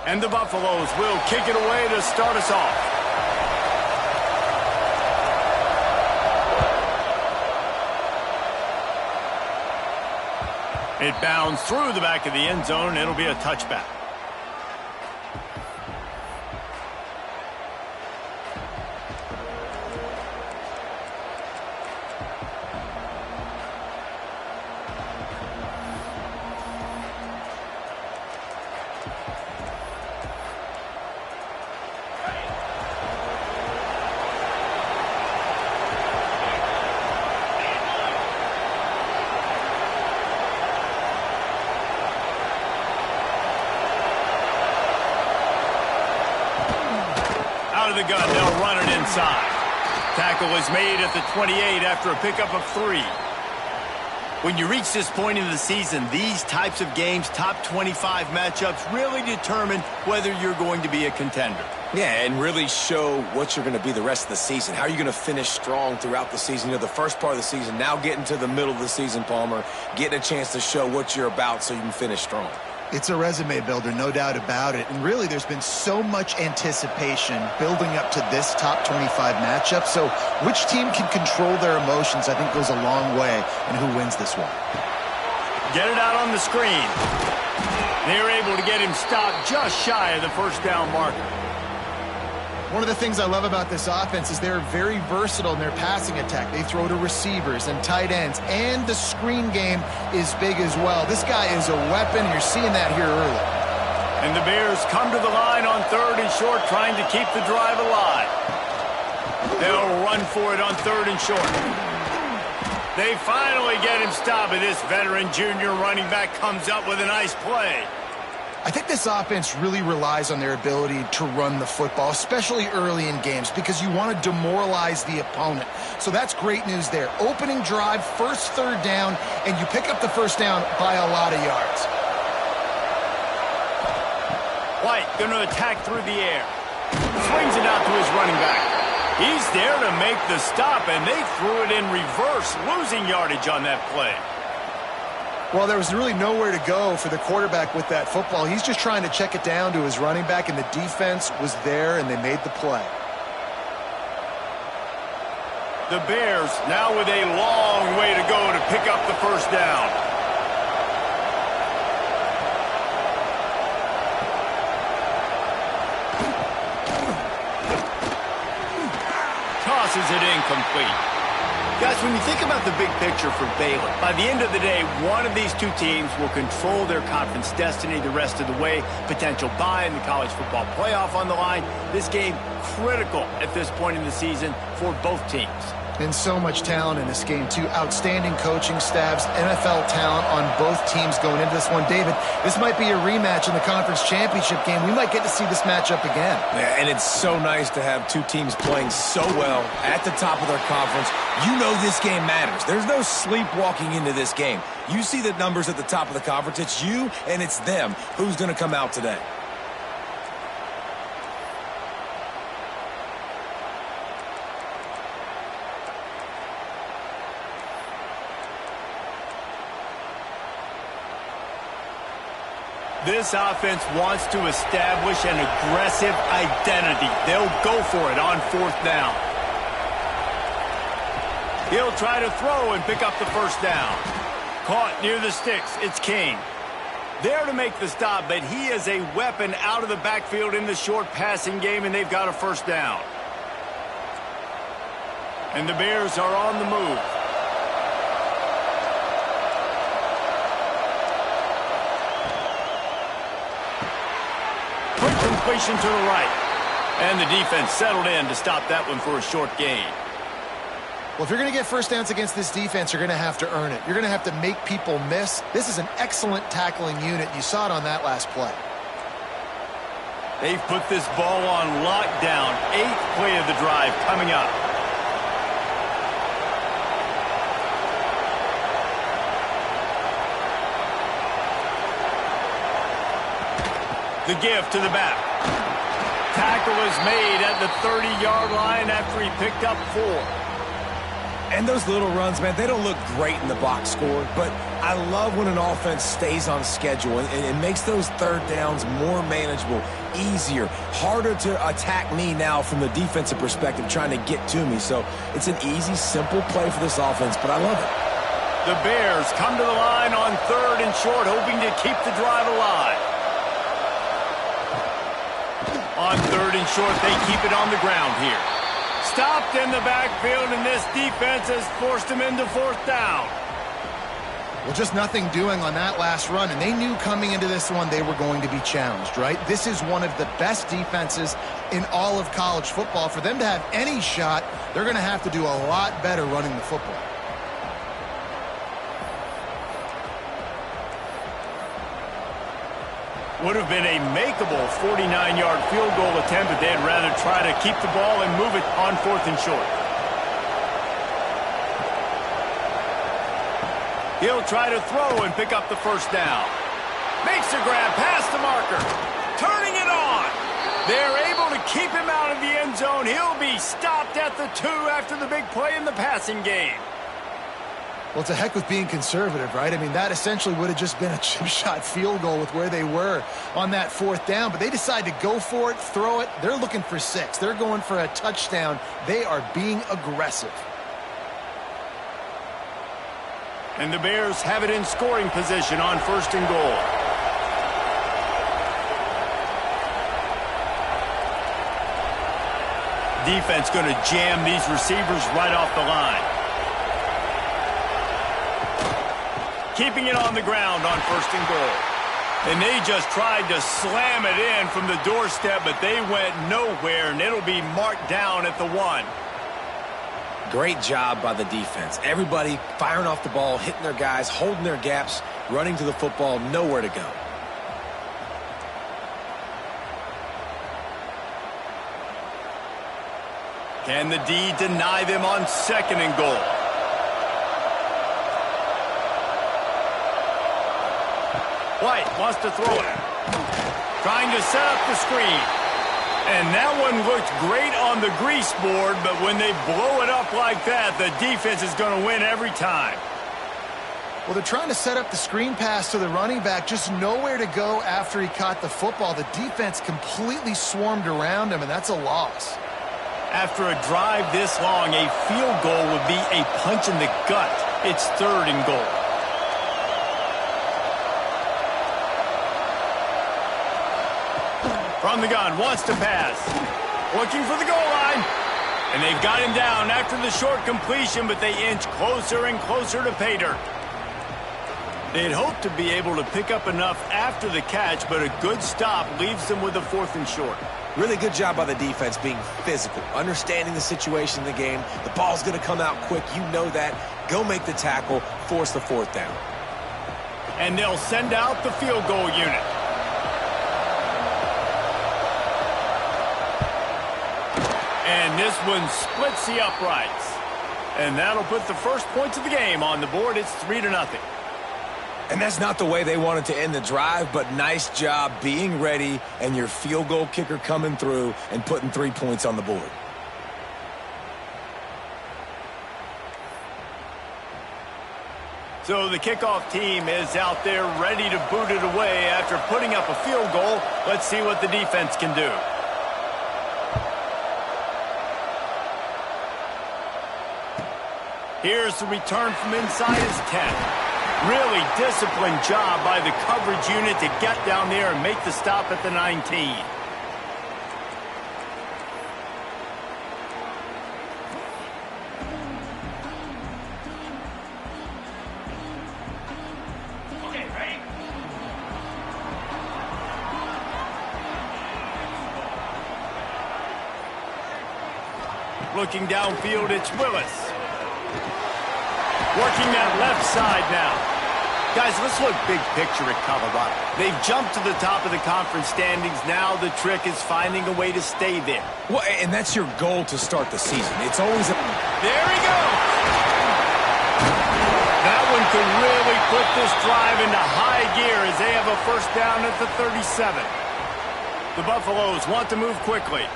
And the Buffaloes will kick it away to start us off. It bounds through the back of the end zone. It'll be a touchback. Out of the gun, they'll run it inside. Tackle is made at the 28 after a pickup of 3. When you reach this point in the season, these types of games, top 25 matchups, really determine whether you're going to be a contender. Yeah, and really show what you're going to be the rest of the season. How are you going to finish strong throughout the season? You know, the first part of the season, now getting to the middle of the season, Palmer, getting a chance to show what you're about so you can finish strong. It's a resume builder, no doubt about it. And really, there's been so much anticipation building up to this top 25 matchup. So which team can control their emotions, I think, goes a long way in who wins this one. Get it out on the screen. They're able to get him stopped just shy of the first down marker. One of the things I love about this offense is they're very versatile in their passing attack. They throw to receivers and tight ends, and the screen game is big as well. This guy is a weapon. You're seeing that here early. And the Bears come to the line on 3rd and short, trying to keep the drive alive. They'll run for it on 3rd and short. They finally get him stopped, and this veteran junior running back comes up with a nice play. I think this offense really relies on their ability to run the football, especially early in games, because you want to demoralize the opponent. So that's great news there. Opening drive, first 3rd down, and you pick up the first down by a lot of yards. White going to attack through the air. Swings it out to his running back. He's there to make the stop, and they threw it in reverse, losing yardage on that play. Well, there was really nowhere to go for the quarterback with that football. He's just trying to check it down to his running back, and the defense was there, and they made the play. The Bears now with a long way to go to pick up the first down. Tosses it incomplete. Guys, when you think about the big picture for Baylor, by the end of the day, one of these two teams will control their conference destiny the rest of the way. Potential bye in the college football playoff on the line. This game critical at this point in the season for both teams. And so much talent in this game, too. Outstanding coaching staffs, NFL talent on both teams going into this one. David, this might be a rematch in the conference championship game. We might get to see this matchup again. Yeah, and it's so nice to have two teams playing so well at the top of their conference. You know this game matters. There's no sleepwalking into this game. You see the numbers at the top of the conference. It's you and it's them. Who's going to come out today? This offense wants to establish an aggressive identity. They'll go for it on 4th down. He'll try to throw and pick up the first down. Caught near the sticks. It's King. There to make the stop, but he is a weapon out of the backfield in the short passing game, and they've got a first down. And the Bears are on the move. Quick completion to the right. And the defense settled in to stop that one for a short gain. Well, if you're going to get first downs against this defense, you're going to have to earn it. You're going to have to make people miss. This is an excellent tackling unit. You saw it on that last play. They've put this ball on lockdown. 8th play of the drive coming up. The give to the back. Tackle is made at the 30-yard line after he picked up 4. And those little runs, man, they don't look great in the box score, but I love when an offense stays on schedule and makes those third downs more manageable, easier, harder to attack me now from the defensive perspective trying to get to me. So it's an easy, simple play for this offense, but I love it. The Bears come to the line on 3rd and short, hoping to keep the drive alive. On 3rd and short, they keep it on the ground here. Stopped in the backfield, and this defense has forced him into 4th down. Well, just nothing doing on that last run, and they knew coming into this one they were going to be challenged, right? This is one of the best defenses in all of college football. For them to have any shot, they're going to have to do a lot better running the football. Would have been a makeable 49-yard field goal attempt, but they'd rather try to keep the ball and move it on 4th and short. He'll try to throw and pick up the 1st down. Makes a grab past the marker. Turning it on. They're able to keep him out of the end zone. He'll be stopped at the 2 after the big play in the passing game. Well, it's a heck with being conservative, right? I mean, that essentially would have just been a chip shot field goal with where they were on that 4th down, but they decide to go for it, throw it. They're looking for 6. They're going for a touchdown. They are being aggressive. And the Bears have it in scoring position on 1st and goal. Defense going to jam these receivers right off the line. Keeping it on the ground on 1st and goal. And they just tried to slam it in from the doorstep, but they went nowhere, and it'll be marked down at the 1. Great job by the defense. Everybody firing off the ball, hitting their guys, holding their gaps, running to the football, nowhere to go. Can the D deny them on 2nd and goal? White wants to throw it. Trying to set up the screen. And that one looked great on the grease board, but when they blow it up like that, the defense is going to win every time. Well, they're trying to set up the screen pass to the running back, just nowhere to go after he caught the football. The defense completely swarmed around him, and that's a loss. After a drive this long, a field goal would be a punch in the gut. It's 3rd and goal. From the gun, wants to pass. Looking for the goal line. And they've got him down after the short completion, but they inch closer and closer to pay dirt. They'd hoped to be able to pick up enough after the catch, but a good stop leaves them with a 4th and short. Really good job by the defense being physical, understanding the situation in the game. The ball's going to come out quick. You know that. Go make the tackle, force the 4th down. And they'll send out the field goal unit. And this one splits the uprights. And that'll put the first points of the game on the board. It's 3-0. And that's not the way they wanted to end the drive, but nice job being ready and your field goal kicker coming through and putting 3 points on the board. So the kickoff team is out there ready to boot it away after putting up a field goal. Let's see what the defense can do. Here's the return from inside his 10. Really disciplined job by the coverage unit to get down there and make the stop at the 19. Okay, ready? Looking downfield, it's Willis. Working that left side now. Guys, let's look big picture at Colorado. They've jumped to the top of the conference standings. Now the trick is finding a way to stay there. Well, and that's your goal to start the season. It's always a... There he goes! That one could really put this drive into high gear as they have a 1st down at the 37. The Buffaloes want to move quickly.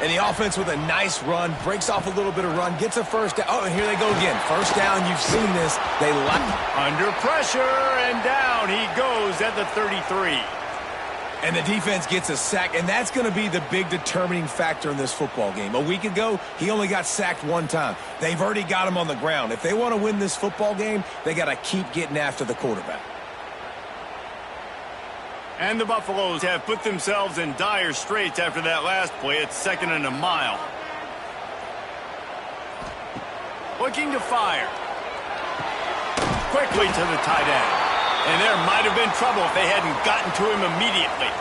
And the offense with a nice run, breaks off a little bit of run, gets a first down. Oh, and here they go again. First down, you've seen this. They like under pressure, and down he goes at the 33. And the defense gets a sack, and that's going to be the big determining factor in this football game. A week ago, he only got sacked one time. They've already got him on the ground. If they want to win this football game, they got to keep getting after the quarterback. And the Buffaloes have put themselves in dire straits after that last play. It's 2nd and a mile. Looking to fire. Quickly to the tight end. And there might have been trouble if they hadn't gotten to him immediately.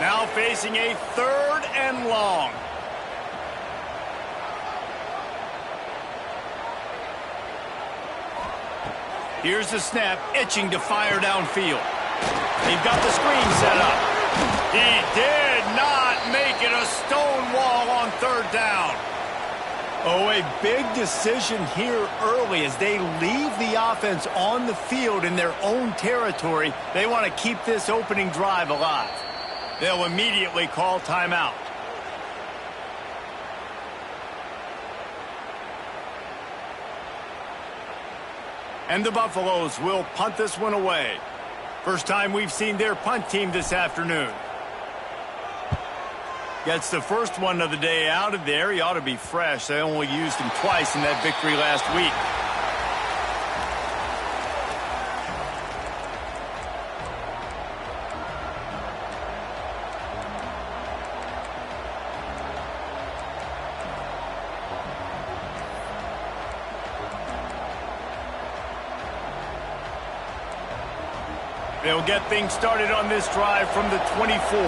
Now facing a 3rd and long. Here's the snap, itching to fire downfield. They've got the screen set up. He did not make it a stone wall on 3rd down. Oh, a big decision here early as they leave the offense on the field in their own territory. They want to keep this opening drive alive. They'll immediately call timeout. And the Buffaloes will punt this one away. First time we've seen their punt team this afternoon. Gets the first one of the day out of there. He ought to be fresh. They only used him twice in that victory last week. They'll get things started on this drive from the 24.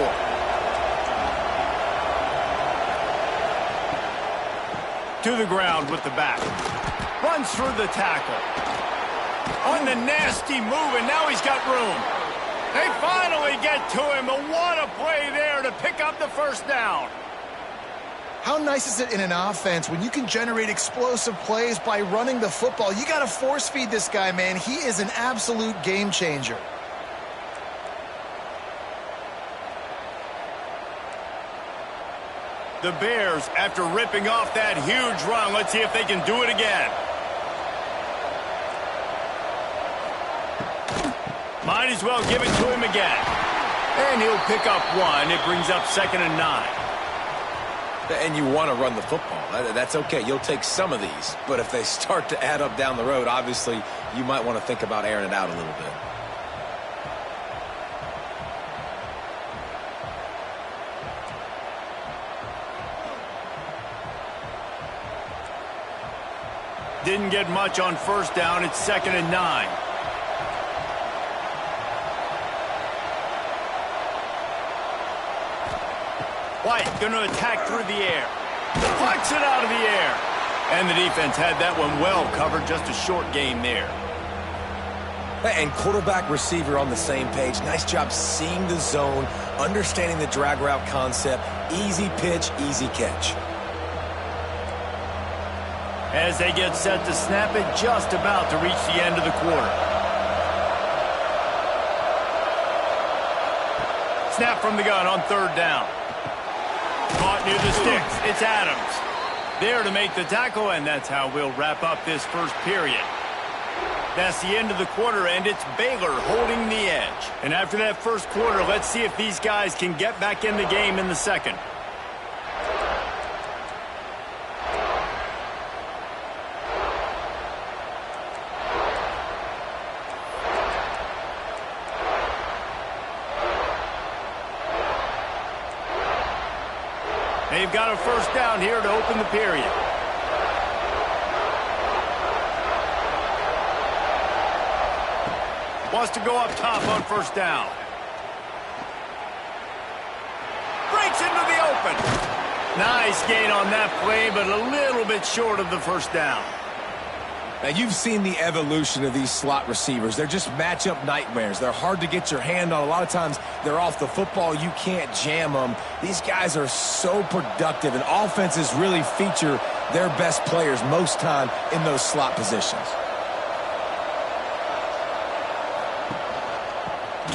To the ground with the back. Runs through the tackle. On the nasty move, and now he's got room. They finally get to him, but what a play there to pick up the first down. How nice is it in an offense when you can generate explosive plays by running the football? You got to force feed this guy, man. He is an absolute game changer. The Bears, after ripping off that huge run, let's see if they can do it again. Might as well give it to him again. And he'll pick up one. It brings up 2nd and 9. And you want to run the football. That's okay. You'll take some of these. But if they start to add up down the road, obviously you might want to think about airing it out a little bit. Didn't get much on first down. It's 2nd and 9. White going to attack through the air. Plucks it out of the air. And the defense had that one well covered. Just a short gain there. And quarterback receiver on the same page. Nice job seeing the zone, understanding the drag route concept. Easy pitch, easy catch. As they get set to snap it, just about to reach the end of the quarter. Snap from the gun on 3rd down. Caught near the sticks. It's Adams. There to make the tackle, and that's how we'll wrap up this first period. That's the end of the quarter, and it's Baylor holding the edge. And after that first quarter, let's see if these guys can get back in the game in the second. They've got a first down here to open the period. Wants to go up top on first down. Breaks into the open. Nice gain on that play, but a little bit short of the first down. Now, you've seen the evolution of these slot receivers. They're just matchup nightmares. They're hard to get your hand on. A lot of times, they're off the football. You can't jam them. These guys are so productive, and offenses really feature their best players most time in those slot positions.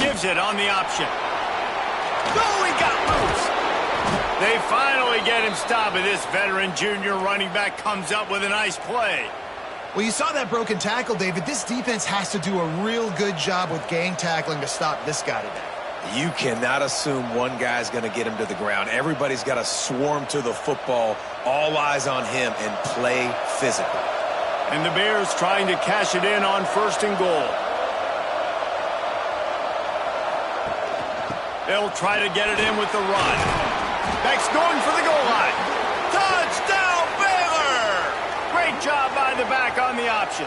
Gives it on the option. Oh, he got loose. They finally get him stopped, and this veteran junior running back comes up with a nice play. Well, you saw that broken tackle, David. This defense has to do a real good job with gang tackling to stop this guy today. You cannot assume one guy's going to get him to the ground. Everybody's got to swarm to the football, all eyes on him, and play physical. And the Bears trying to cash it in on 1st and goal. They'll try to get it in with the run. Beck's going for the goal line. Touchdown, Baylor! Great job by the back on the option.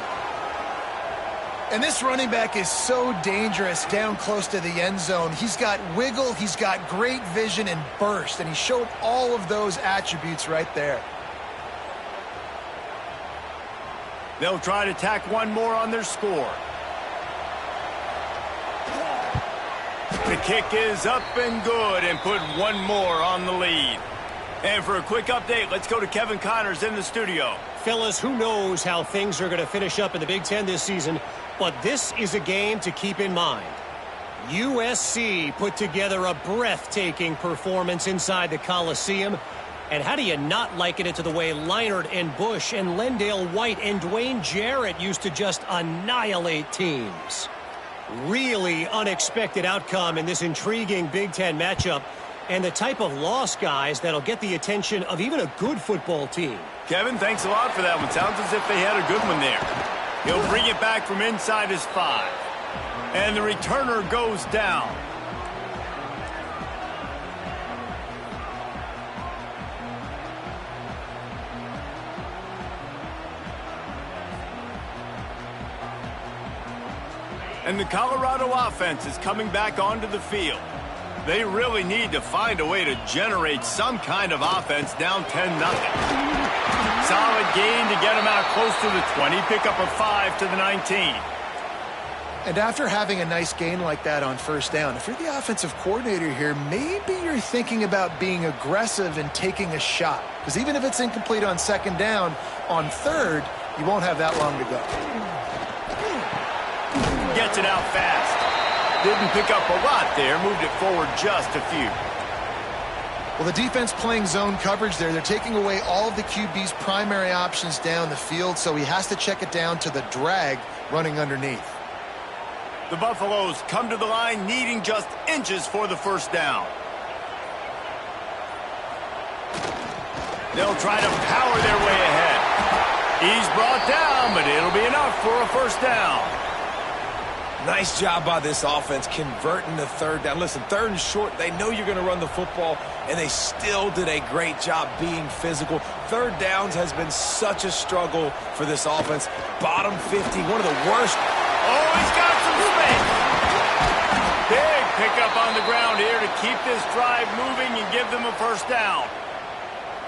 And this running back is so dangerous down close to the end zone. He's got wiggle, he's got great vision and burst, and he showed all of those attributes right there. They'll try to tack one more on their score. The kick is up and good and put one more on the lead. And for a quick update, let's go to Kevin Connors in the studio. Fellas, who knows how things are going to finish up in the Big Ten this season, but this is a game to keep in mind. USC put together a breathtaking performance inside the Coliseum. And how do you not liken it to the way Leinart and Bush and Lendale White and Dwayne Jarrett used to just annihilate teams? Really unexpected outcome in this intriguing Big Ten matchup, and the type of loss, guys, that'll get the attention of even a good football team. Kevin, thanks a lot for that one. Sounds as if they had a good one there. He'll bring it back from inside his 5. And the returner goes down. And the Colorado offense is coming back onto the field. They really need to find a way to generate some kind of offense down 10-0. Solid gain to get them out close to the 20. Pick up a 5 to the 19. And after having a nice gain like that on 1st down, if you're the offensive coordinator here, maybe you're thinking about being aggressive and taking a shot. Because even if it's incomplete on 2nd down, on 3rd, you won't have that long to go. Gets it out fast. Didn't pick up a lot there. Moved it forward just a few. Well, the defense playing zone coverage there. They're taking away all of the QB's primary options down the field, so he has to check it down to the drag running underneath. The Buffaloes come to the line needing just inches for the 1st down. They'll try to power their way ahead. He's brought down, but it'll be enough for a 1st down. Nice job by this offense converting the 3rd down. Listen, 3rd and short, they know you're going to run the football, and they still did a great job being physical. 3rd downs has been such a struggle for this offense. Bottom 50, one of the worst. Oh, he's got some space. Big pickup on the ground here to keep this drive moving and give them a 1st down.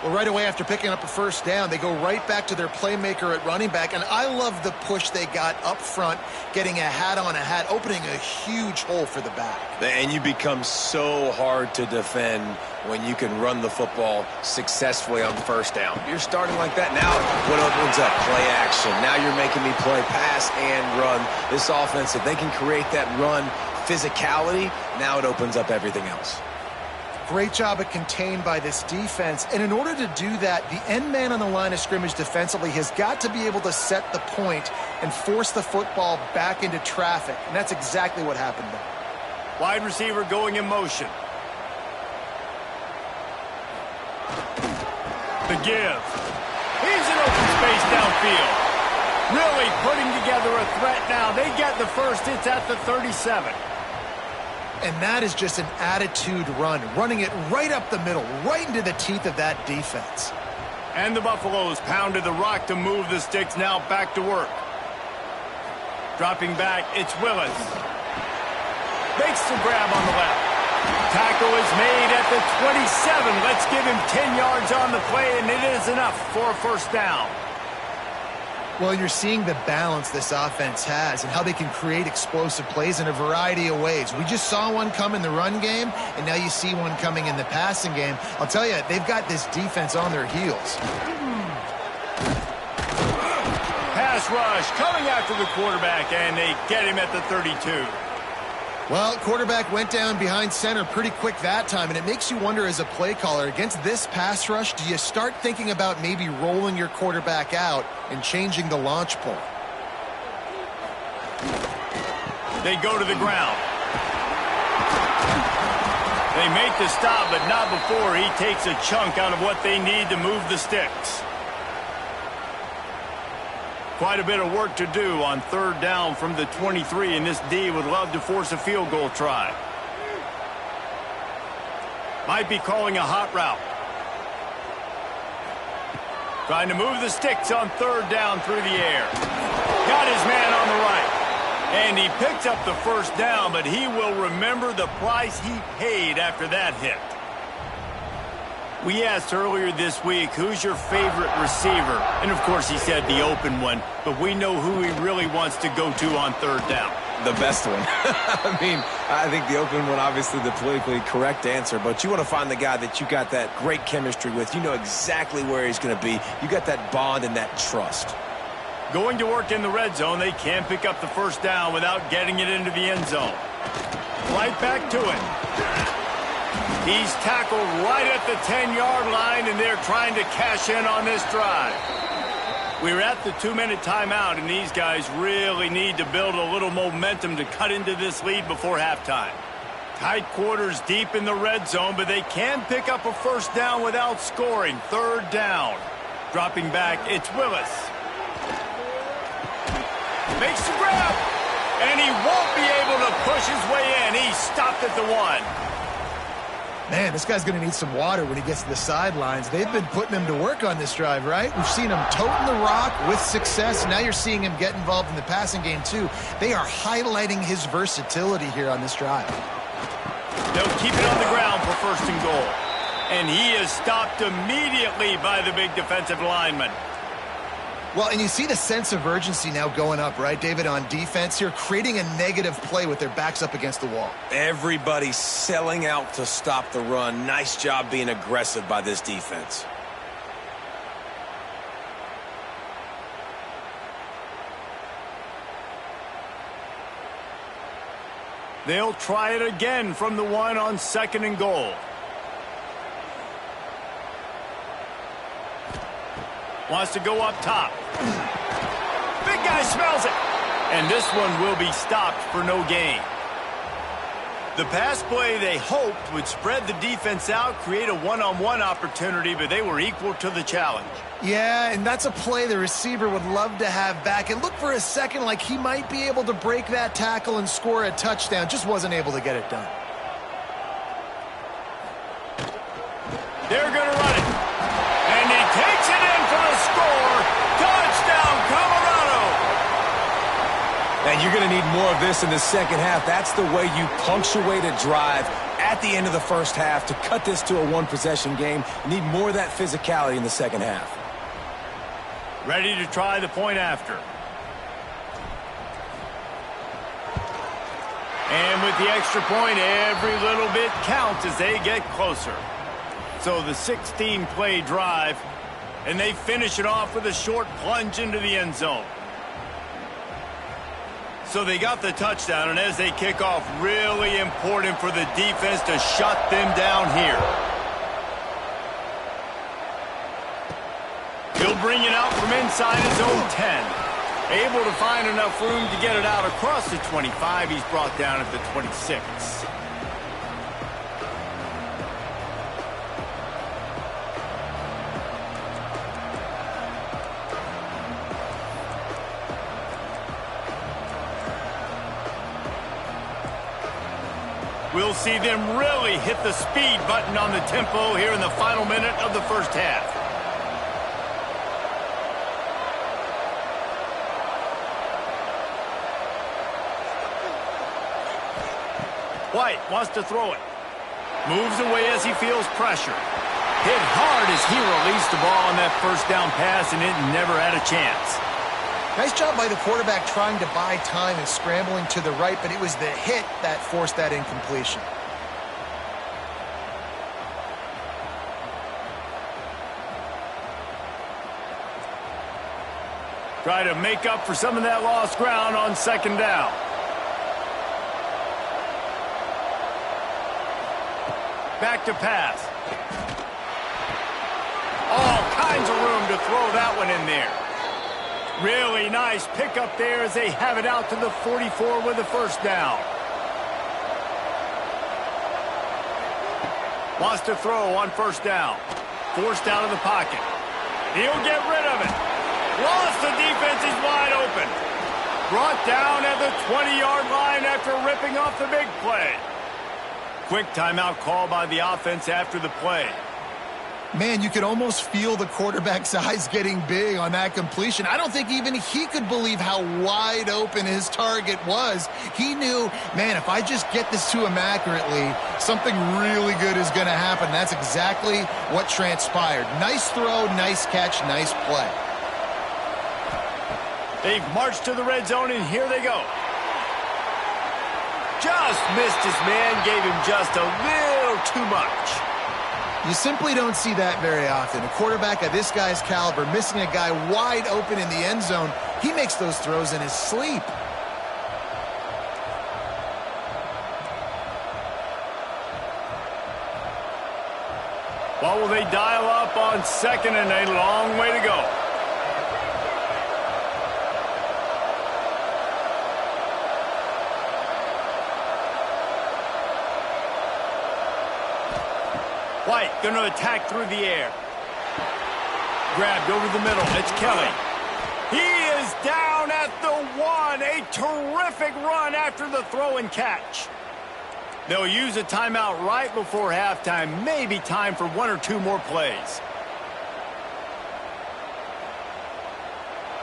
Well, right away after picking up a 1st down, they go right back to their playmaker at running back. And I love the push they got up front, getting a hat on a hat, opening a huge hole for the back. And you become so hard to defend when you can run the football successfully on 1st down. You're starting like that. Now what opens up? Play action. Now you're making me play pass and run. This offense, if they can create that run physicality, now it opens up everything else. Great job at contained by this defense. And in order to do that, the end man on the line of scrimmage defensively has got to be able to set the point and force the football back into traffic. And that's exactly what happened there. Wide receiver going in motion. The give. He's in open space downfield. Really putting together a threat now. They get the 1st. It's at the 37. And that is just an attitude run, running it right up the middle, right into the teeth of that defense. And the Buffaloes pounded the rock to move the sticks, now back to work. Dropping back, it's Willis. Makes the grab on the left. Tackle is made at the 27. Let's give him 10 yards on the play, and it is enough for a 1st down. Well, you're seeing the balance this offense has and how they can create explosive plays in a variety of ways. We just saw one come in the run game, and now you see one coming in the passing game. I'll tell you, they've got this defense on their heels. Pass rush coming after the quarterback, and they get him at the 32. Well, quarterback went down behind center pretty quick that time, and it makes you wonder as a play caller, against this pass rush, do you start thinking about maybe rolling your quarterback out and changing the launch point? They go to the ground. They make the stop, but not before he takes a chunk out of what they need to move the sticks. Quite a bit of work to do on third down from the 23, and this D would love to force a field goal try. Might be calling a hot route. Trying to move the sticks on third down through the air. Got his man on the right. And he picks up the first down, but he will remember the price he paid after that hit. We asked earlier this week, who's your favorite receiver? And, of course, he said the open one, but we know who he really wants to go to on third down. The best one. I mean, I think the open one, obviously the politically correct answer, but you want to find the guy that you got that great chemistry with. You know exactly where he's going to be. You got that bond and that trust. Going to work in the red zone, they can pick up the first down without getting it into the end zone. Right back to it. He's tackled right at the 10-yard line, and they're trying to cash in on this drive. We're at the 2-minute timeout, and these guys really need to build a little momentum to cut into this lead before halftime. Tight quarters deep in the red zone, but they can pick up a first down without scoring. Third down. Dropping back, it's Willis. Makes the grab, and he won't be able to push his way in. He's stopped at the 1. Man, this guy's going to need some water when he gets to the sidelines. They've been putting him to work on this drive, right? We've seen him toting the rock with success. Now you're seeing him get involved in the passing game, too. They are highlighting his versatility here on this drive. They'll keep it on the ground for first and goal. And he is stopped immediately by the big defensive lineman. Well, and you see the sense of urgency now going up, right, David, on defense here, creating a negative play with their backs up against the wall. Everybody's selling out to stop the run. Nice job being aggressive by this defense. They'll try it again from the 1 on second and goal. Wants to go up top. Big guy smells it. And this one will be stopped for no gain. The pass play they hoped would spread the defense out, create a one-on-one opportunity, but they were equal to the challenge. Yeah, and that's a play the receiver would love to have back. It looked for a second like he might be able to break that tackle and score a touchdown. Just wasn't able to get it done. They're going to run it. And he takes it in for a score. Touchdown, Colorado. And you're going to need more of this in the second half. That's the way you punctuate a drive at the end of the first half to cut this to a one-possession game. You need more of that physicality in the second half. Ready to try the point after. And with the extra point, every little bit counts as they get closer. So the 16-play drive, and they finish it off with a short plunge into the end zone. So they got the touchdown, and as they kick off, really important for the defense to shut them down here. He'll bring it out from inside his own 10. Able to find enough room to get it out across the 25. He's brought down at the 26. We'll see them really hit the speed button on the tempo here in the final minute of the first half. White wants to throw it. Moves away as he feels pressure. Hit hard as he released the ball on that first down pass, and it never had a chance. Nice job by the quarterback trying to buy time and scrambling to the right, but it was the hit that forced that incompletion. Try to make up for some of that lost ground on second down. Back to pass. All kinds of room to throw that one in there. Really nice pickup there as they have it out to the 44 with a first down. Wants to throw on first down. Forced out of the pocket. He'll get rid of it. Lost the defense. He's wide open. Brought down at the 20-yard line after ripping off the big play. Quick timeout call by the offense after the play. Man, you could almost feel the quarterback's eyes getting big on that completion. I don't think even he could believe how wide open his target was. He knew, man, if I just get this to him accurately, something really good is going to happen. That's exactly what transpired. Nice throw, nice catch, nice play. They've marched to the red zone, and here they go. Just missed his man, gave him just a little too much. You simply don't see that very often. A quarterback of this guy's caliber missing a guy wide open in the end zone. He makes those throws in his sleep. What will they dial up on second and a long way to go? White going to attack through the air. Grabbed over the middle. It's Kelly. He is down at the 1. A terrific run after the throw and catch. They'll use a timeout right before halftime. Maybe time for 1 or 2 more plays.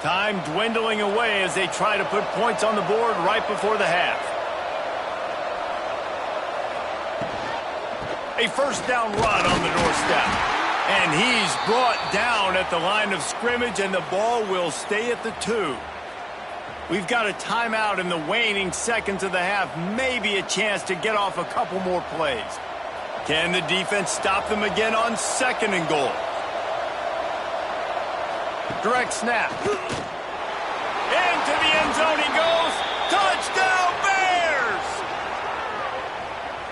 Time dwindling away as they try to put points on the board right before the half. A first down run on the doorstep. And he's brought down at the line of scrimmage, and the ball will stay at the 2. We've got a timeout in the waning seconds of the half. Maybe a chance to get off a couple more plays. Can the defense stop them again on second and goal? Direct snap. Into the end zone he goes. Touchdown, Bears!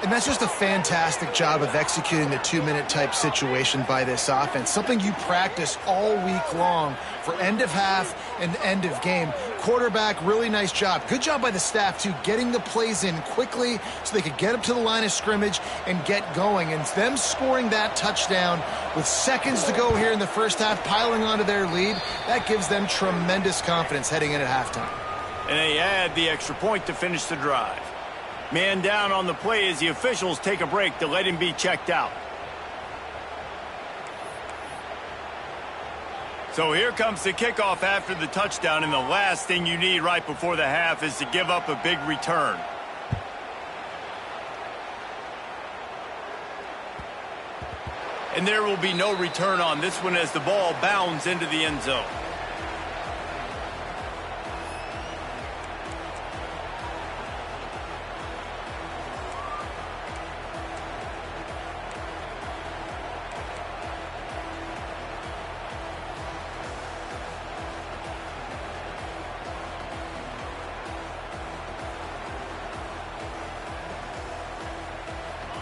And that's just a fantastic job of executing the 2-minute type situation by this offense. Something you practice all week long for end of half and end of game. Quarterback, really nice job. Good job by the staff, too, getting the plays in quickly so they could get up to the line of scrimmage and get going. And them scoring that touchdown with seconds to go here in the first half, piling onto their lead, that gives them tremendous confidence heading in at halftime. And they add the extra point to finish the drive. Man down on the play as the officials take a break to let him be checked out. So here comes the kickoff after the touchdown, and the last thing you need right before the half is to give up a big return. And there will be no return on this one as the ball bounds into the end zone.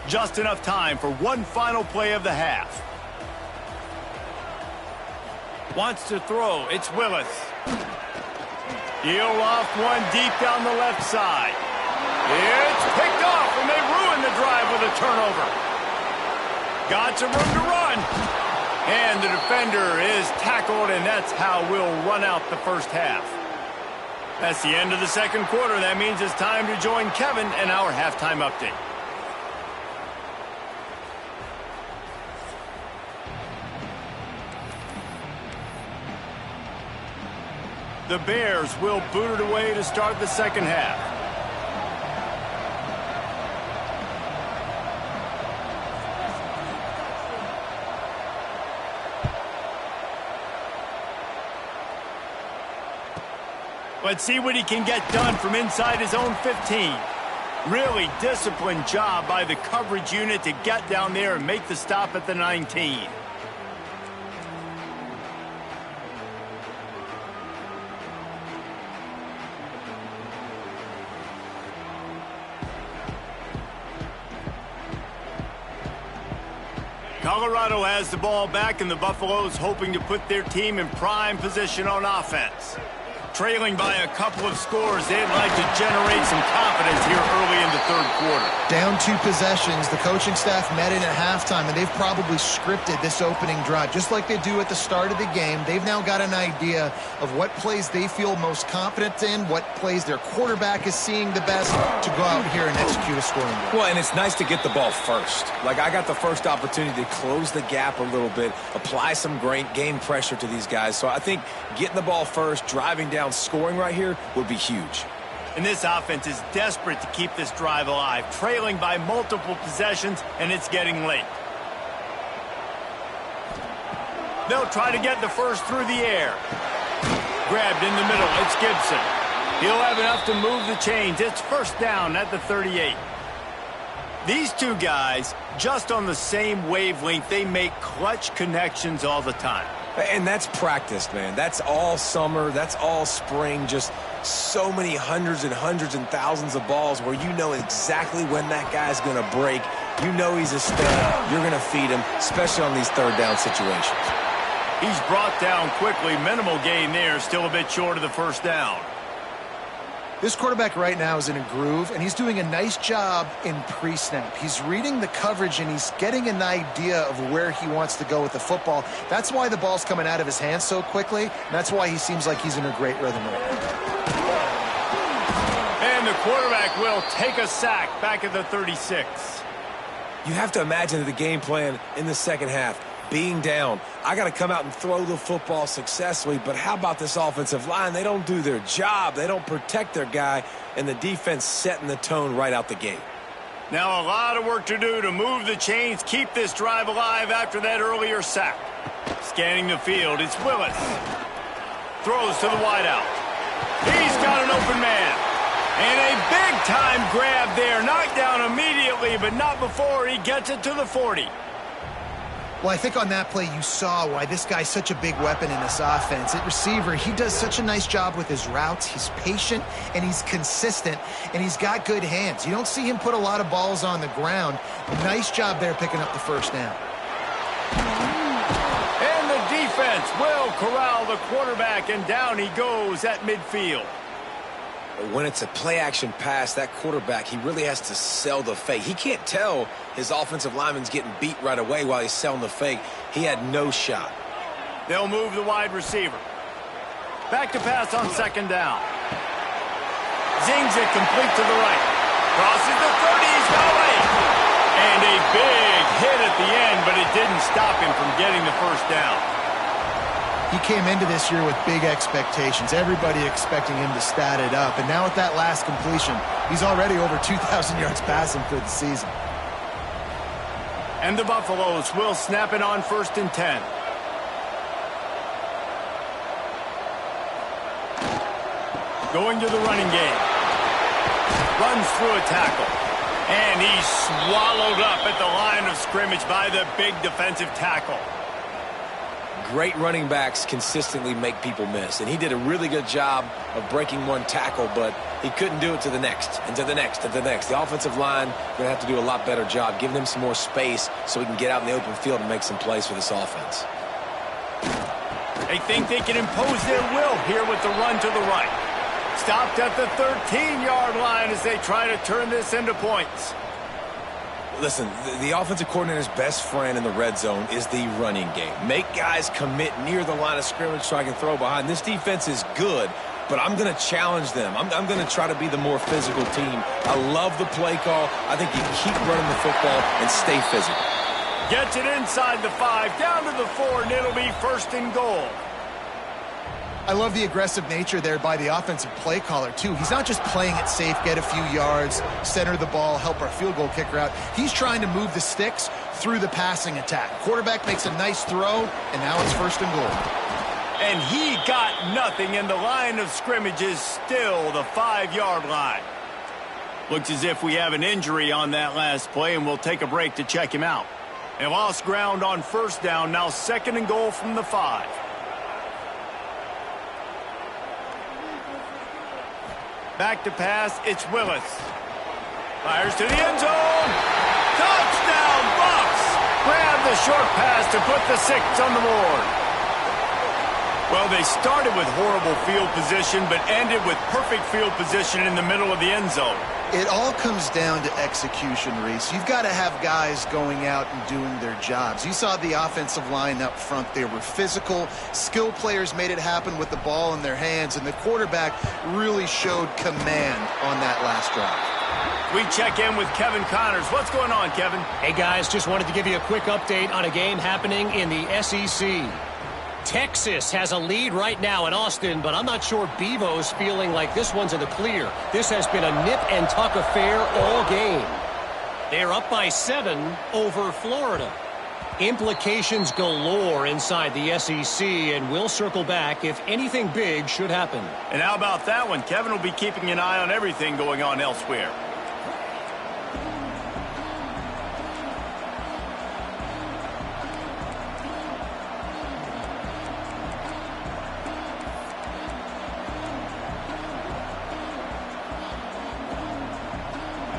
Just enough time for one final play of the half. Wants to throw. It's Willis. He'll loft one deep down the left side. It's picked off, and they ruin the drive with a turnover. Got some room to run. And the defender is tackled, and that's how we'll run out the first half. That's the end of the second quarter. That means it's time to join Kevin and our halftime update. The Bears will boot it away to start the second half. Let's see what he can get done from inside his own 15. Really disciplined job by the coverage unit to get down there and make the stop at the 19. Colorado has the ball back, and the Buffaloes hoping to put their team in prime position on offense. Trailing by a couple of scores, they'd like to generate some confidence here early in the third quarter. Down 2 possessions, the coaching staff met in at halftime, and they've probably scripted this opening drive. Just like they do at the start of the game, they've now got an idea of what plays they feel most confident in, what plays their quarterback is seeing the best to go out here and execute a scoring drive. Well, and it's nice to get the ball first. Like, I got the first opportunity to close the gap a little bit, apply some great game pressure to these guys. So I think getting the ball first, driving down, scoring right here would be huge. And this offense is desperate to keep this drive alive, trailing by multiple possessions, and it's getting late. They'll try to get the first through the air. Grabbed in the middle, it's Gibson. He'll have enough to move the chains. It's first down at the 38. These two guys, just on the same wavelength, they make clutch connections all the time. And that's practiced, man. That's all summer. That's all spring. Just so many hundreds and thousands of balls where you know exactly when that guy's going to break. You know he's a stud. You're going to feed him, especially on these third down situations. He's brought down quickly. Minimal gain there. Still a bit short of the first down. This quarterback right now is in a groove, and he's doing a nice job in pre-snap. He's reading the coverage, and he's getting an idea of where he wants to go with the football. That's why the ball's coming out of his hands so quickly, and that's why he seems like he's in a great rhythm right now. And the quarterback will take a sack back at the 36. You have to imagine the game plan in the second half. Being down, I got to come out and throw the football successfully, but how about this offensive line? They don't do their job. They don't protect their guy, and the defense setting the tone right out the gate. Now a lot of work to do to move the chains, keep this drive alive after that earlier sack. Scanning the field, it's Willis. Throws to the wideout. He's got an open man. And a big-time grab there. Knocked down immediately, but not before he gets it to the 40. Well, I think on that play you saw why this guy's such a big weapon in this offense. At receiver, he does such a nice job with his routes. He's patient, and he's consistent, and he's got good hands. You don't see him put a lot of balls on the ground. Nice job there picking up the first down. And the defense will corral the quarterback, and down he goes at midfield. When it's a play-action pass, that quarterback, he really has to sell the fake. He can't tell his offensive lineman's getting beat right away while he's selling the fake. He had no shot. They'll move the wide receiver. Back to pass on second down. Zings it complete to the right. Crosses the 30, he's going. And a big hit at the end, but it didn't stop him from getting the first down. He came into this year with big expectations. Everybody expecting him to stat it up. And now with that last completion, he's already over 2,000 yards passing for the season. And the Buffaloes will snap it on first and 10. Going to the running game. Runs through a tackle. And he's swallowed up at the line of scrimmage by the big defensive tackle. Great running backs consistently make people miss, and he did a really good job of breaking one tackle, but he couldn't do it to the next, and to the next, and to the next. The offensive line going to have to do a lot better job, giving him some more space so he can get out in the open field and make some plays for this offense. They think they can impose their will here with the run to the right. Stopped at the 13-yard line as they try to turn this into points. Listen, the offensive coordinator's best friend in the red zone is the running game. Make guys commit near the line of scrimmage so I can throw behind. This defense is good, but I'm going to challenge them. I'm going to try to be the more physical team. I love the play call. I think you keep running the football and stay physical. Gets it inside the 5, down to the 4, and it'll be first and goal. I love the aggressive nature there by the offensive play caller, too. He's not just playing it safe, get a few yards, center the ball, help our field goal kicker out. He's trying to move the sticks through the passing attack. Quarterback makes a nice throw, and now it's first and goal. And he got nothing, and the line of scrimmage is still the 5-yard line. Looks as if we have an injury on that last play, and we'll take a break to check him out. And lost ground on first down, now second and goal from the 5. Back to pass, it's Willis. Fires to the end zone. Touchdown, Bucs! Grab the short pass to put the 6 on the board. Well, they started with horrible field position, but ended with perfect field position in the middle of the end zone. It all comes down to execution, Reese. You've got to have guys going out and doing their jobs. You saw the offensive line up front. They were physical. Skill players made it happen with the ball in their hands, and the quarterback really showed command on that last drive. We check in with Kevin Connors. What's going on, Kevin? Hey, guys, just wanted to give you a quick update on a game happening in the SEC. Texas has a lead right now in Austin, but I'm not sure Bevo's feeling like this one's in the clear. This has been a nip-and-tuck affair all game. They're up by 7 over Florida. Implications galore inside the SEC, and we'll circle back if anything big should happen. And how about that one? Kevin will be keeping an eye on everything going on elsewhere.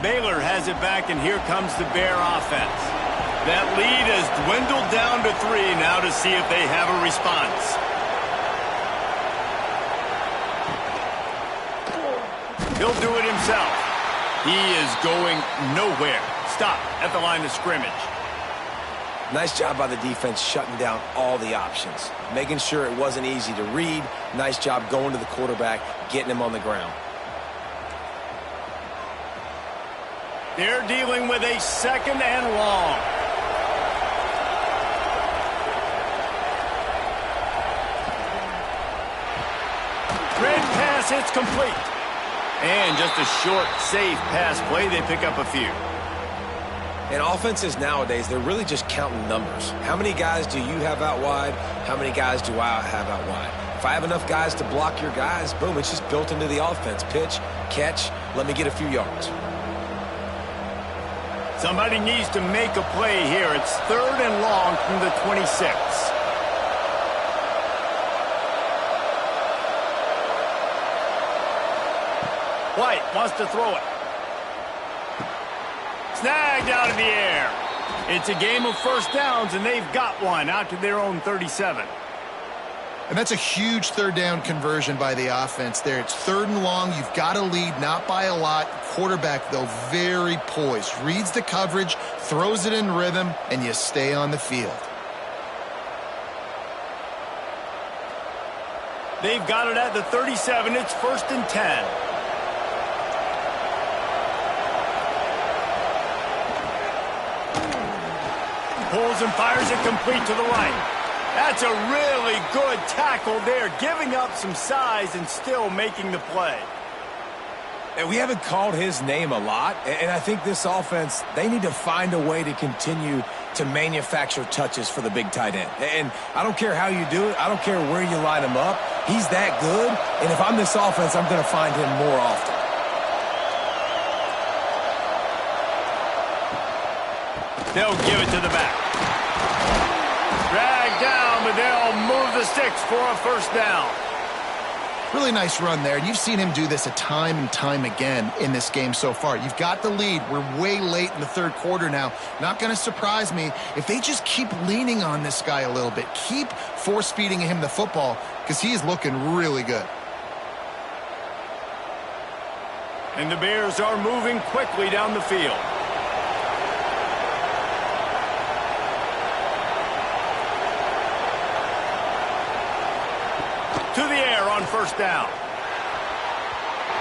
Baylor has it back, and here comes the Bear offense. That lead has dwindled down to 3 now to see if they have a response. He'll do it himself. He is going nowhere. Stop at the line of scrimmage. Nice job by the defense shutting down all the options, making sure it wasn't easy to read. Nice job going to the quarterback, getting him on the ground. They're dealing with a 2nd and long. Red pass, it's complete. And just a short, safe pass play. They pick up a few. And offenses nowadays, they're really just counting numbers. How many guys do you have out wide? How many guys do I have out wide? If I have enough guys to block your guys, boom, it's just built into the offense. Pitch, catch, let me get a few yards. Somebody needs to make a play here. It's 3rd and long from the 26. White wants to throw it. Snagged out of the air. It's a game of first downs, and they've got one out to their own 37. And that's a huge 3rd down conversion by the offense there. It's 3rd and long. You've got a lead, not by a lot. Quarterback, though, very poised. Reads the coverage, throws it in rhythm, and you stay on the field. They've got it at the 37. It's 1st and 10. Pulls and fires it complete to the right. That's a really good tackle there, giving up some size and still making the play. And we haven't called his name a lot, and I think this offense, they need to find a way to continue to manufacture touches for the big tight end. And I don't care how you do it. I don't care where you line him up. He's that good, and if I'm this offense, I'm going to find him more often. They'll give it to the back. Dragged down, but they'll move the sticks for a 1st down. Really nice run there. You've seen him do this a time and time again in this game so far. You've got the lead. We're way late in the 3rd quarter now. Not going to surprise me if they just keep leaning on this guy a little bit. Keep force-feeding him the football because he is looking really good. And the Bears are moving quickly down the field. To the air on 1st down.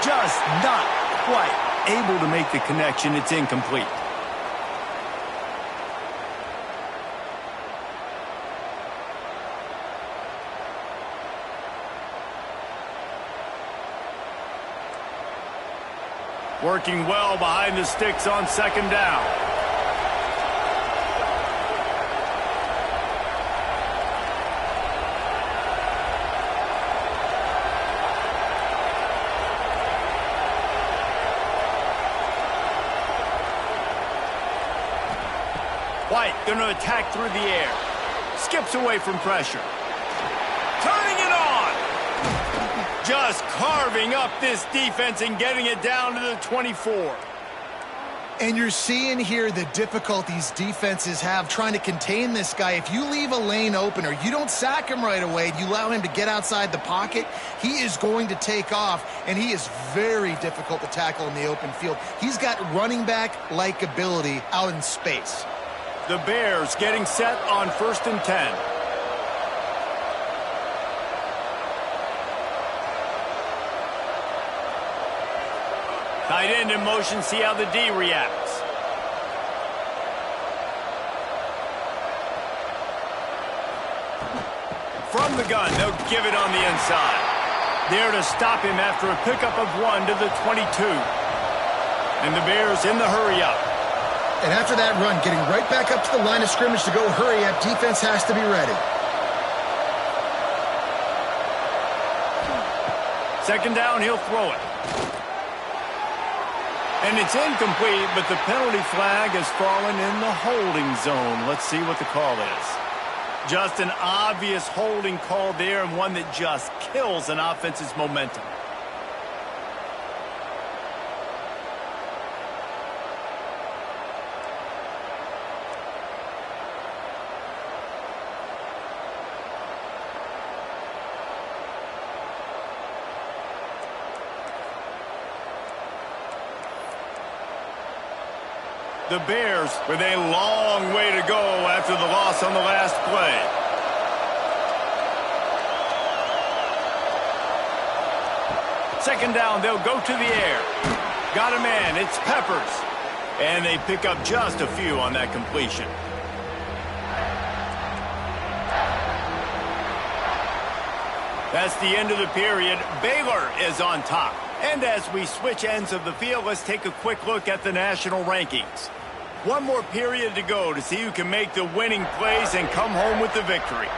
Just not quite able to make the connection. It's incomplete. Working well behind the sticks on 2nd down. White going to attack through the air. Skips away from pressure. Turning it on. Just carving up this defense and getting it down to the 24. And you're seeing here the difficulties defenses have trying to contain this guy. If you leave a lane open or you don't sack him right away, you allow him to get outside the pocket, he is going to take off, and he is very difficult to tackle in the open field. He's got running back-like ability out in space. The Bears getting set on 1st and 10. Tight end in motion, see how the D reacts. From the gun, they'll give it on the inside. There to stop him after a pickup of 1 to the 22. And the Bears in the hurry-up. And after that run, getting right back up to the line of scrimmage to go hurry up, defense has to be ready. 2nd down, he'll throw it. And it's incomplete, but the penalty flag has fallen in the holding zone. Let's see what the call is. Just an obvious holding call there, and one that just kills an offense's momentum. The Bears with a long way to go after the loss on the last play. Second down, they'll go to the air. Got a man, it's Peppers. And they pick up just a few on that completion. That's the end of the period. Baylor is on top. And as we switch ends of the field, let's take a quick look at the national rankings. One more period to go to see who can make the winning plays and come home with the victory.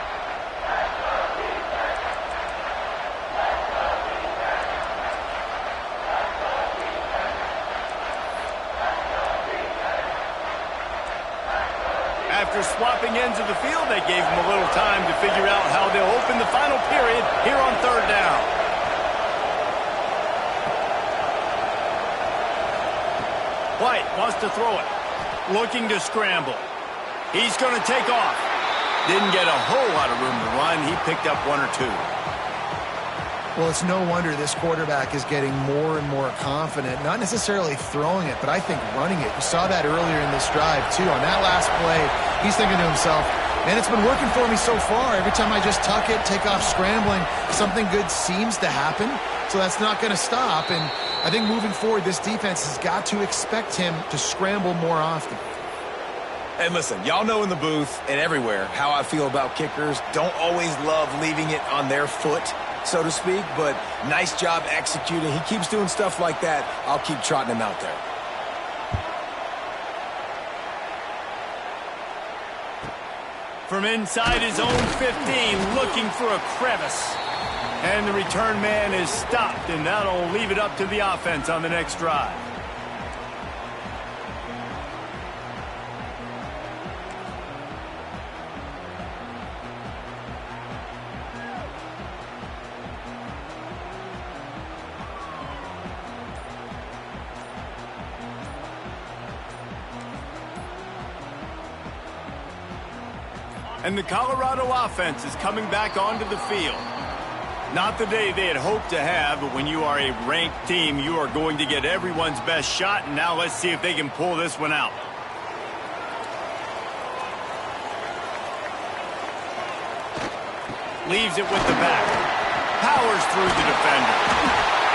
After swapping ends of the field, they gave them a little time to figure out how they'll open the final period here on 3rd down. White wants to throw it. Looking to scramble. He's going to take off. Didn't get a whole lot of room to run. He picked up 1 or 2. Well, it's no wonder this quarterback is getting more and more confident. Not necessarily throwing it, but I think running it. You saw that earlier in this drive, too. On that last play, he's thinking to himself, man, it's been working for me so far. Every time I just tuck it, take off scrambling, something good seems to happen. So that's not going to stop. And I think moving forward, this defense has got to expect him to scramble more often. And listen, y'all know in the booth and everywhere how I feel about kickers. Don't always love leaving it on their foot, so to speak, but nice job executing. He keeps doing stuff like that. I'll keep trotting him out there. From inside his own 15, looking for a crevice. And the return man is stopped, and that'll leave it up to the offense on the next drive. And the Colorado offense is coming back onto the field. Not the day they had hoped to have, but when you are a ranked team, you are going to get everyone's best shot. And now let's see if they can pull this one out. Leaves it with the back. Powers through the defender.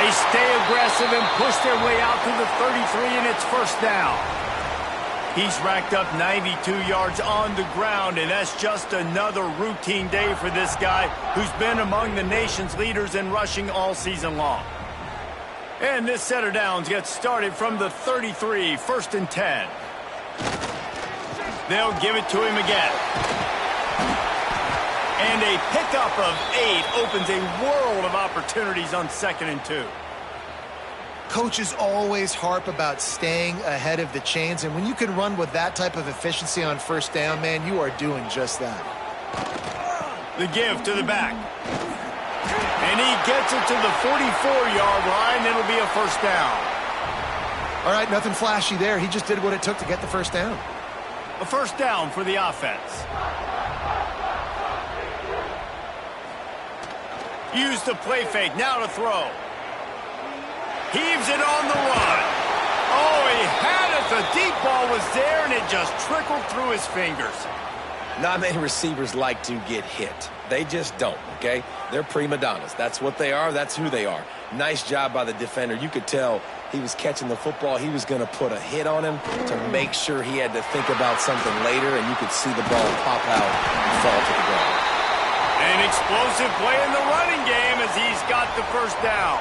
They stay aggressive and push their way out to the 33, and it's 1st down. He's racked up 92 yards on the ground, and that's just another routine day for this guy who's been among the nation's leaders in rushing all season long. And this set of downs gets started from the 33, 1st and 10. They'll give it to him again. And a pickup of 8 opens a world of opportunities on 2nd and 2. Coaches always harp about staying ahead of the chains, and when you can run with that type of efficiency on 1st down, man, you are doing just that. The give to the back. And he gets it to the 44-yard line. It'll be a 1st down. All right, nothing flashy there. He just did what it took to get the first down. A first down for the offense. Use the play fake, now to throw. Heaves it on the run. Oh, he had it. The deep ball was there, and it just trickled through his fingers. Not many receivers like to get hit. They just don't, okay? They're prima donnas. That's what they are. That's who they are. Nice job by the defender. You could tell he was catching the football. He was going to put a hit on him to make sure he had to think about something later, and you could see the ball pop out and fall to the ground. An explosive play in the running game as he's got the first down.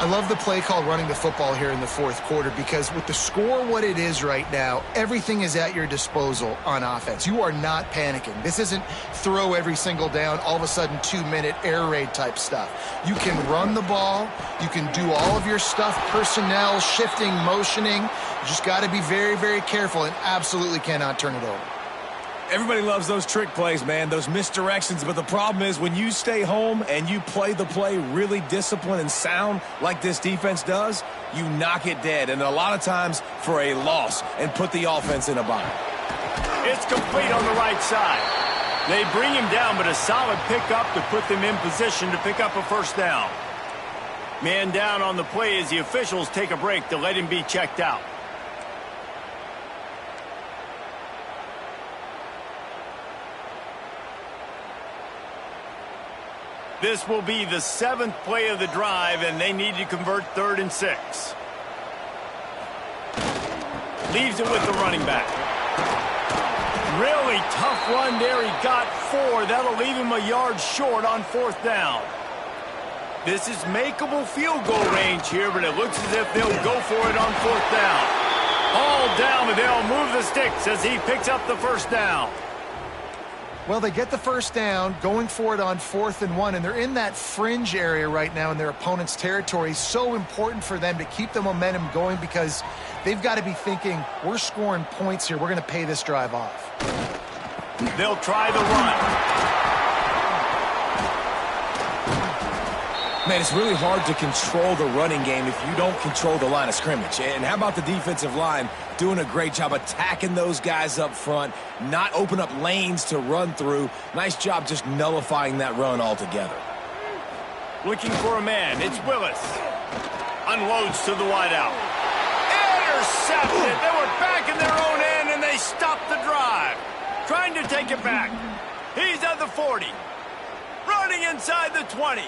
I love the play called running the football here in the fourth quarter because with the score what it is right now, everything is at your disposal on offense. You are not panicking. This isn't throw every single down, all of a sudden 2-minute air raid type stuff. You can run the ball. You can do all of your stuff, personnel, shifting, motioning. You just got to be very, very careful and absolutely cannot turn it over. Everybody loves those trick plays, man, those misdirections, but the problem is when you stay home and you play the play really disciplined and sound like this defense does, you knock it dead, and a lot of times for a loss, and put the offense in a bind. It's complete on the right side. They bring him down, but a solid pickup to put them in position to pick up a first down. Man down on the play as the officials take a break to let him be checked out. This will be the 7th play of the drive, and they need to convert 3rd and 6. Leaves it with the running back. Really tough run there. He got 4. That'll leave him a yard short on 4th down. This is makeable field goal range here, but it looks as if they'll go for it on 4th down. All down, but they'll move the sticks as he picks up the first down. Well, they get the first down, going for it on 4th and 1, and they're in that fringe area right now in their opponent's territory. So important for them to keep the momentum going because they've got to be thinking, we're scoring points here. We're going to pay this drive off. They'll try the run. Man, it's really hard to control the running game if you don't control the line of scrimmage. And how about the defensive line doing a great job attacking those guys up front, not open up lanes to run through. Nice job just nullifying that run altogether. Looking for a man. It's Willis. Unloads to the wideout. Intercepted. They were back in their own end, and they stopped the drive. Trying to take it back. He's at the 40. Running inside the 20.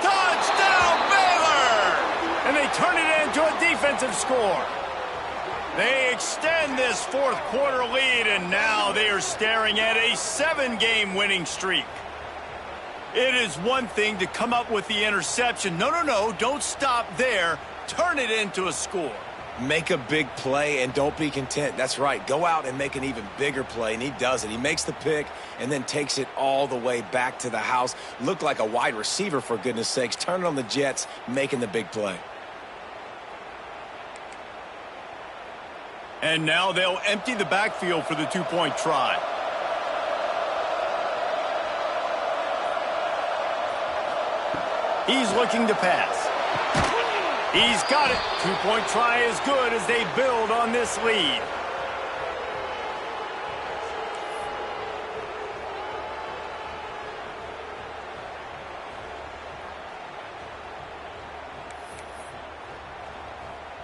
Touchdown, Baylor! And they turn it into a defensive score. They extend this fourth quarter lead, and now they are staring at a 7-game winning streak. It is one thing to come up with the interception. No, don't stop there. Turn it into a score. Make a big play and don't be content. That's right. Go out and make an even bigger play, and he does it. He makes the pick and then takes it all the way back to the house. Looked like a wide receiver, for goodness sakes. Turn it on the Jets, making the big play. And now they'll empty the backfield for the two-point try. He's looking to pass. He's got it. Two-point try is good as they build on this lead.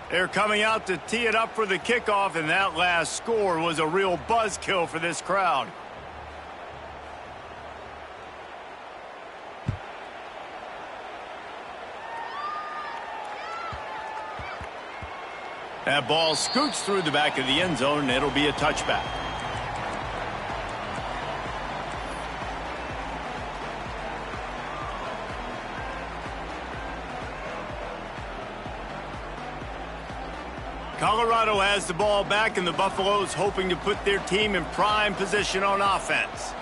They're coming out to tee it up for the kickoff, and that last score was a real buzzkill for this crowd. That ball scoots through the back of the end zone, and it'll be a touchback. Colorado has the ball back, and the Buffaloes hoping to put their team in prime position on offense.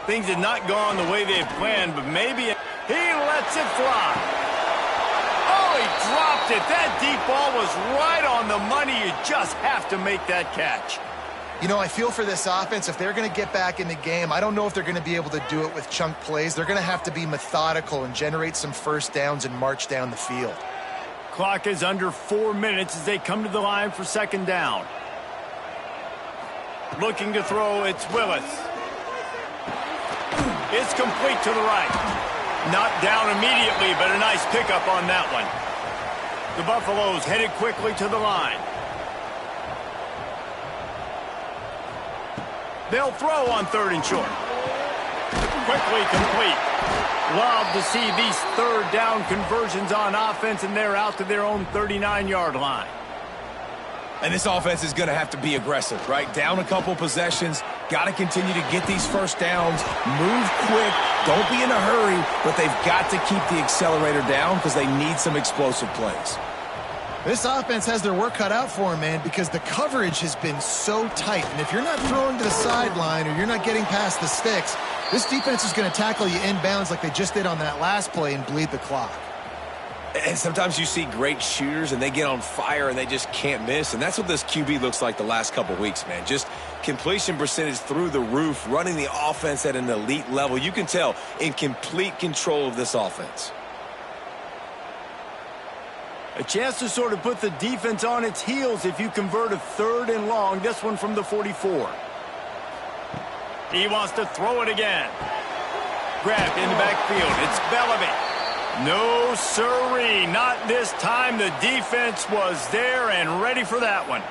Things had not gone the way they had planned, but maybe he lets it fly. Oh, he dropped it. That deep ball was right on the money. You just have to make that catch. You know, I feel for this offense, if they're going to get back in the game, I don't know if they're going to be able to do it with chunk plays. They're going to have to be methodical and generate some first downs and march down the field. Clock is under 4 minutes as they come to the line for second down. Looking to throw, it's Willis. It's complete to the right. Not down immediately, but a nice pickup on that one. The Buffaloes headed quickly to the line. They'll throw on 3rd and short. Quickly complete. Love to see these 3rd down conversions on offense, and they're out to their own 39-yard line. And this offense is going to have to be aggressive, right? Down a couple possessions, got to continue to get these first downs, move quick, don't be in a hurry, but they've got to keep the accelerator down because they need some explosive plays. This offense has their work cut out for them, man, because the coverage has been so tight. And if you're not throwing to the sideline or you're not getting past the sticks, this defense is going to tackle you inbounds like they just did on that last play and bleed the clock. And sometimes you see great shooters, and they get on fire, and they just can't miss. And that's what this QB looks like the last couple weeks, man. Just completion percentage through the roof, running the offense at an elite level. You can tell in complete control of this offense. A chance to sort of put the defense on its heels if you convert a 3rd and long. This one from the 44. He wants to throw it again. Grabbed in the backfield. It's Bellamy. No, sirree, not this time. The defense was there and ready for that one.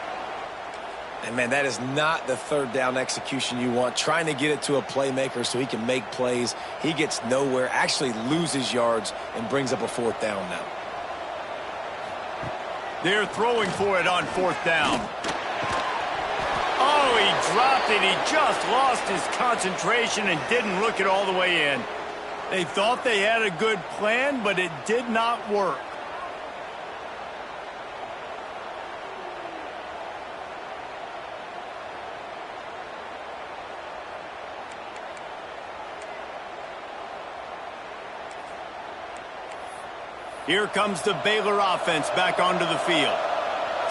And, man, that is not the 3rd down execution you want. Trying to get it to a playmaker so he can make plays. He gets nowhere, actually loses yards, and brings up a 4th down now. They're throwing for it on 4th down. Oh, he dropped it. He just lost his concentration and didn't look it all the way in. They thought they had a good plan, but it did not work. Here comes the Baylor offense back onto the field.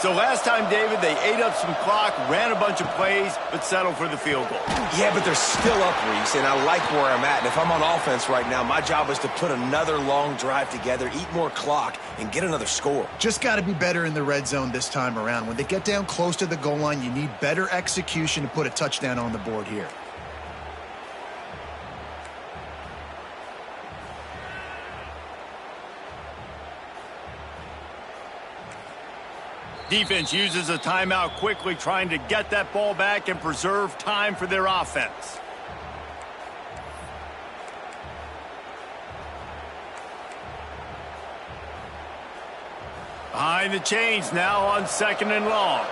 So last time, David, they ate up some clock, ran a bunch of plays, but settled for the field goal. Yeah, but they're still up, Reese, and I like where I'm at. And if I'm on offense right now, my job is to put another long drive together, eat more clock, and get another score. Just got to be better in the red zone this time around. When they get down close to the goal line, you need better execution to put a touchdown on the board here. Defense uses a timeout quickly, trying to get that ball back and preserve time for their offense. Behind the chains now on 2nd and long.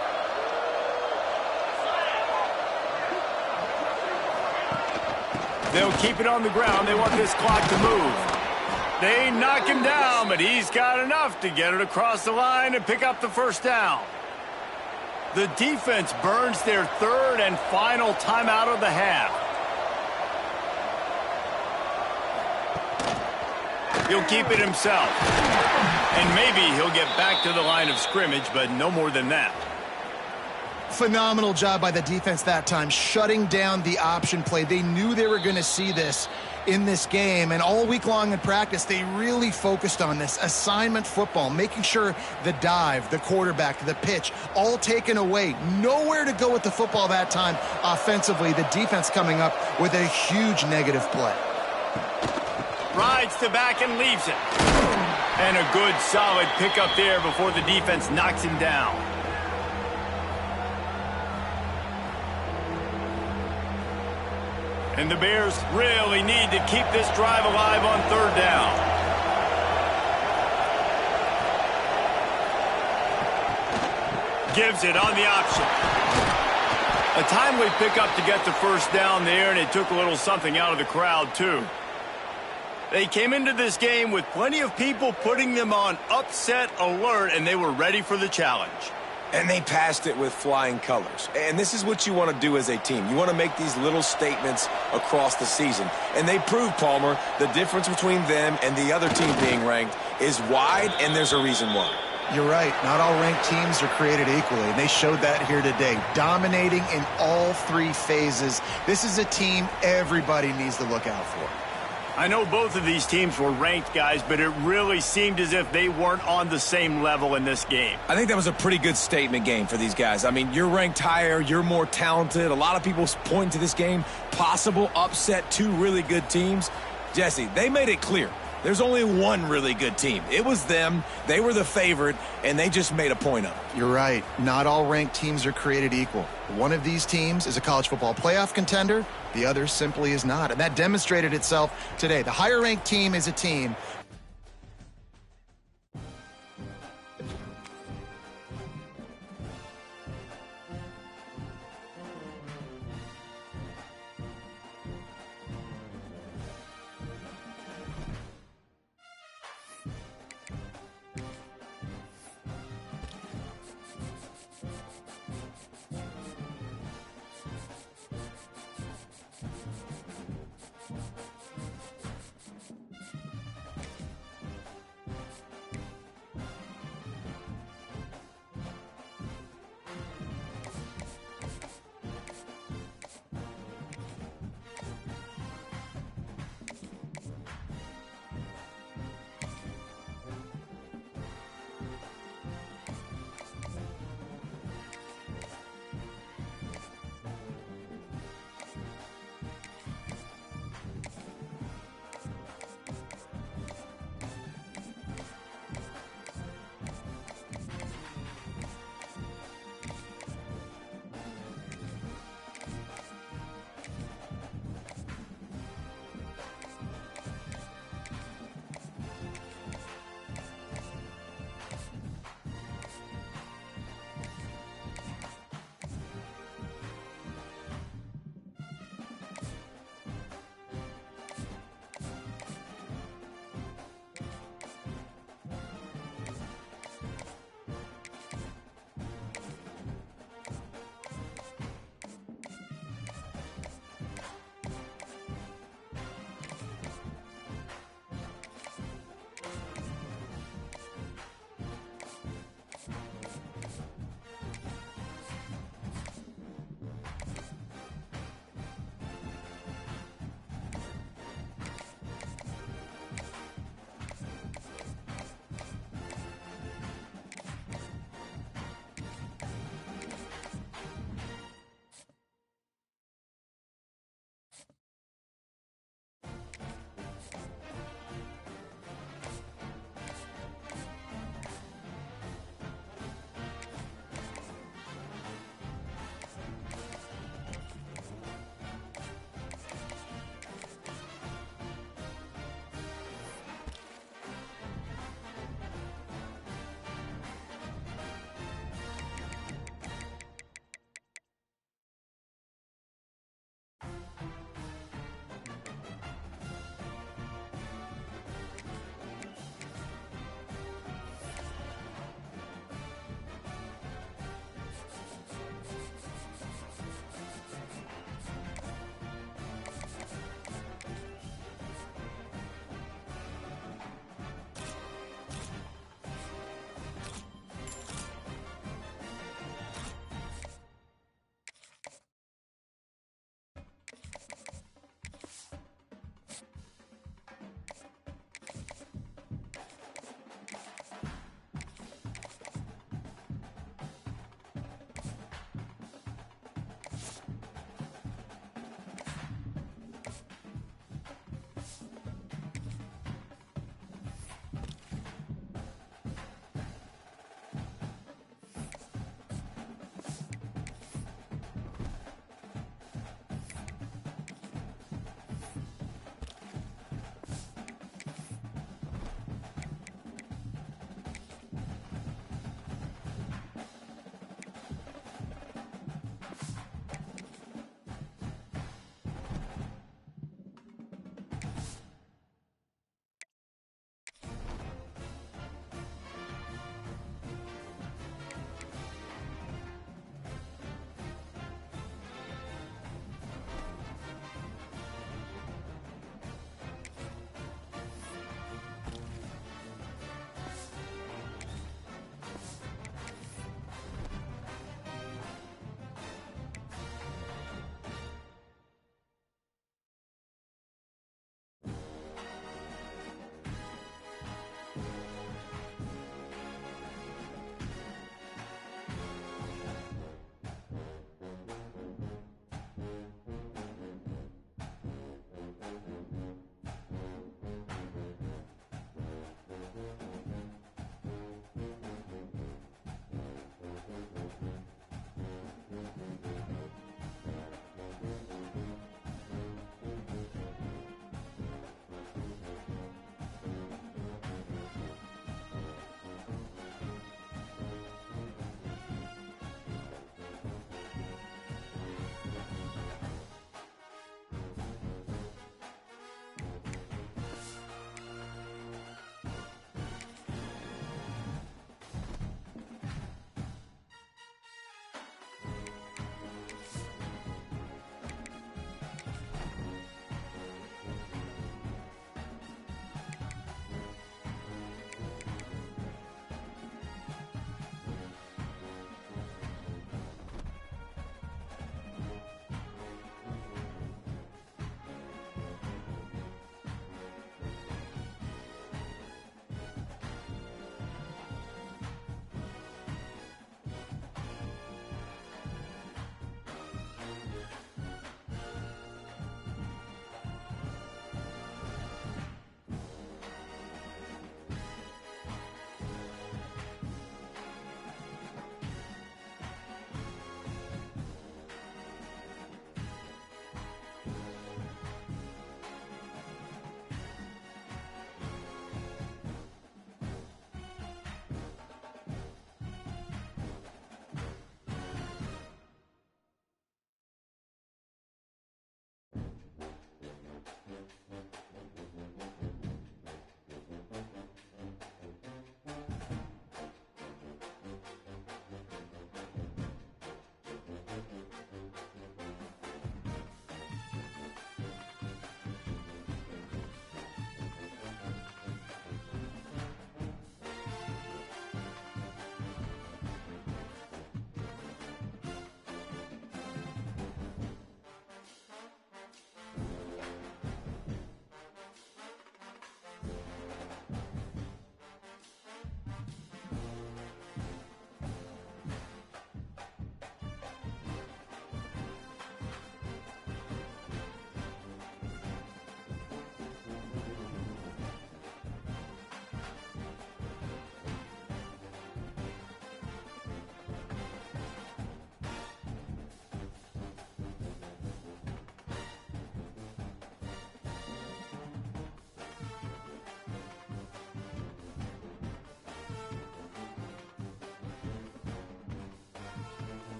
They'll keep it on the ground. They want this clock to move. They knock him down, but he's got enough to get it across the line and pick up the 1st down. The defense burns their 3rd and final timeout of the half. He'll keep it himself. And maybe he'll get back to the line of scrimmage, but no more than that. Phenomenal job by the defense that time, shutting down the option play. They knew they were going to see this in this game, and all week long in practice, they really focused on this assignment football, making sure the dive, the quarterback, the pitch, all taken away. Nowhere to go with the football that time offensively. The defense coming up with a huge negative play. Rides to back and leaves it. And a good, solid pickup there before the defense knocks him down. And the Bears really need to keep this drive alive on 3rd down. Gives it on the option. A timely pickup to get the 1st down there, and it took a little something out of the crowd, too. They came into this game with plenty of people putting them on upset alert, and they were ready for the challenge. And they passed it with flying colors. And this is what you want to do as a team. You want to make these little statements across the season. And they proved, Palmer, the difference between them and the other team being ranked is wide, and there's a reason why. You're right. Not all ranked teams are created equally, and they showed that here today, dominating in all 3 phases. This is a team everybody needs to look out for. I know both of these teams were ranked, guys, but it really seemed as if they weren't on the same level in this game. I think that was a pretty good statement game for these guys. I mean, you're ranked higher, you're more talented. A lot of people point to this game, possible upset, two really good teams. Jesse, they made it clear. There's only one really good team. It was them. They were the favorite, and they just made a point of it. You're right. Not all ranked teams are created equal. One of these teams is a college football playoff contender. The other simply is not. And that demonstrated itself today. The higher ranked team is a team.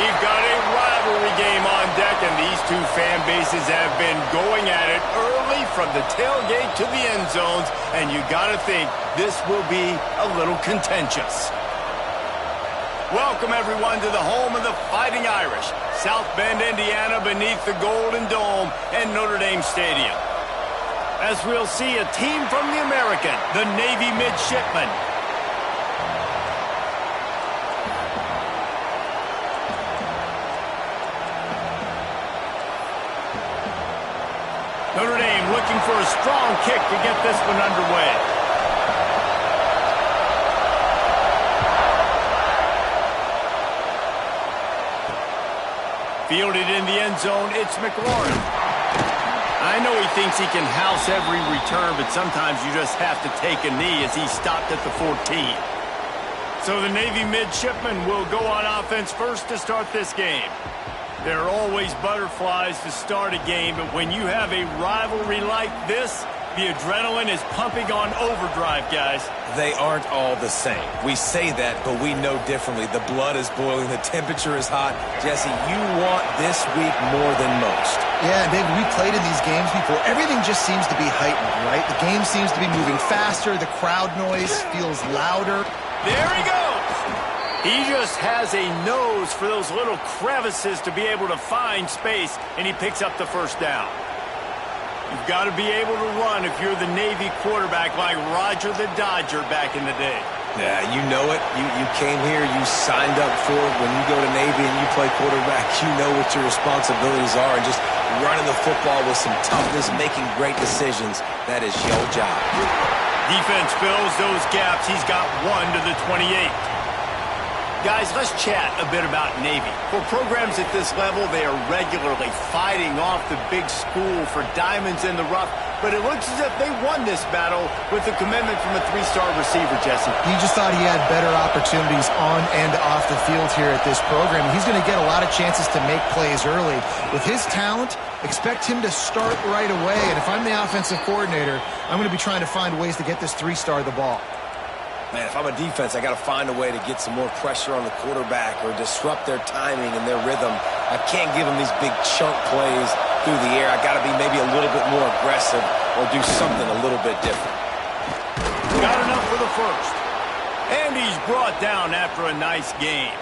We've got a rivalry game on deck, and these two fan bases have been going at it early from the tailgate to the end zones, and you got to think this will be a little contentious. Welcome, everyone, to the home of the Fighting Irish, South Bend, Indiana, beneath the Golden Dome and Notre Dame Stadium. As we'll see a team from the American, the Navy Midshipmen. Notre Dame looking for a strong kick to get this one underway. Fielded in the end zone, it's McLaurin. I know he thinks he can house every return, but sometimes you just have to take a knee as he stopped at the 14. So the Navy Midshipmen will go on offense first to start this game. There are always butterflies to start a game, but when you have a rivalry like this, the adrenaline is pumping on overdrive, guys. They aren't all the same. We say that, but we know differently. The blood is boiling. The temperature is hot. Jesse, you want this week more than most. Yeah, David, we played in these games before. Everything just seems to be heightened, right? The game seems to be moving faster. The crowd noise feels louder. There he goes. He just has a nose for those little crevices to be able to find space, and he picks up the first down. You've got to be able to run if you're the Navy quarterback like Roger the Dodger back in the day. Yeah, you know it. You came here, you signed up for it. When you go to Navy and you play quarterback, you know what your responsibilities are. And just running the football with some toughness, making great decisions, that is your job. Defense fills those gaps. He's got one to the 28. Guys, let's chat a bit about Navy. For programs at this level, they are regularly fighting off the big school for diamonds in the rough, but it looks as if they won this battle with a commitment from a three-star receiver, Jesse. He just thought he had better opportunities on and off the field here at this program. He's going to get a lot of chances to make plays early. With his talent, expect him to start right away, and if I'm the offensive coordinator, I'm going to be trying to find ways to get this three-star the ball. Man, if I'm a defense, I got to find a way to get some more pressure on the quarterback or disrupt their timing and their rhythm. I can't give them these big chunk plays through the air. I got to be maybe a little bit more aggressive or do something a little bit different. Got enough for the first. And he's brought down after a nice game.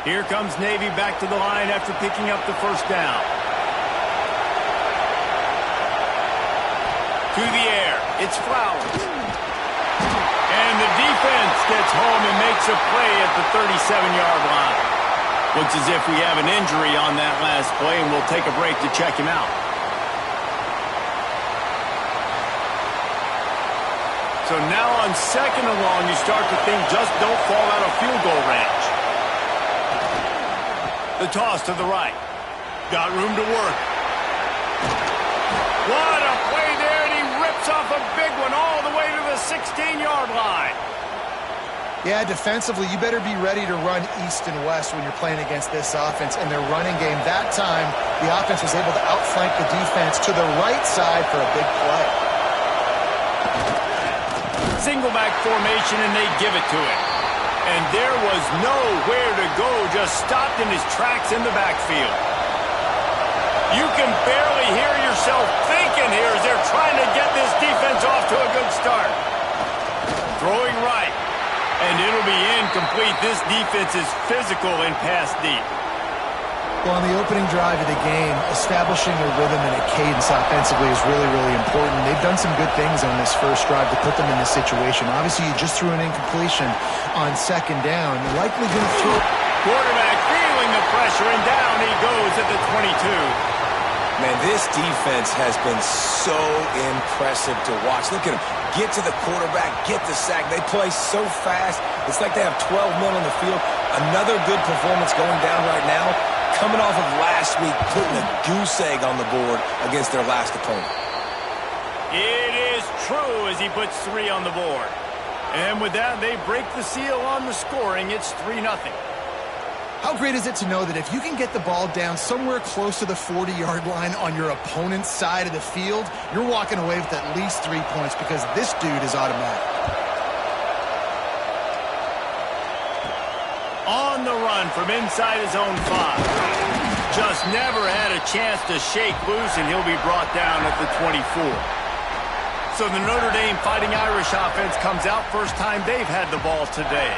Here comes Navy back to the line after picking up the first down. To the air, it's Flowers. And the defense gets home and makes a play at the 37-yard line. Looks as if we have an injury on that last play, and we'll take a break to check him out. So now on second and long, you start to think just don't fall out of field goal range. The toss to the right. Got room to work. What a play there, and he rips off a big one all the way to the 16-yard line. Yeah, defensively, you better be ready to run east and west when you're playing against this offense and their running game. That time, the offense was able to outflank the defense to the right side for a big play. Single back formation, and they give it to him. And there was nowhere to go, just stopped in his tracks in the backfield. You can barely hear yourself thinking here as they're trying to get this defense off to a good start. Throwing right. And it'll be incomplete. This defense is physical and pass deep. Well, on the opening drive of the game, establishing a rhythm and a cadence offensively is really, really important. They've done some good things on this first drive to put them in this situation. Obviously, you just threw an incompletion on second down. You're likely going to throw. Quarterback feeling the pressure, and down he goes at the 22. Man, this defense has been so impressive to watch. Look at them. Get to the quarterback, get the sack. They play so fast. It's like they have 12 men on the field. Another good performance going down right now. Coming off of last week, putting a goose egg on the board against their last opponent. It is true as he puts 3 on the board. And with that, they break the seal on the scoring. It's 3-0. How great is it to know that if you can get the ball down somewhere close to the 40-yard line on your opponent's side of the field, you're walking away with at least 3 points because this dude is automatic. On on the run from inside his own 5. Just never had a chance to shake loose, and he'll be brought down at the 24. So the Notre Dame Fighting Irish offense comes out first time they've had the ball today.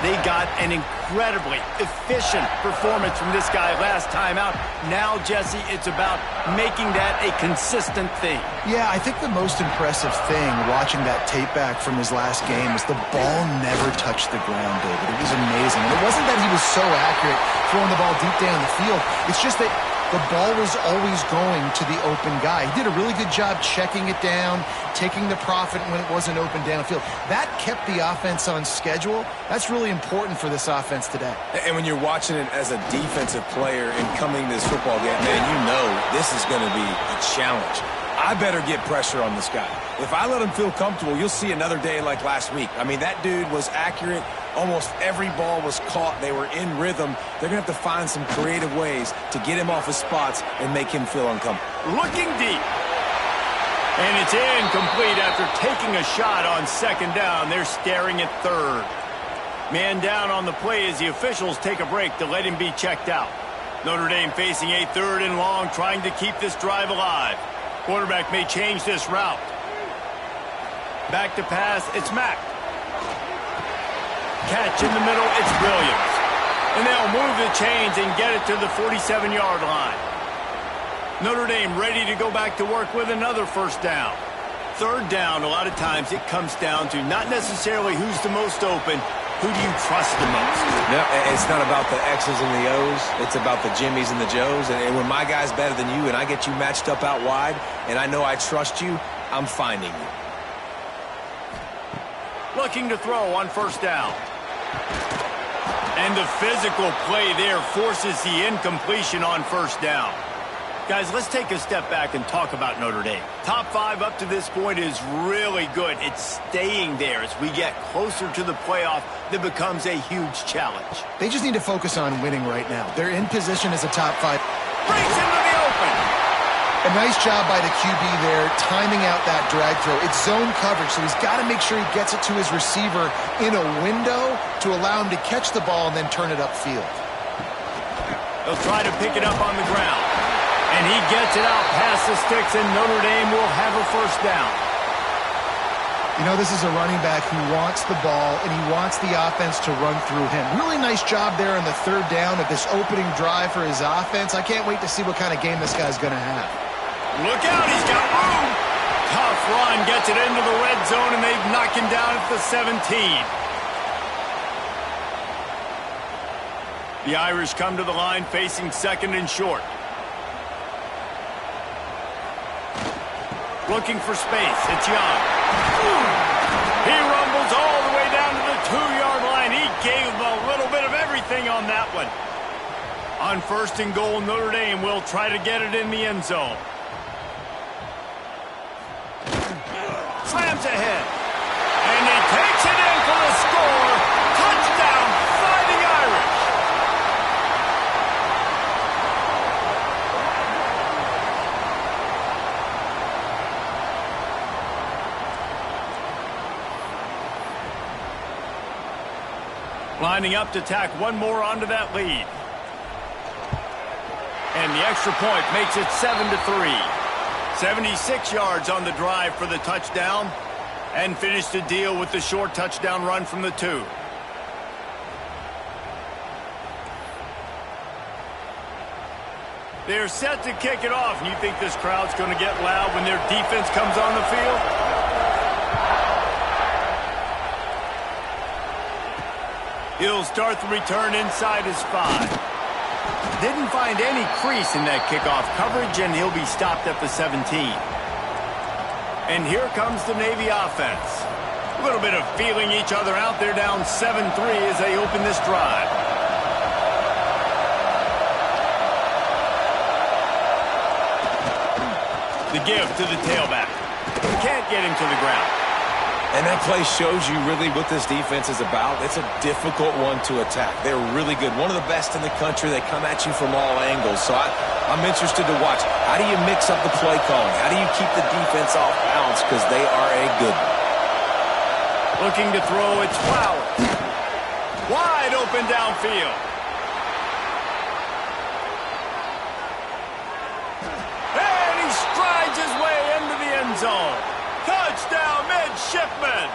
They got an incredibly efficient performance from this guy last time out. Now, Jesse, it's about making that a consistent thing. Yeah, I think the most impressive thing watching that tape back from his last game is the ball never touched the ground, David. It was amazing. And it wasn't that he was so accurate throwing the ball deep down the field. It's just that the ball was always going to the open guy. He did a really good job checking it down, taking the profit when it wasn't open downfield. That kept the offense on schedule. That's really important for this offense today. And when you're watching it as a defensive player and coming to this football game, man, you know this is going to be a challenge. I better get pressure on this guy. If I let him feel comfortable, you'll see another day like last week. I mean, that dude was accurate. Almost every ball was caught. They were in rhythm. They're going to have to find some creative ways to get him off his spots and make him feel uncomfortable. Looking deep. And it's incomplete after taking a shot on second down. They're staring at third. Man down on the play as the officials take a break to let him be checked out. Notre Dame facing a 3rd and long, trying to keep this drive alive. Quarterback may change this route. Back to pass, it's Mack. Catch in the middle, it's Williams. And they'll move the chains and get it to the 47-yard line. Notre Dame ready to go back to work with another first down. Third down, a lot of times it comes down to not necessarily who's the most open, who do you trust the most? No, it's not about the X's and the O's. It's about the Jimmies and the Joes. And when my guy's better than you and I get you matched up out wide and I know I trust you, I'm finding you. Looking to throw on first down. And the physical play there forces the incompletion on first down. Guys, let's take a step back and talk about Notre Dame. Top 5 up to this point is really good. It's staying there as we get closer to the playoff that becomes a huge challenge. They just need to focus on winning right now. They're in position as a top 5. Breaks into the open. A nice job by the QB there, timing out that drag throw. It's zone coverage, so he's got to make sure he gets it to his receiver in a window to allow him to catch the ball and then turn it upfield. They'll try to pick it up on the ground. And he gets it out past the sticks, and Notre Dame will have a first down. You know, this is a running back who wants the ball, and he wants the offense to run through him. Really nice job there on the third down of this opening drive for his offense. I can't wait to see what kind of game this guy's going to have. Look out, he's got room. Tough run, gets it into the red zone, and they knock him down at the 17. The Irish come to the line facing second and short. Looking for space. It's Young. He rumbles all the way down to the 2-yard line. He gave him a little bit of everything on that one. On first and goal, Notre Dame will try to get it in the end zone. Slams ahead. And he takes it in for the score. Touchdown, Fighting Irish. Lining up to tack one more onto that lead. And the extra point makes it 7-3. 76 yards on the drive for the touchdown. And finish the deal with the short touchdown run from the 2. They're set to kick it off. And you think this crowd's going to get loud when their defense comes on the field? He'll start the return inside his 5. Didn't find any crease in that kickoff coverage, and he'll be stopped at the 17. And here comes the Navy offense. A little bit of feeling each other out. They're down 7-3 as they open this drive. The give to the tailback. Can't get him to the ground. And that play shows you really what this defense is about. It's a difficult one to attack. They're really good. One of the best in the country. They come at you from all angles. So I'm interested to watch. How do you mix up the play calling? How do you keep the defense off balance? Because they are a good one. Looking to throw, it's Flowers. Wide open downfield. And he strides his way into the end zone. Touchdown, midshipman.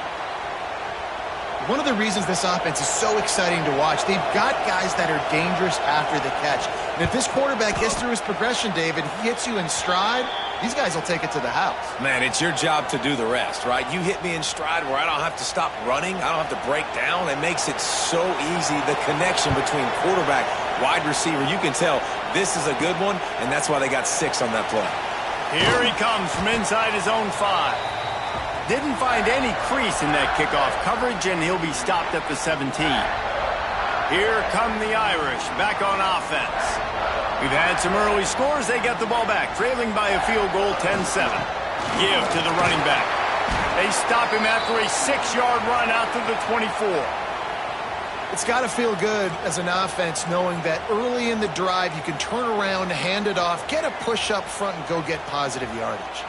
One of the reasons this offense is so exciting to watch, they've got guys that are dangerous after the catch. And if this quarterback gets through his progression, David, he hits you in stride, these guys will take it to the house. Man, it's your job to do the rest, right? You hit me in stride where I don't have to stop running. I don't have to break down. It makes it so easy, the connection between quarterback, wide receiver. You can tell this is a good one, and that's why they got 6 on that play. Here he comes from inside his own 5. Didn't find any crease in that kickoff coverage, and he'll be stopped at the 17. Here come the Irish back on offense. We've had some early scores. They get the ball back, trailing by a field goal, 10-7. Give to the running back. They stop him after a 6-yard run out to the 24. It's got to feel good as an offense knowing that early in the drive you can turn around, hand it off, get a push up front, and go get positive yardage.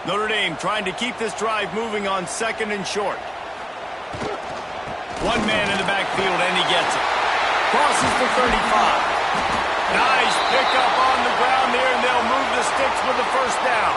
Notre Dame trying to keep this drive moving on 2nd and short. One man in the backfield, and he gets it. Crosses for 35. Nice pickup on the ground there, and they'll move the sticks with the first down.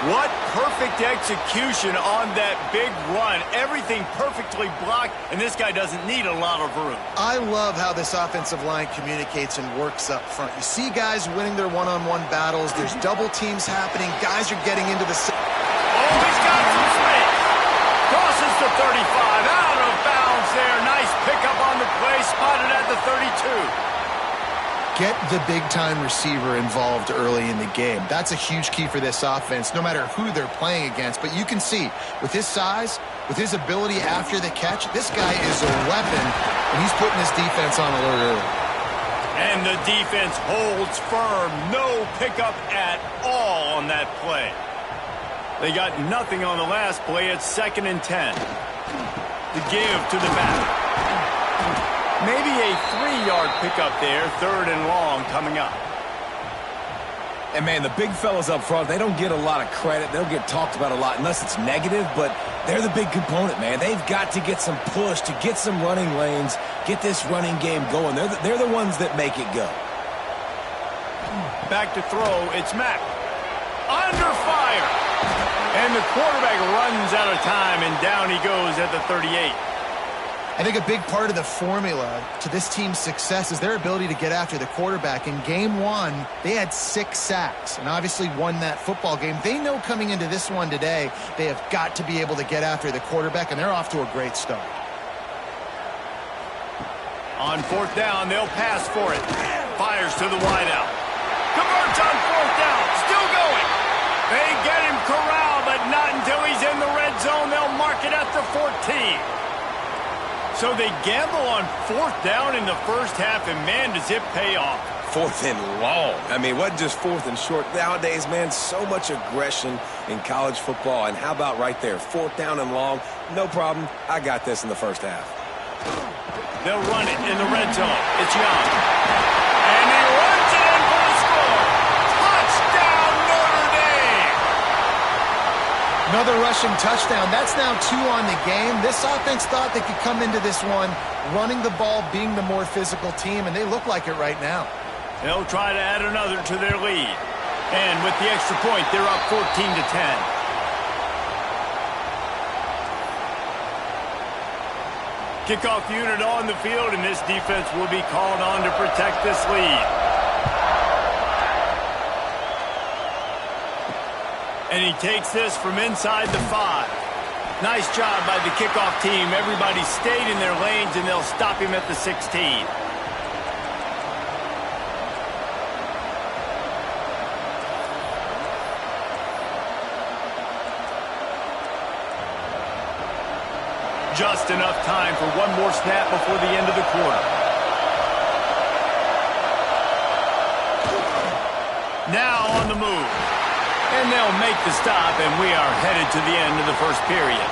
What perfect execution on that big run. Everything perfectly blocked, and this guy doesn't need a lot of room. I love how this offensive line communicates and works up front. You see guys winning their one-on-one battles. There's double teams happening. Guys are getting into the... Oh, he's got some space. Crosses the 35. Out of bounds there. Nice pickup on the play. Spotted at the 32. Get the big-time receiver involved early in the game. That's a huge key for this offense, no matter who they're playing against. But you can see, with his size, with his ability after the catch, this guy is a weapon, and he's putting his defense on alert early. And the defense holds firm. No pickup at all on that play. They got nothing on the last play. It's 2nd and 10. The give to the back. Maybe a 3-yard pickup there, 3rd and long coming up. And, man, the big fellas up front, they don't get a lot of credit. They don't get talked about a lot unless it's negative, but they're the big component, man. They've got to get some push, to get some running lanes, get this running game going. They're the ones that make it go. Back to throw, it's Mack. Under fire. And the quarterback runs out of time, and down he goes at the 38. I think a big part of the formula to this team's success is their ability to get after the quarterback. In game 1, they had 6 sacks and obviously won that football game. They know coming into this one today, they have got to be able to get after the quarterback, and they're off to a great start. On 4th down, they'll pass for it. Fires to the wideout. Converts on 4th down. Still going. They get him corralled, but not until he's in the red zone. They'll mark it at the 14. So they gamble on 4th down in the first half, and, man, does it pay off. 4th and long. I mean, it wasn't just 4th and short. Nowadays, man, so much aggression in college football. And how about right there, 4th down and long? No problem. I got this in the first half. They'll run it in the red zone. It's Young. And he runs it in for the score. Touchdown, Notre Dame! Another rushing touchdown. That's now 2 on the game. This offense thought they could come into this one running the ball, being the more physical team, and they look like it right now. They'll try to add another to their lead. And with the extra point, they're up 14-10. Kickoff unit on the field, and this defense will be called on to protect this lead. And he takes this from inside the 5. Nice job by the kickoff team. Everybody stayed in their lanes, and they'll stop him at the 16. Just enough time for one more snap before the end of the quarter. Now on the move. And they'll make the stop, and we are headed to the end of the first period.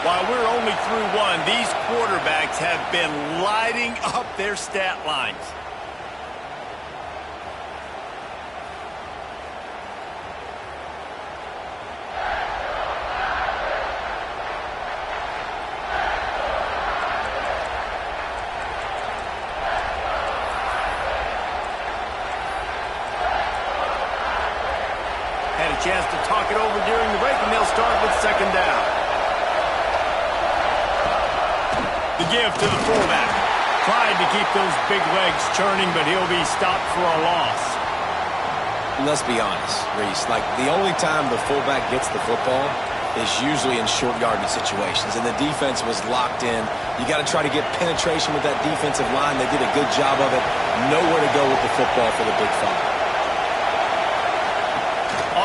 While we're only through one, these quarterbacks have been lighting up their stat lines. a chance to talk it over during the break, and they'll start with second down. The give to the fullback. Tried to keep those big legs churning, but he'll be stopped for a loss. Let's be honest, Reese. Like, the only time the fullback gets the football is usually in short yardage situations, and the defense was locked in. You got to try to get penetration with that defensive line. They did a good job of it. Nowhere to go with the football for the big five.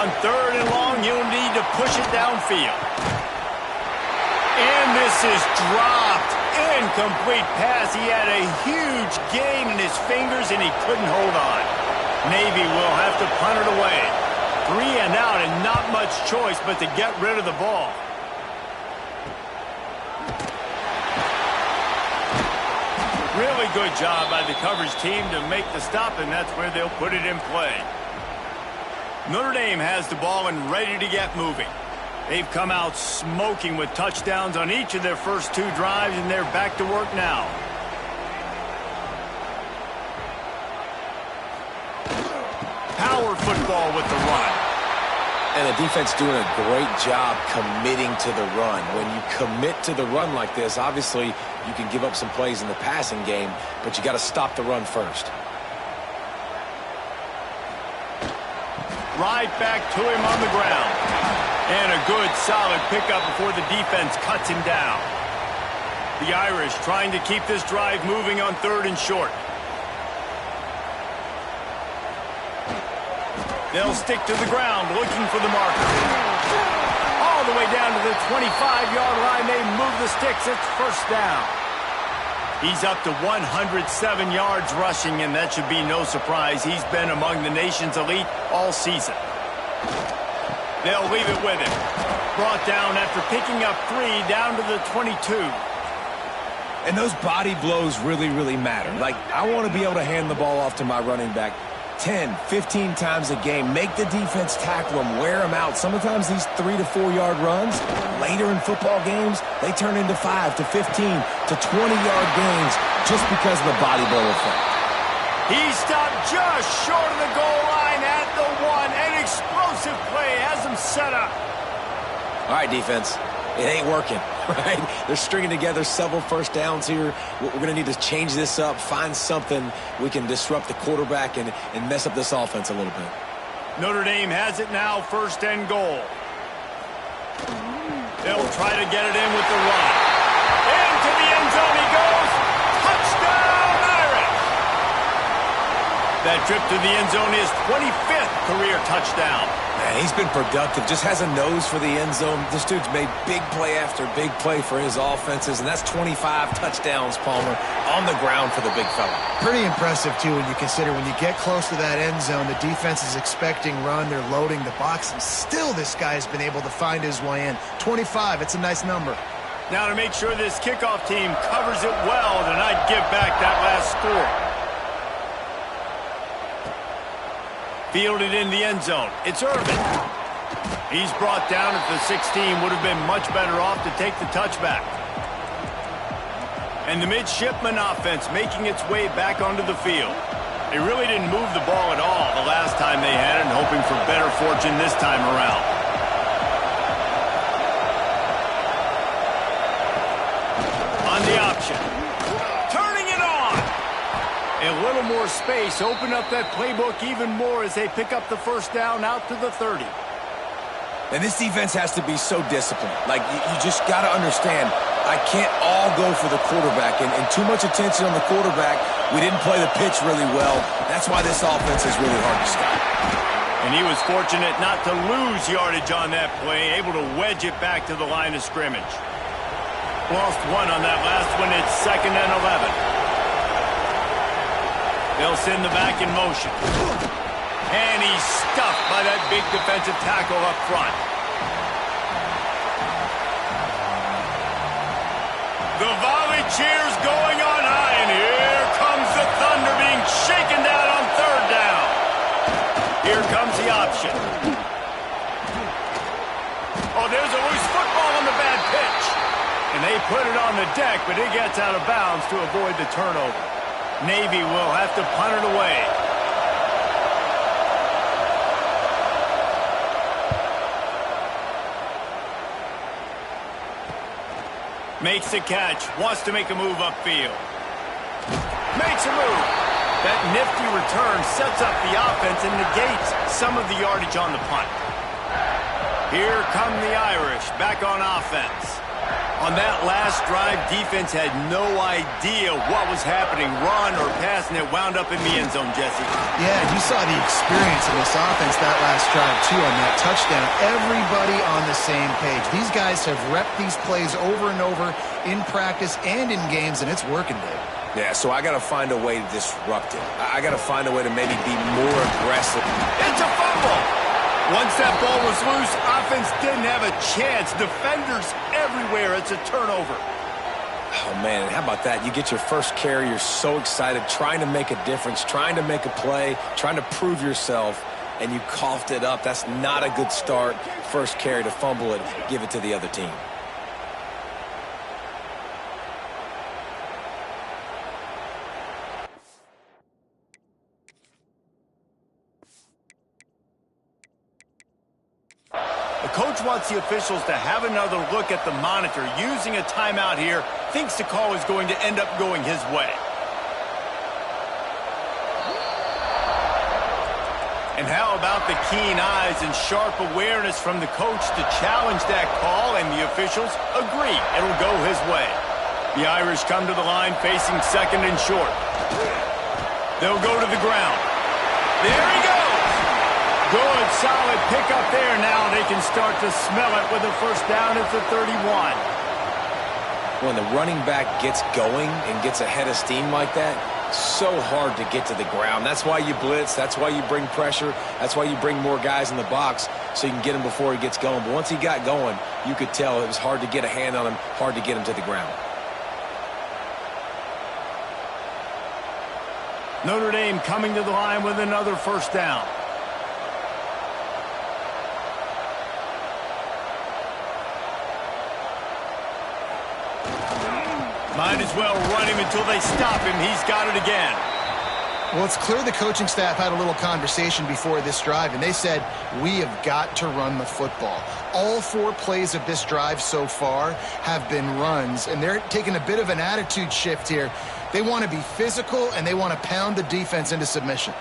On third and long, he'll need to push it downfield. And this is dropped. Incomplete pass. He had a huge gain in his fingers, and he couldn't hold on. Navy will have to punt it away. 3 and out, and not much choice but to get rid of the ball. Really good job by the coverage team to make the stop, and that's where they'll put it in play. Notre Dame has the ball and ready to get moving. They've come out smoking with touchdowns on each of their first 2 drives, and they're back to work now. Power football with the run. And the defense doing a great job committing to the run. When you commit to the run like this, obviously you can give up some plays in the passing game, but you got to stop the run first. Right back to him on the ground. And a good, solid pickup before the defense cuts him down. The Irish trying to keep this drive moving on third and short. They'll stick to the ground looking for the marker. All the way down to the 25-yard line. They move the sticks. It's first down. He's up to 107 yards rushing, and that should be no surprise. He's been among the nation's elite all season. They'll leave it with him. Brought down after picking up 3 down to the 22. And those body blows really, really matter. Like, I want to be able to hand the ball off to my running back 10, 15 times a game. Make the defense tackle them, wear them out. Sometimes these 3 to 4 yard runs, later in football games, they turn into 5 to 15 to 20-yard gains just because of the body blow effect. He stopped just short of the goal line at the 1. An explosive play has him set up. All right, defense. It ain't working, right? They're stringing together several first downs here. We're going to need to change this up, find something we can disrupt the quarterback and mess up this offense a little bit. Notre Dame has it now, first and goal. They'll try to get it in with the run. Into the end zone he goes. Touchdown, Irish! That trip to the end zone is 25th career touchdown. Man, he's been productive, just has a nose for the end zone. This dude's made big play after big play for his offenses, and that's 25 touchdowns, Palmer, on the ground for the big fella. Pretty impressive, too, when you consider when you get close to that end zone, the defense is expecting run, they're loading the box, and still this guy's been able to find his way in. 25, it's a nice number. Now to make sure this kickoff team covers it well, then I'd give back that last score. Fielded in the end zone. It's Irvin. He's brought down at the 16. Would have been much better off to take the touchback. And the midshipman offense making its way back onto the field. They really didn't move the ball at all the last time they had it, and hoping for better fortune this time around. On the option. Turning it on. A little more space, open up that playbook even more as they pick up the first down out to the 30. And this defense has to be so disciplined. Like, you just got to understand, I can't all go for the quarterback. And too much attention on the quarterback. We didn't play the pitch really well. That's why this offense is really hard to stop. And he was fortunate not to lose yardage on that play, able to wedge it back to the line of scrimmage. Lost 1 on that last one. It's 2nd and 11. They'll send the back in motion. And he's stuffed by that big defensive tackle up front. The volley cheers going on high, and here comes the Thunder being shaken down on third down. Here comes the option. Oh, there's a loose football on the bad pitch. And they put it on the deck, but it gets out of bounds to avoid the turnover. Navy will have to punt it away. Makes the catch. Wants to make a move upfield. Makes a move. That nifty return sets up the offense and negates some of the yardage on the punt. Here come the Irish back on offense. On that last drive, defense had no idea what was happening, run or pass, and it wound up in the end zone, Jesse. Yeah, you saw the experience in this offense that last drive, too, on that touchdown. Everybody on the same page. These guys have repped these plays over and over in practice and in games, and it's working, Dave. Yeah, so I got to find a way to disrupt it. I got to find a way to maybe be more aggressive. It's a fumble! Once that ball was loose, offense didn't have a chance. Defenders everywhere. It's a turnover. Oh, man, how about that? You get your first carry. You're so excited, trying to make a difference, trying to make a play, trying to prove yourself, and you coughed it up. That's not a good start. First carry to fumble it, give it to the other team. Coach wants the officials to have another look at the monitor. Using a timeout here, thinks the call is going to end up going his way. And how about the keen eyes and sharp awareness from the coach to challenge that call, and the officials agree it'll go his way. The Irish come to the line facing second and short. They'll go to the ground. There he goes! Good, solid pickup there. Now they can start to smell it with a first down at the 31. When the running back gets going and gets ahead of steam like that, so hard to get to the ground. That's why you blitz. That's why you bring pressure. That's why you bring more guys in the box so you can get him before he gets going. But once he got going, you could tell it was hard to get a hand on him, hard to get him to the ground. Notre Dame coming to the line with another first down. Might as well run him until they stop him. He's got it again. Well, it's clear the coaching staff had a little conversation before this drive, and they said, we have got to run the football. All 4 plays of this drive so far have been runs, and they're taking a bit of an attitude shift here. They want to be physical, and they want to pound the defense into submission.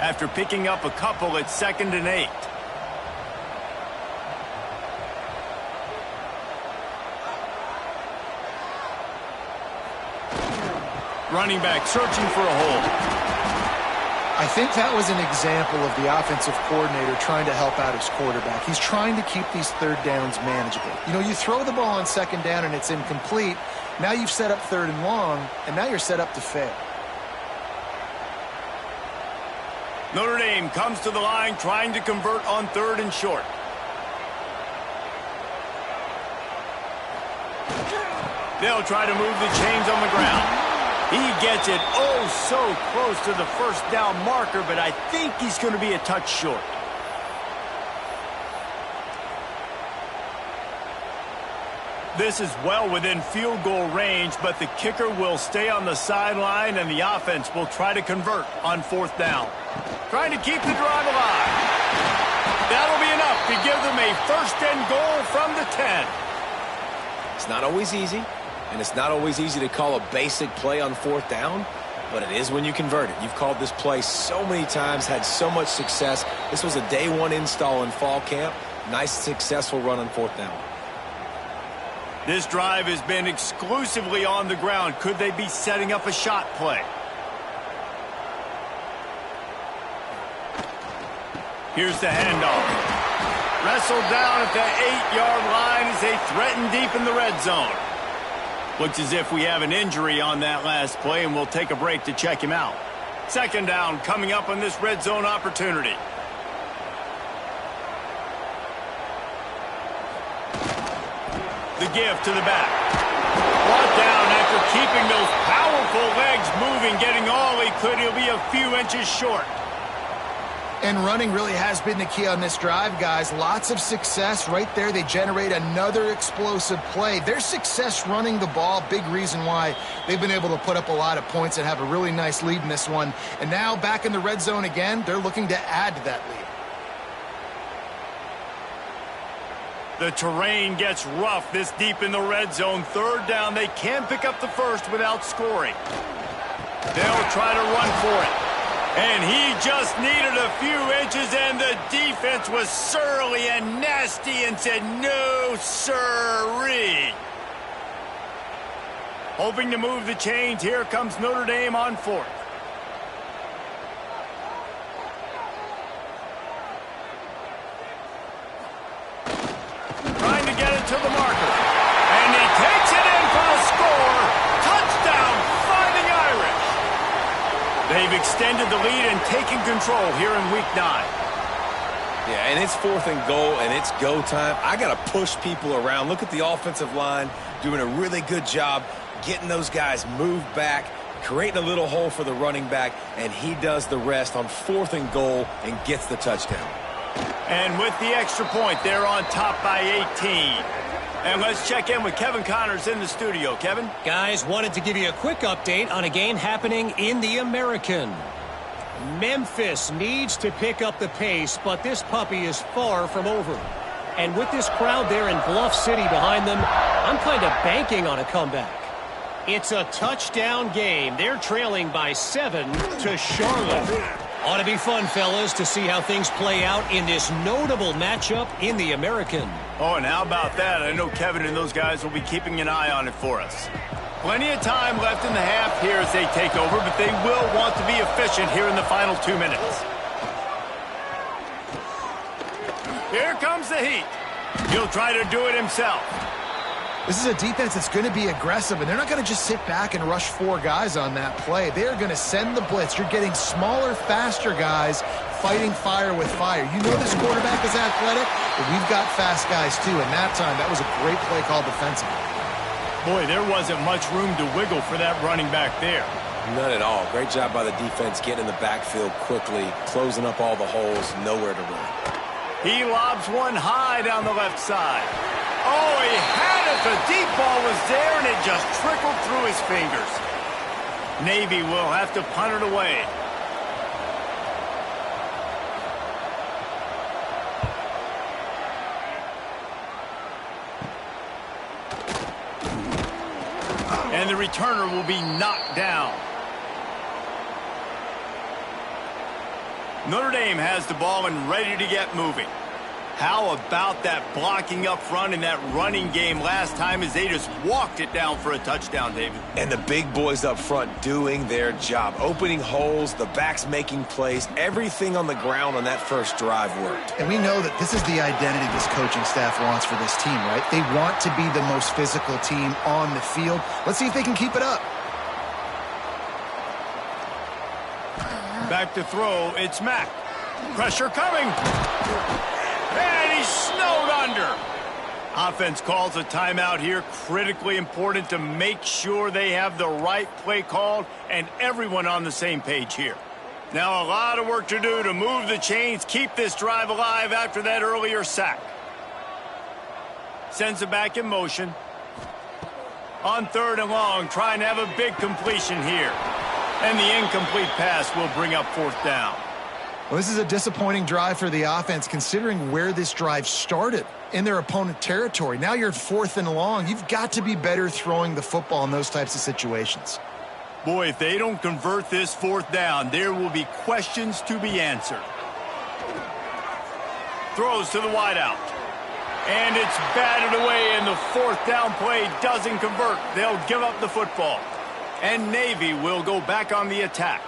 After picking up a couple, it's 2nd and 8. Running back searching for a hole. I think that was an example of the offensive coordinator trying to help out his quarterback. He's trying to keep these third downs manageable. You know, you throw the ball on 2nd down and it's incomplete. Now you've set up 3rd and long, and now you're set up to fail. Notre Dame comes to the line trying to convert on 3rd and short. They'll try to move the chains on the ground. He gets it so close to the first down marker, but I think he's going to be a touch short. This is well within field goal range, but the kicker will stay on the sideline, and the offense will try to convert on 4th down. Trying to keep the drive alive. That'll be enough to give them a 1st and goal from the 10. It's not always easy. And it's not always easy to call a basic play on 4th down, but it is when you convert it. You've called this play so many times, had so much success. This was a day 1 install in fall camp. Nice, successful run on 4th down. This drive has been exclusively on the ground. Could they be setting up a shot play? Here's the handoff. Wrestled down at the 8-yard line as they threaten deep in the red zone. Looks as if we have an injury on that last play, and we'll take a break to check him out. 2nd down coming up on this red zone opportunity. The give to the back. Brought down after keeping those powerful legs moving, getting all he could. He'll be a few inches short. And running really has been the key on this drive, guys. Lots of success right there. They generate another explosive play. Their success running the ball, big reason why they've been able to put up a lot of points and have a really nice lead in this one. And now back in the red zone again, they're looking to add to that lead. The terrain gets rough this deep in the red zone. Third down, they can pick up the first without scoring. They'll try to run for it. And he just needed a few inches, and the defense was surly and nasty and said, no, sirree. Hoping to move the chains, here comes Notre Dame on fourth. Trying to get it to the marker. And he takes it in for the score. Touchdown, Fighting Irish. They've extended the lead and taken control here in week 9. Yeah, and it's 4th and goal, and it's go time. I got to push people around. Look at the offensive line doing a really good job getting those guys moved back, creating a little hole for the running back, and he does the rest on 4th and goal and gets the touchdown. And with the extra point, they're on top by 18. And let's check in with Kevin Connors in the studio. Kevin? Guys, wanted to give you a quick update on a game happening in the American. Memphis needs to pick up the pace, but this puppy is far from over. And with this crowd there in Bluff City behind them, I'm kind of banking on a comeback. It's a touchdown game. They're trailing by 7 to Charlotte. Ought to be fun, fellas, to see how things play out in this notable matchup in the American. Oh, and how about that? I know Kevin and those guys will be keeping an eye on it for us. Plenty of time left in the half here as they take over, but they will want to be efficient here in the final 2 minutes. Here comes the heat. He'll try to do it himself. This is a defense that's going to be aggressive, and they're not going to just sit back and rush 4 guys on that play. They're going to send the blitz. You're getting smaller, faster guys fighting fire with fire. You know this quarterback is athletic, but we've got fast guys too, and that time, that was a great play call defensively. Boy, there wasn't much room to wiggle for that running back there. None at all. Great job by the defense getting in the backfield quickly, closing up all the holes, nowhere to run. He lobs one high down the left side. Oh, he had it. The deep ball was there, and it just trickled through his fingers. Navy will have to punt it away. And the returner will be knocked down. Notre Dame has the ball and ready to get moving. How about that blocking up front in that running game last time as they just walked it down for a touchdown, David? And the big boys up front doing their job, opening holes, the backs making plays, everything on the ground on that first drive worked. And we know that this is the identity this coaching staff wants for this team, right? They want to be the most physical team on the field. Let's see if they can keep it up. Back to throw, it's Mack. Pressure coming. And he's snowed under. Offense calls a timeout here. Critically important to make sure they have the right play called and everyone on the same page here. Now a lot of work to do to move the chains, keep this drive alive after that earlier sack. Sends it back in motion. On 3rd and long, trying to have a big completion here. And the incomplete pass will bring up 4th down. Well, this is a disappointing drive for the offense considering where this drive started in their opponent territory. Now you're at 4th and long. You've got to be better throwing the football in those types of situations. Boy, if they don't convert this 4th down, there will be questions to be answered. Throws to the wideout. And it's batted away, and the 4th down play doesn't convert. They'll give up the football. And Navy will go back on the attack.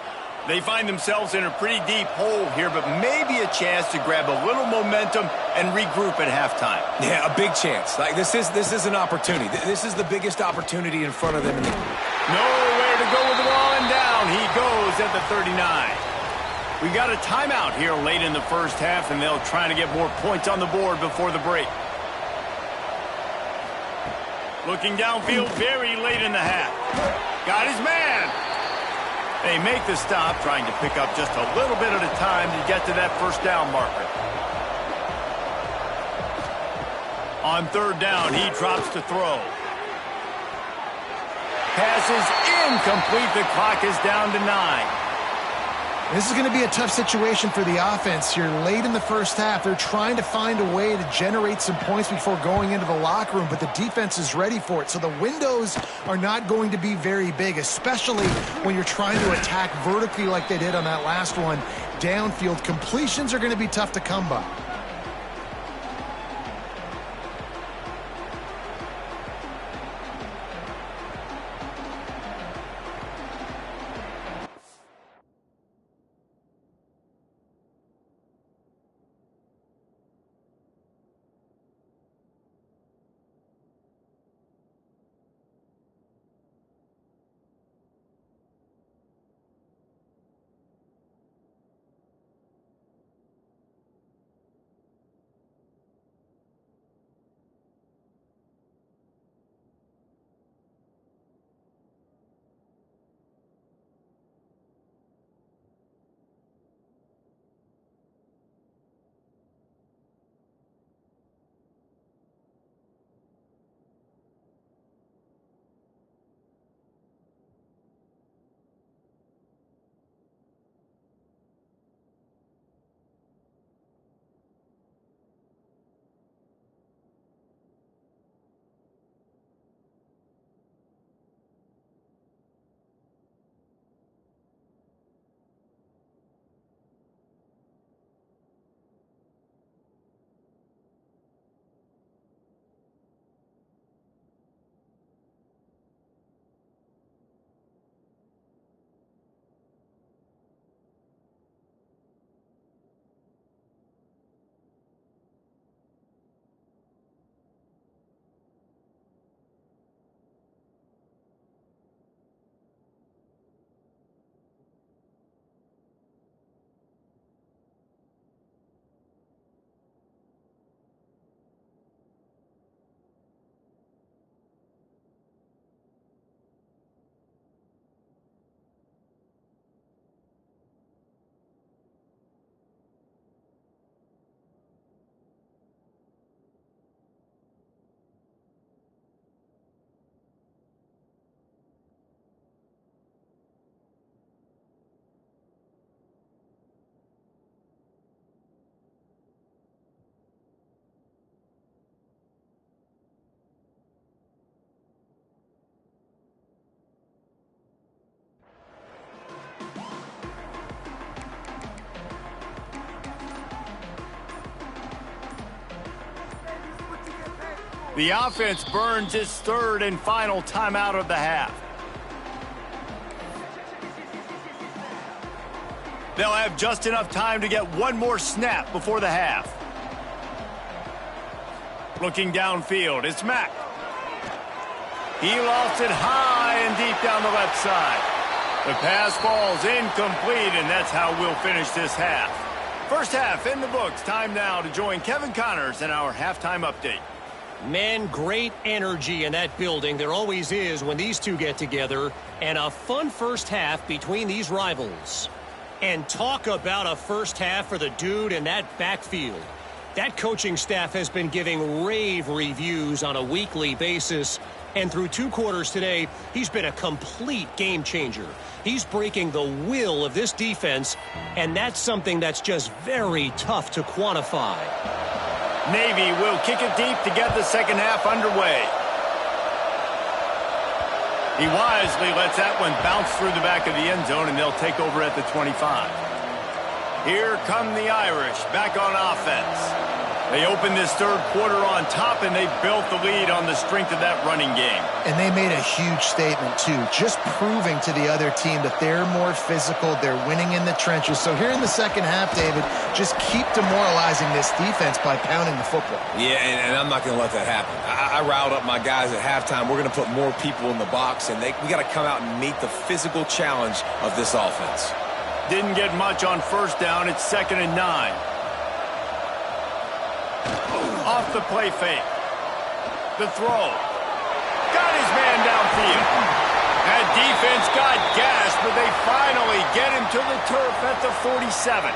They find themselves in a pretty deep hole here, but maybe a chance to grab a little momentum and regroup at halftime. Yeah, a big chance. Like this is an opportunity. This is the biggest opportunity in front of them. Nowhere to go with the ball, and down he goes at the 39. We've got a timeout here late in the first half, and they'll try to get more points on the board before the break. Looking downfield very late in the half. Got his man. They make the stop, trying to pick up just a little bit at a time to get to that 1st down marker. On 3rd down, he drops to throw. Pass is incomplete. The clock is down to 9. This is going to be a tough situation for the offense here. Late in the first half, they're trying to find a way to generate some points before going into the locker room, but the defense is ready for it. So the windows are not going to be very big, especially when you're trying to attack vertically like they did on that last one. Downfield completions are going to be tough to come by. The offense burns its third and final timeout of the half. They'll have just enough time to get one more snap before the half. Looking downfield, it's Mack. He lofts it high and deep down the left side. The pass falls incomplete, and that's how we'll finish this half. First half in the books. Time now to join Kevin Connors in our halftime update. Men, great energy in that building. There always is when these two get together. And a fun first half between these rivals. And talk about a first half for the dude in that backfield. That coaching staff has been giving rave reviews on a weekly basis. And through 2 quarters today, he's been a complete game changer. He's breaking the will of this defense, and that's something that's just very tough to quantify. Navy will kick it deep to get the second half underway. He wisely lets that one bounce through the back of the end zone, and they'll take over at the 25. Here come the Irish back on offense. They opened this third quarter on top, and they built the lead on the strength of that running game. And they made a huge statement, too, just proving to the other team that they're more physical, they're winning in the trenches. So here in the second half, David, just keep demoralizing this defense by pounding the football. Yeah, and I'm not going to let that happen. I riled up my guys at halftime. We're going to put more people in the box, and we got to come out and meet the physical challenge of this offense. Didn't get much on first down. It's 2nd and 9. Off the play fake. The throw. Got his man downfield. That defense got gashed, but they finally get him to the turf at the 47.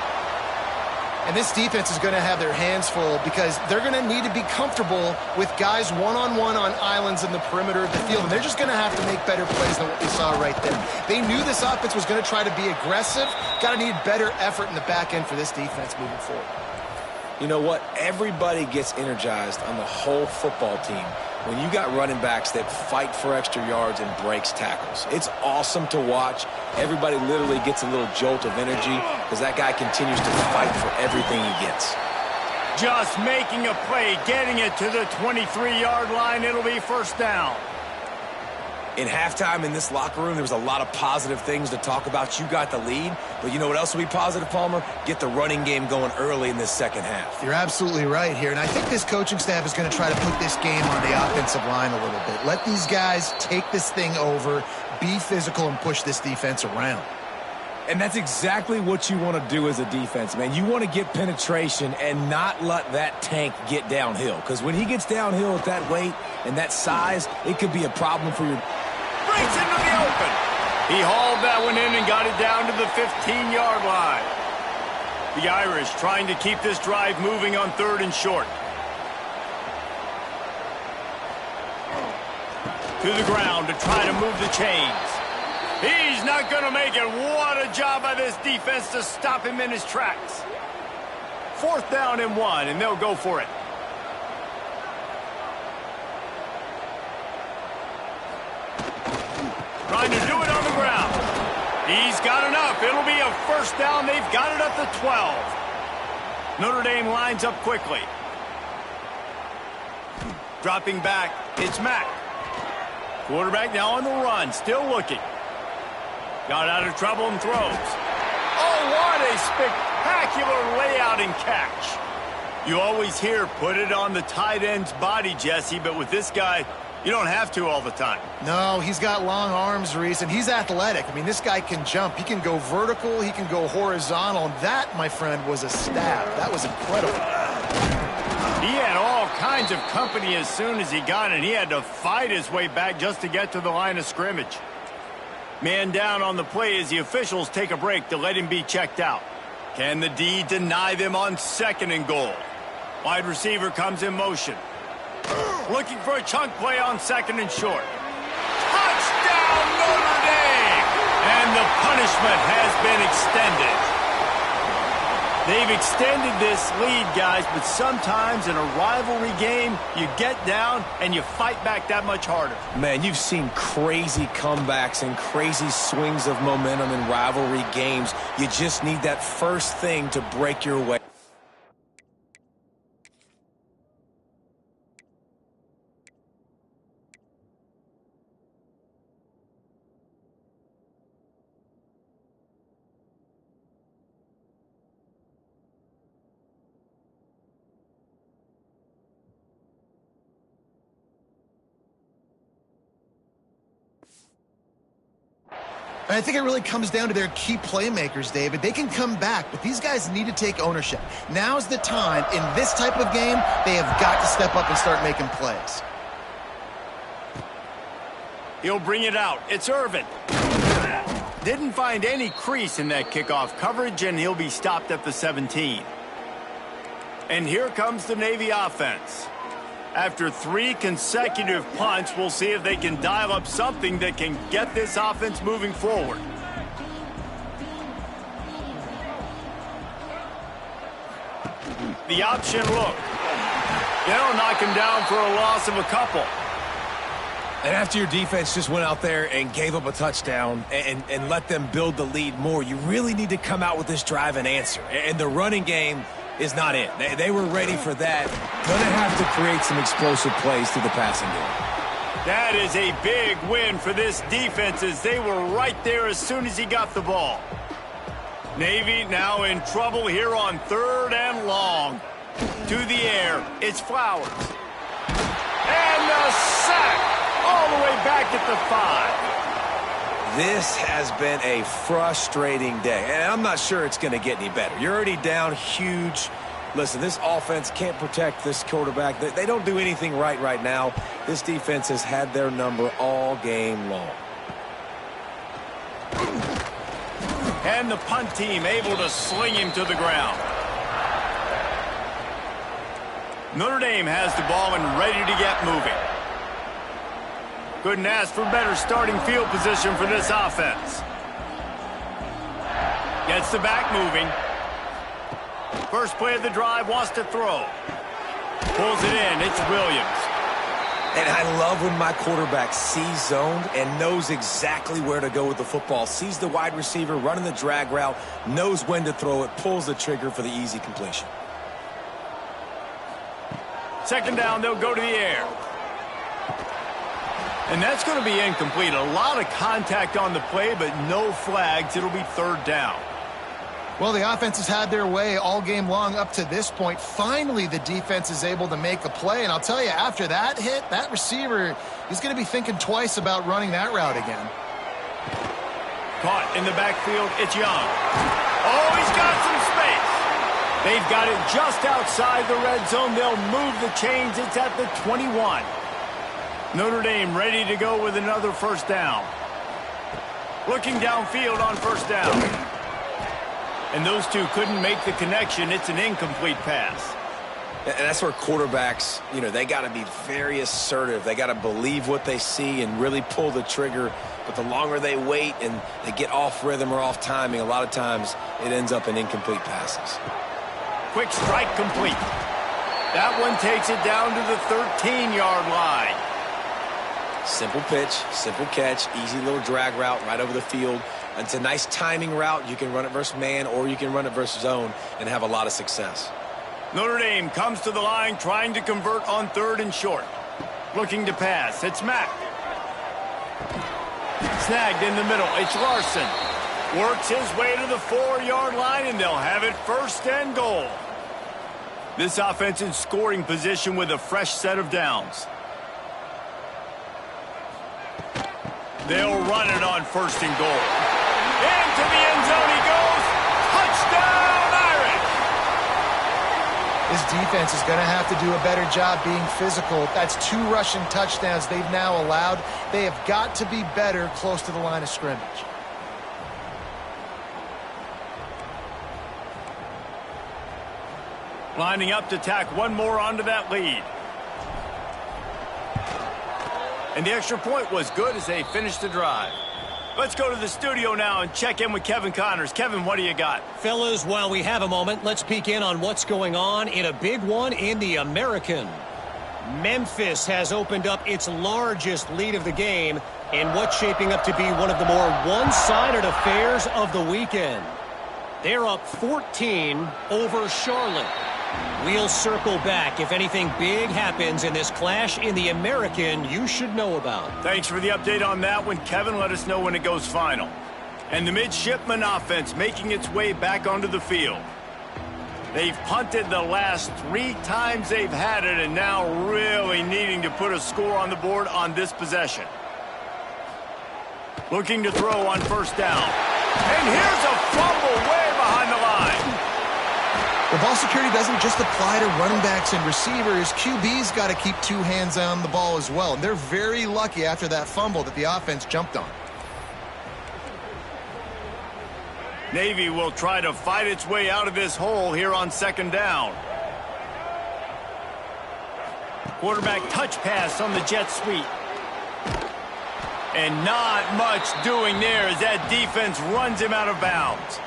And this defense is going to have their hands full because they're going to need to be comfortable with guys one-on-one on islands in the perimeter of the field. And they're just going to have to make better plays than what we saw right there. They knew this offense was going to try to be aggressive. Got to need better effort in the back end for this defense moving forward. You know what? Everybody gets energized on the whole football team when you got running backs that fight for extra yards and breaks tackles. It's awesome to watch. Everybody literally gets a little jolt of energy because that guy continues to fight for everything he gets. Just making a play, getting it to the 23-yard line. It'll be first down. In halftime in this locker room, there was a lot of positive things to talk about. You got the lead, but you know what else will be positive, Palmer? Get the running game going early in this second half. You're absolutely right here, and I think this coaching staff is going to try to put this game on the offensive line a little bit. Let these guys take this thing over, be physical, and push this defense around. And that's exactly what you want to do as a defense, man. You want to get penetration and not let that tank get downhill, because when he gets downhill at that weight and that size, it could be a problem for your... Breaks into the open. He hauled that one in and got it down to the 15-yard line. The Irish trying to keep this drive moving on 3rd and short. To the ground to try to move the chains. He's not going to make it. What a job by this defense to stop him in his tracks. 4th down and 1, and they'll go for it. Trying to do it on the ground. He's got enough. It'll be a first down. They've got it at the 12. Notre Dame lines up quickly. Dropping back, it's Mack. Quarterback now on the run, still looking. Got out of trouble and throws. Oh, what a spectacular layout and catch. You always hear, put it on the tight end's body, Jesse, but with this guy, you don't have to all the time. No, he's got long arms, Reese, and he's athletic. I mean, this guy can jump. He can go vertical. He can go horizontal. And that, my friend, was a stab. That was incredible. He had all kinds of company as soon as he got it. He had to fight his way back just to get to the line of scrimmage. Man down on the play as the officials take a break to let him be checked out. Can the D deny them on 2nd and goal? Wide receiver comes in motion. Looking for a chunk play on 2nd and short. Touchdown, Notre Dame! And the punishment has been extended. They've extended this lead, guys, but sometimes in a rivalry game, you get down and you fight back that much harder. Man, you've seen crazy comebacks and crazy swings of momentum in rivalry games. You just need that first thing to break your way. And I think it really comes down to their key playmakers, David. They can come back, but these guys need to take ownership. Now's the time. In this type of game, they have got to step up and start making plays. He'll bring it out. It's Irvin. Didn't find any crease in that kickoff coverage, and he'll be stopped at the 17. And here comes the Navy offense. After 3 consecutive punts, we'll see if they can dial up something that can get this offense moving forward. The option look. They'll knock him down for a loss of a couple. And after your defense just went out there and gave up a touchdown and let them build the lead more, you really need to come out with this drive and answer. And the running game is not it. They were ready for that. Gonna have to create some explosive plays to the passing game. That is a big win for this defense as they were right there as soon as he got the ball. Navy now in trouble here on 3rd and long. To the air, it's Flowers. And the sack all the way back at the 5. This has been a frustrating day, and I'm not sure it's going to get any better. You're already down huge. Listen, this offense can't protect this quarterback. They don't do anything right now. This defense has had their number all game long. And the punt team able to sling him to the ground. Notre Dame has the ball and ready to get moving. Couldn't ask for better starting field position for this offense. Gets the back moving. First play of the drive, wants to throw. Pulls it in. It's Williams. And I love when my quarterback sees zoned and knows exactly where to go with the football. Sees the wide receiver running the drag route, knows when to throw it, pulls the trigger for the easy completion. Second down, they'll go to the air. And that's going to be incomplete. A lot of contact on the play, but no flags. It'll be third down. Well, the offense has had their way all game long up to this point. Finally, the defense is able to make a play. And I'll tell you, after that hit, that receiver is going to be thinking twice about running that route again. Caught in the backfield, it's Young. Oh, he's got some space. They've got it just outside the red zone. They'll move the chains. It's at the 21. Notre Dame ready to go with another first down. Looking downfield on first down. And those two couldn't make the connection. It's an incomplete pass. And that's where quarterbacks, they got to be very assertive. They got to believe what they see and really pull the trigger. But the longer they wait and they get off rhythm or off timing, a lot of times it ends up in incomplete passes. Quick strike complete. That one takes it down to the 13-yard line. Simple pitch, simple catch, easy little drag route right over the field. It's a nice timing route. You can run it versus man or you can run it versus zone and have a lot of success. Notre Dame comes to the line trying to convert on third and short. Looking to pass. It's Mack. Snagged in the middle. It's Larson. Works his way to the 4-yard line and they'll have it first and goal. This offense in scoring position with a fresh set of downs. They'll run it on first and goal. Into the end zone he goes. Touchdown, Irish! This defense is going to have to do a better job being physical. That's 2 rushing touchdowns they've now allowed. They have got to be better close to the line of scrimmage. Lining up to tack one more onto that lead. And the extra point was good as they finished the drive. Let's go to the studio now and check in with Kevin Connors. Kevin, what do you got? Fellas, while we have a moment, let's peek in on what's going on in a big one in the American. Memphis has opened up its largest lead of the game in what's shaping up to be one of the more one-sided affairs of the weekend. They're up 14 over Charlotte. We'll circle back if anything big happens in this clash in the American you should know about. Thanks for the update on that one, Kevin. Let us know when it goes final. And the midshipman offense making its way back onto the field. They've punted the last 3 times they've had it and now really needing to put a score on the board on this possession. Looking to throw on first down. And here's a fumble way behind the line. The ball security doesn't just apply to running backs and receivers. QB's got to keep 2 hands on the ball as well. And they're very lucky after that fumble that the offense jumped on. Navy will try to fight its way out of this hole here on second down. Quarterback touch pass on the jet sweep. And not much doing there as that defense runs him out of bounds.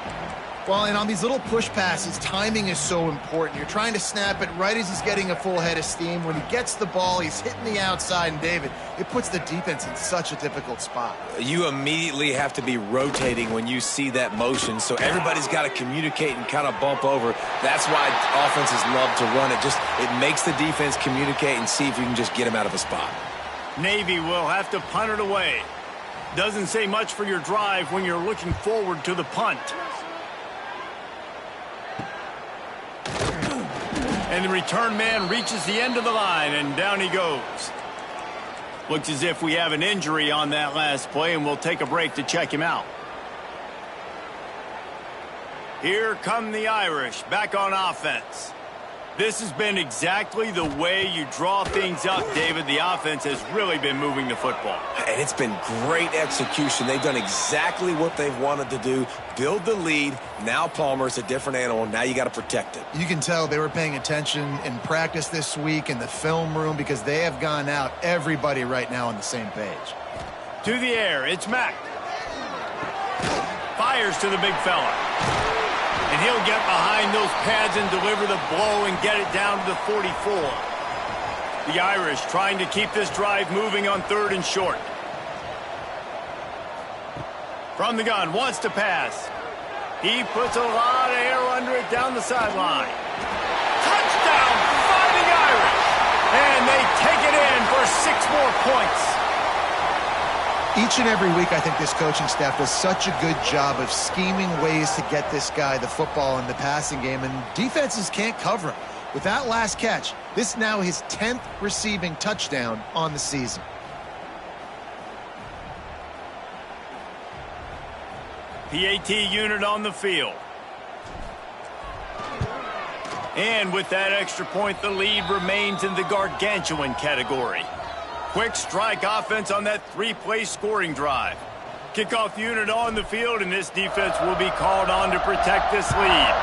Well, and on these little push passes, timing is so important. You're trying to snap it right as he's getting a full head of steam. When he gets the ball, he's hitting the outside, and David, it puts the defense in such a difficult spot. You immediately have to be rotating when you see that motion, so everybody's got to communicate and kind of bump over. That's why offenses love to run it. It makes the defense communicate and see if you can just get him out of a spot. Navy will have to punt it away. Doesn't say much for your drive when you're looking forward to the punt. And the return man reaches the end of the line, and down he goes. Looks as if we have an injury on that last play, and we'll take a break to check him out. Here come the Irish back on offense. This has been exactly the way you draw things up, David. The offense has really been moving the football. And it's been great execution. They've done exactly what they've wanted to do. Build the lead. Now Palmer's a different animal. Now you got to protect it. You can tell they were paying attention in practice this week in the film room because they have gone out, everybody right now on the same page. To the air, it's Mack. Fires to the big fella. And he'll get behind those pads and deliver the blow and get it down to the 44. The Irish trying to keep this drive moving on 3rd and short. From the gun, wants to pass. He puts a lot of air under it down the sideline. Touchdown, Fighting Irish! And they take it in for 6 more points. Each and every week, I think this coaching staff does such a good job of scheming ways to get this guy the football in the passing game, and defenses can't cover him. With that last catch, this is now his 10th receiving touchdown on the season. PAT unit on the field. And with that extra point, the lead remains in the gargantuan category. Quick strike offense on that 3-play scoring drive. Kickoff unit on the field, and this defense will be called on to protect this lead.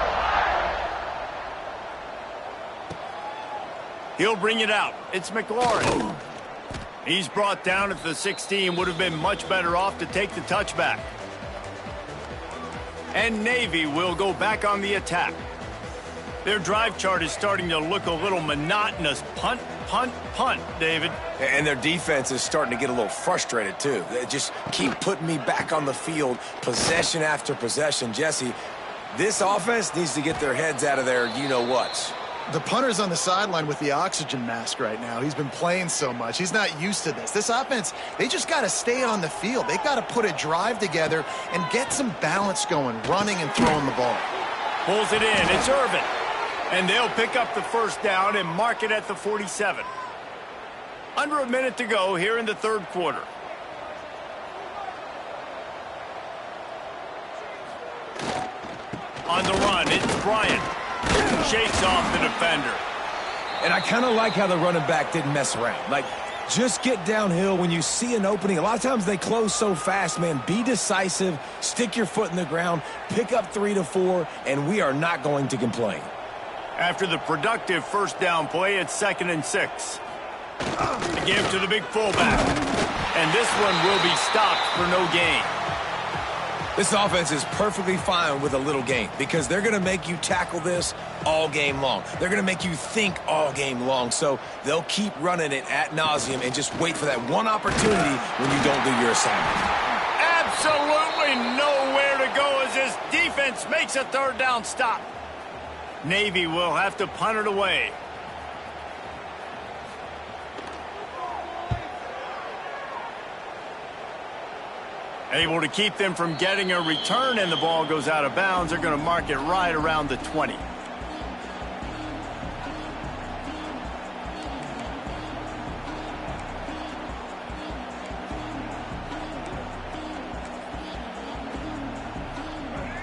He'll bring it out. It's McLaurin. He's brought down at the 16. Would have been much better off to take the touchback. And Navy will go back on the attack. Their drive chart is starting to look a little monotonous. Punt, punt, punt, David. And their defense is starting to get a little frustrated, too. They just keep putting me back on the field, possession after possession. Jesse, this offense needs to get their heads out of their you-know-whats. The punter's on the sideline with the oxygen mask right now. He's been playing so much. He's not used to this. This offense, they just got to stay on the field. They've got to put a drive together and get some balance going, running and throwing the ball. Pulls it in. It's Irvin. And they'll pick up the first down and mark it at the 47. Under a minute to go here in the 3rd quarter. On the run, it's Bryant. Shakes off the defender. And I kind of like how the running back didn't mess around. Like, just get downhill when you see an opening. A lot of times they close so fast, man. Be decisive, stick your foot in the ground, pick up 3 to 4, and we are not going to complain. After the productive first down play, it's 2nd and 6. The give to the big fullback. And this one will be stopped for no gain. This offense is perfectly fine with a little gain because they're going to make you tackle this all game long. They're going to make you think all game long. So they'll keep running it ad nauseum and just wait for that one opportunity when you don't do your assignment. Absolutely nowhere to go as this defense makes a 3rd down stop. Navy will have to punt it away. Able to keep them from getting a return, and the ball goes out of bounds. They're going to mark it right around the 20.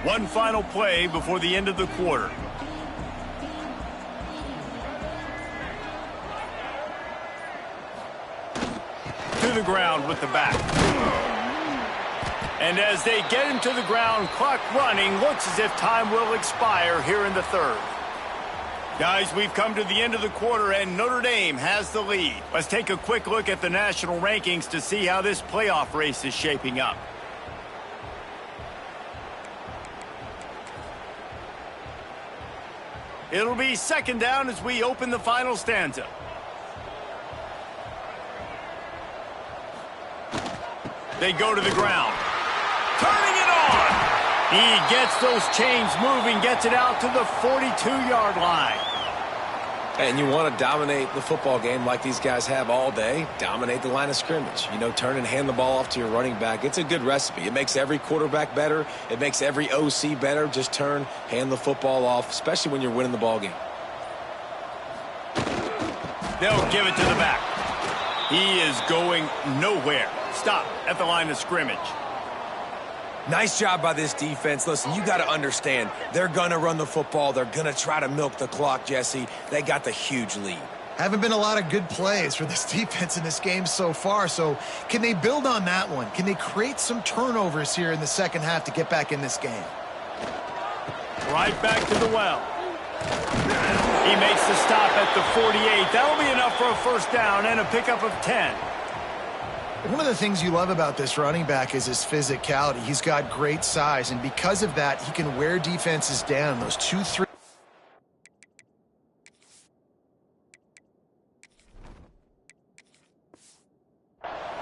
One final play before the end of the quarter. To the ground with the back. And as they get him to the ground, clock running, looks as if time will expire here in the 3rd. Guys, we've come to the end of the quarter, and Notre Dame has the lead. Let's take a quick look at the national rankings to see how this playoff race is shaping up. It'll be 2nd down as we open the final stanza. They go to the ground. Turning it on. He gets those chains moving, gets it out to the 42-yard line. And you want to dominate the football game like these guys have all day. Dominate the line of scrimmage. You know, turn and hand the ball off to your running back. It's a good recipe. It makes every quarterback better. It makes every OC better. Just turn, hand the football off, especially when you're winning the ball game. They'll give it to the back. He is going nowhere. Stop at the line of scrimmage. Nice job by this defense. Listen, you got to understand, they're going to run the football. They're going to try to milk the clock, Jesse. They got the huge lead. Haven't been a lot of good plays for this defense in this game so far, so can they build on that one? Can they create some turnovers here in the second half to get back in this game? Right back to the well. He makes the stop at the 48. That'll be enough for a first down and a pickup of 10. One of the things you love about this running back is his physicality. He's got great size, and because of that, he can wear defenses down. Those 2-3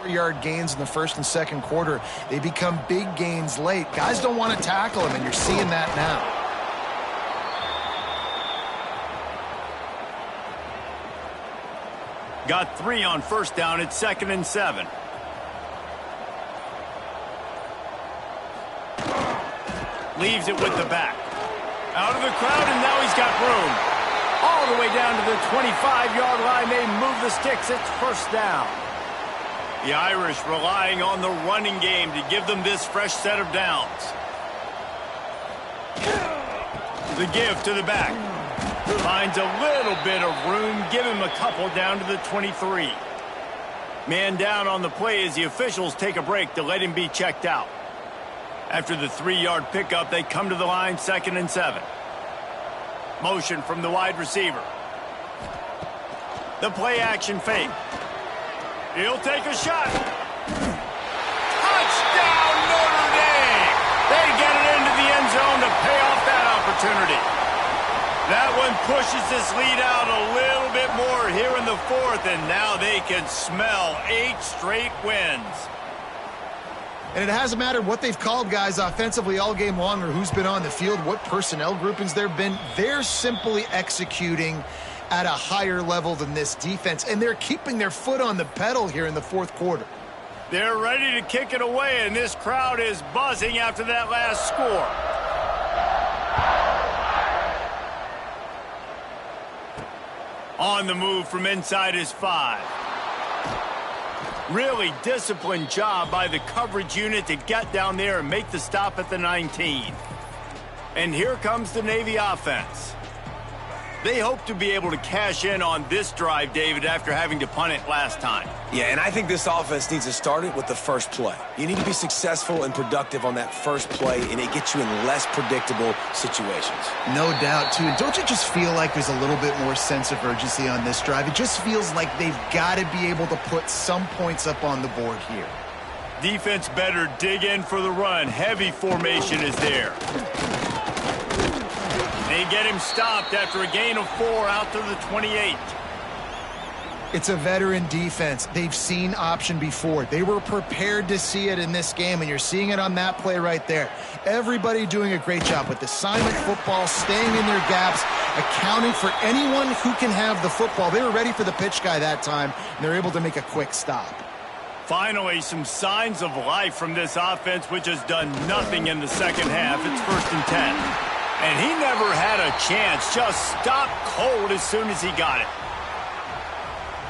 yard gains in the first and second quarter, they become big gains late. Guys don't want to tackle him, and you're seeing that now. Got 3 on first down. It's 2nd and 7. Leaves it with the back. Out of the crowd, and now he's got room. All the way down to the 25-yard line. They move the sticks. It's first down. The Irish relying on the running game to give them this fresh set of downs. The give to the back. Finds a little bit of room. Give him a couple down to the 23. Man down on the play as the officials take a break to let him be checked out. After the 3-yard pickup, they come to the line, 2nd and 7. Motion from the wide receiver. The play action fake. He'll take a shot. Touchdown, Notre Dame! They get it into the end zone to pay off that opportunity. That one pushes this lead out a little bit more here in the 4th, and now they can smell 8 straight wins. And it hasn't mattered what they've called guys offensively all game long or who's been on the field, what personnel groupings there have been. They're simply executing at a higher level than this defense, and they're keeping their foot on the pedal here in the 4th quarter. They're ready to kick it away, and this crowd is buzzing after that last score. On the move from inside his 5. Really disciplined job by the coverage unit to get down there and make the stop at the 19. And here comes the Navy offense. They hope to be able to cash in on this drive, David, after having to punt it last time. Yeah, and I think this offense needs to start it with the first play. You need to be successful and productive on that first play, and it gets you in less predictable situations. No doubt, too. And don't you just feel like there's a little bit more sense of urgency on this drive? It just feels like they've got to be able to put some points up on the board here. Defense better dig in for the run. Heavy formation is there. They get him stopped after a gain of 4 out to the 28. It's a veteran defense. They've seen option before. They were prepared to see it in this game, and you're seeing it on that play right there. Everybody doing a great job with assignment football, staying in their gaps, accounting for anyone who can have the football. They were ready for the pitch guy that time, and they're able to make a quick stop. Finally, some signs of life from this offense, which has done nothing in the second half. It's 1st and 10. And he never had a chance. Just stopped cold as soon as he got it.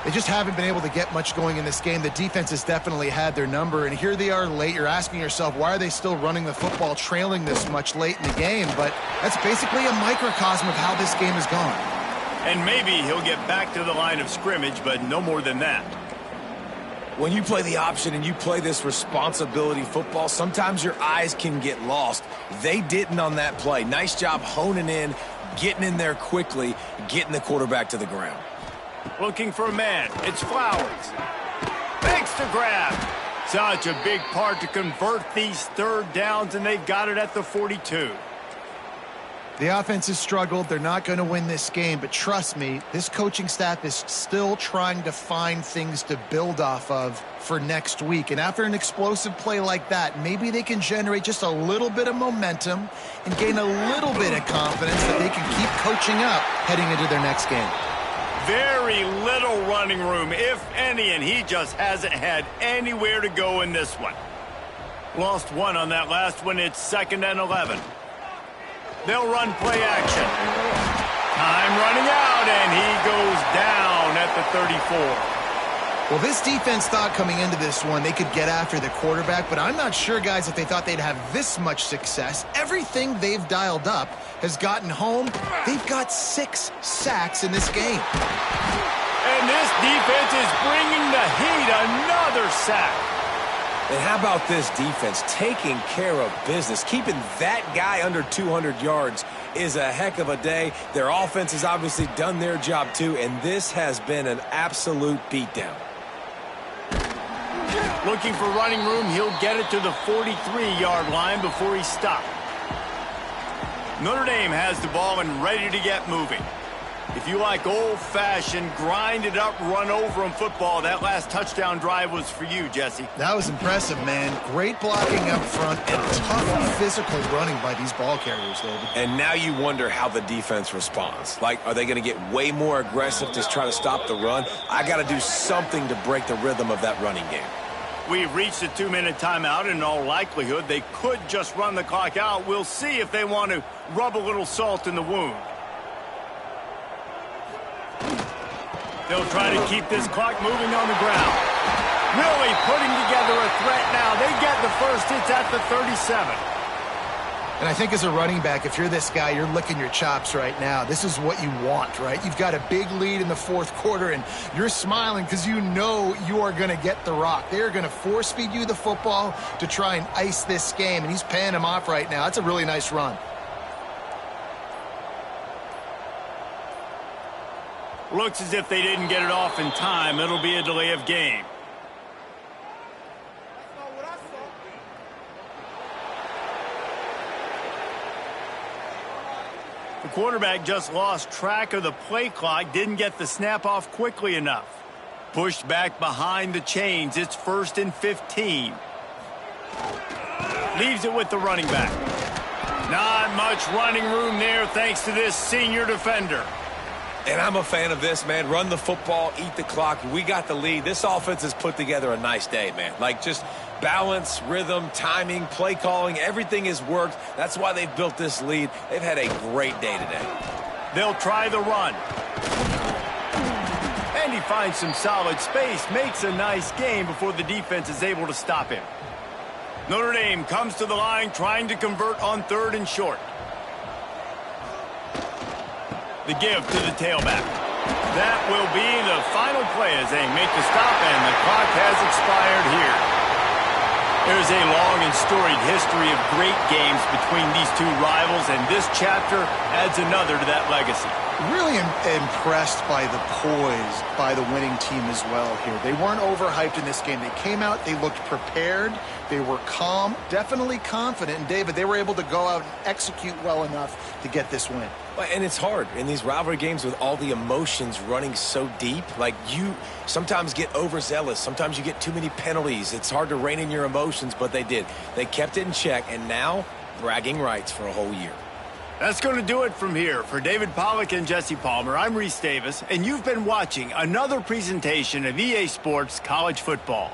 They just haven't been able to get much going in this game. The defense has definitely had their number, and here they are late. You're asking yourself, why are they still running the football trailing this much late in the game? But that's basically a microcosm of how this game has gone. And maybe he'll get back to the line of scrimmage, but no more than that. When you play the option and you play this responsibility football, sometimes your eyes can get lost. They didn't on that play. Nice job honing in, getting in there quickly, getting the quarterback to the ground. Looking for a man. It's Flowers. Makes the grab. Such a big part to convert these 3rd downs, and they've got it at the 42. The offense has struggled. They're not going to win this game, but trust me, this coaching staff is still trying to find things to build off of for next week. And after an explosive play like that, maybe they can generate just a little bit of momentum and gain a little bit of confidence that they can keep coaching up heading into their next game. Very little running room, if any, and he just hasn't had anywhere to go in this one. Lost 1 on that last one. It's 2nd and 11. They'll run play action. Time running out, and he goes down at the 34. Well, this defense thought coming into this one they could get after the quarterback, but I'm not sure, guys, if they thought they'd have this much success. Everything they've dialed up has gotten home. They've got 6 sacks in this game. And this defense is bringing the heat. Another sack. And how about this defense taking care of business? Keeping that guy under 200 yards is a heck of a day. Their offense has obviously done their job too, and this has been an absolute beatdown. Looking for running room, he'll get it to the 43-yard line before he's stopped. Notre Dame has the ball and ready to get moving. If you like old-fashioned, grind-it-up, run-over-'em football, that last touchdown drive was for you, Jesse. That was impressive, man. Great blocking up front and tough physical running by these ball carriers, David. And now you wonder how the defense responds. Like, are they going to get way more aggressive to try to stop the run? I got to do something to break the rhythm of that running game. We've reached a 2-minute timeout, and in all likelihood, they could just run the clock out. We'll see if they want to rub a little salt in the wound. They'll try to keep this clock moving on the ground. Really putting together a threat now. They get the first. It's at the 37. And I think as a running back, if you're this guy, you're licking your chops right now. This is what you want, right? You've got a big lead in the fourth quarter, and you're smiling because you know you are going to get the rock. They're going to force-feed you the football to try and ice this game, and he's paying him off right now. That's a really nice run. Looks as if they didn't get it off in time. It'll be a delay of game. The quarterback just lost track of the play clock, didn't get the snap off quickly enough. Pushed back behind the chains. It's 1st and 15. Leaves it with the running back. Not much running room there thanks to this senior defender. And I'm a fan of this, man. Run the football, eat the clock. We got the lead. This offense has put together a nice day, man. Like, just balance, rhythm, timing, play calling, everything has worked. That's why they've built this lead. They've had a great day today. They'll try the run. And he finds some solid space, makes a nice gain before the defense is able to stop him. Notre Dame comes to the line trying to convert on 3rd and short. The give to the tailback. That will be the final play as they make the stop, and the clock has expired here. There's a long and storied history of great games between these two rivals, and this chapter adds another to that legacy. Really impressed by the poise by the winning team as well here. They weren't overhyped in this game. They came out, they looked prepared, they were calm, definitely confident. And, David, they were able to go out and execute well enough to get this win. And it's hard in these rivalry games with all the emotions running so deep. Like, you sometimes get overzealous. Sometimes you get too many penalties. It's hard to rein in your emotions, but they did. They kept it in check, and now bragging rights for a whole year. That's going to do it from here. For David Pollack and Jesse Palmer, I'm Reese Davis, and you've been watching another presentation of EA Sports College Football.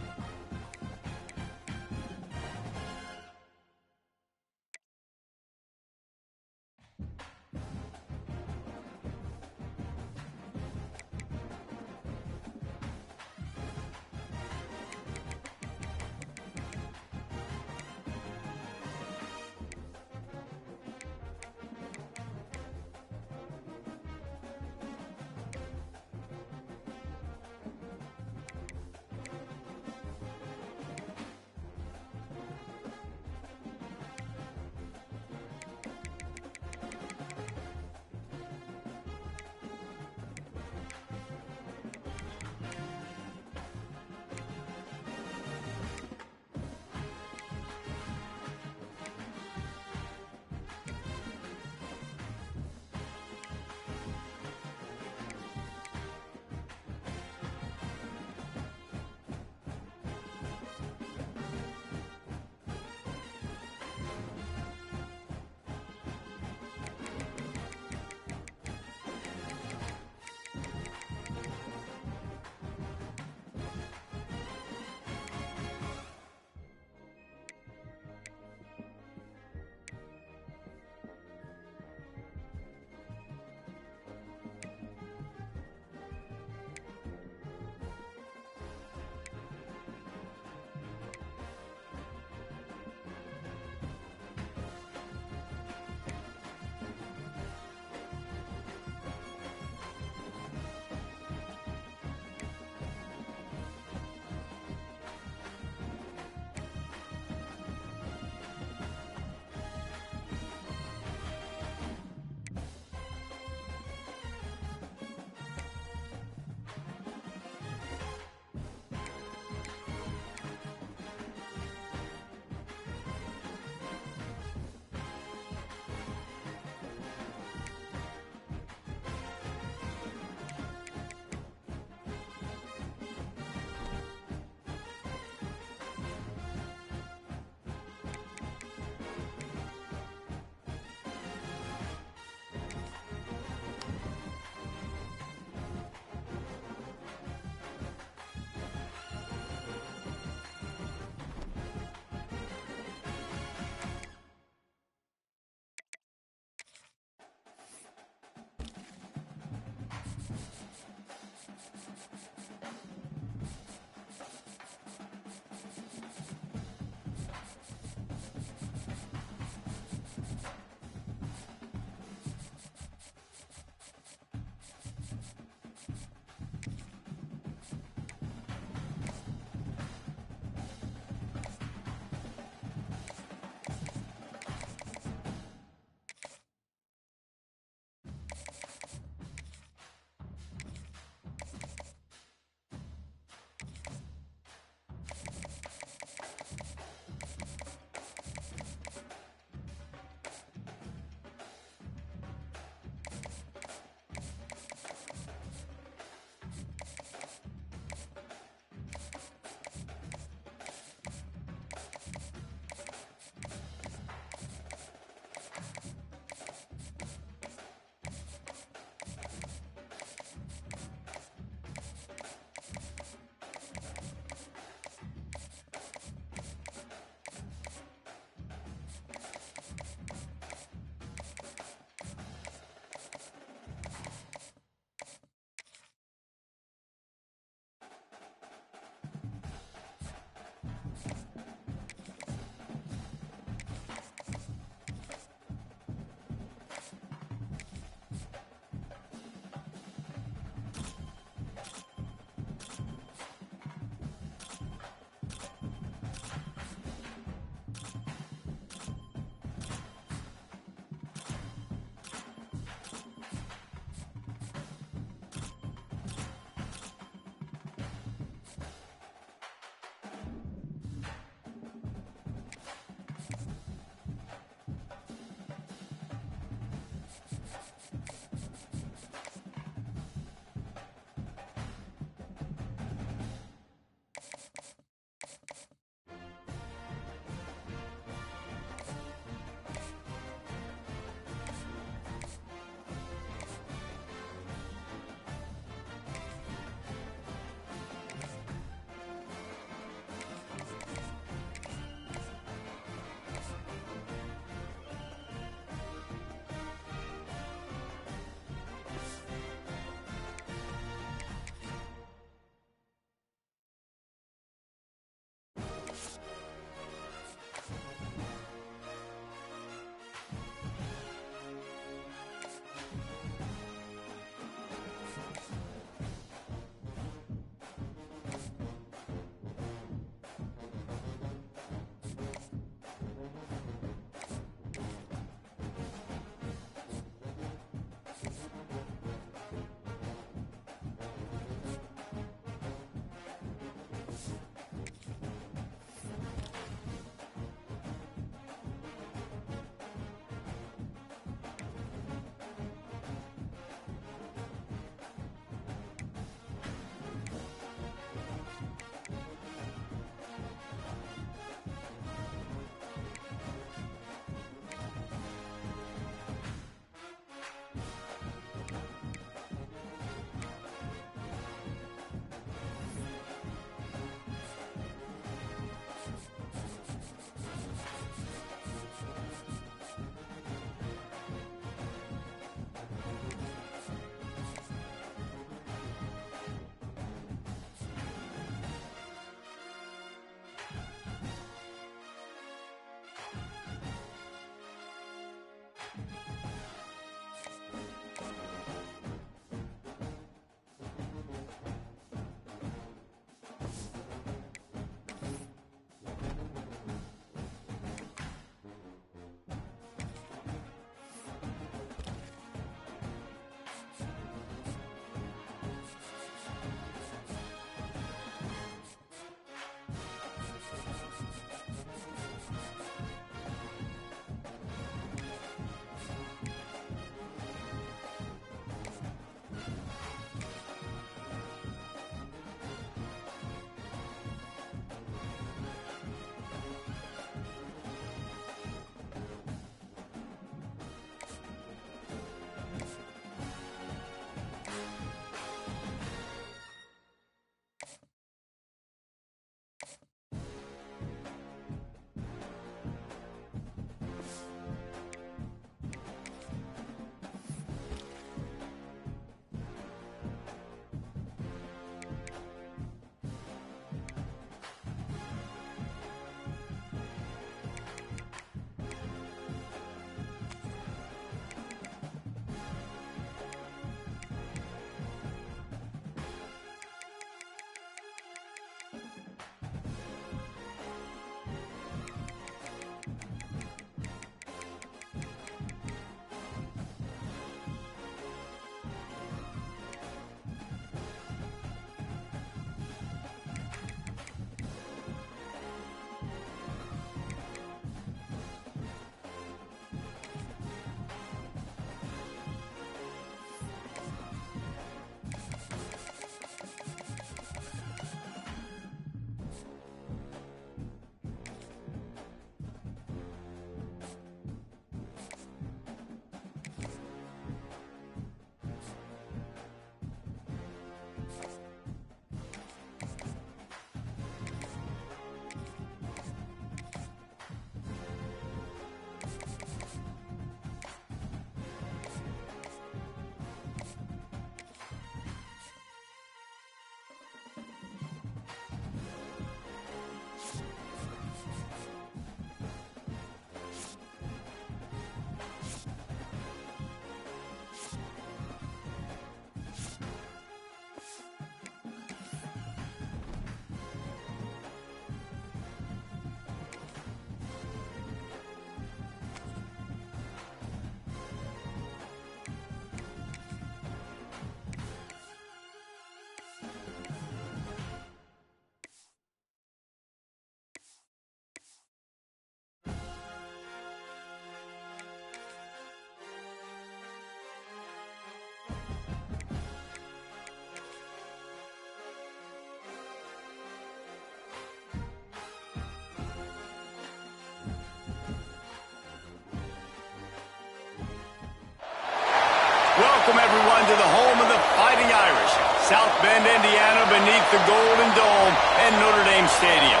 South Bend, Indiana, beneath the Golden Dome at Notre Dame Stadium.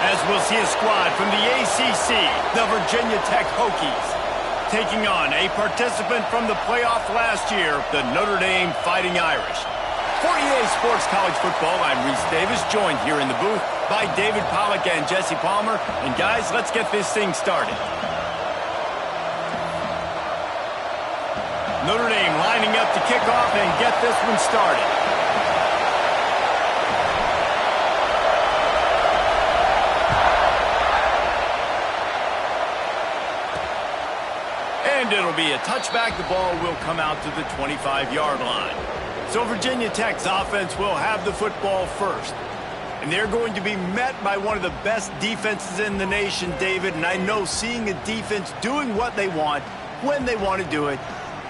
As we'll see a squad from the ACC, the Virginia Tech Hokies, taking on a participant from the playoff last year, the Notre Dame Fighting Irish. For EA Sports College Football, I'm Reese Davis, joined here in the booth by David Pollack and Jesse Palmer. And guys, let's get this thing started. Notre Dame lining up to kick off and get this one started. And it'll be a touchback. The ball will come out to the 25-yard line. So Virginia Tech's offense will have the football first. And they're going to be met by one of the best defenses in the nation, David. And I know seeing a defense doing what they want, when they want to do it,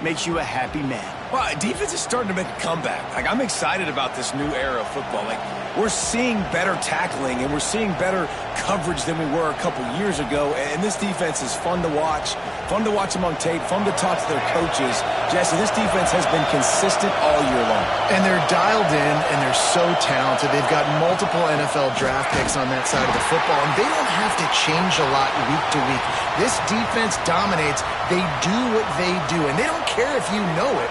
makes you a happy man. Well, defense is starting to make a comeback. Like, I'm excited about this new era of football. Like, we're seeing better tackling and we're seeing better coverage than we were a couple years ago. And this defense is fun to watch them on tape, fun to talk to their coaches. Jesse, this defense has been consistent all year long. And they're dialed in, and they're so talented. They've got multiple NFL draft picks on that side of the football, and they don't have to change a lot week to week. This defense dominates. They do what they do, and they don't care if you know it.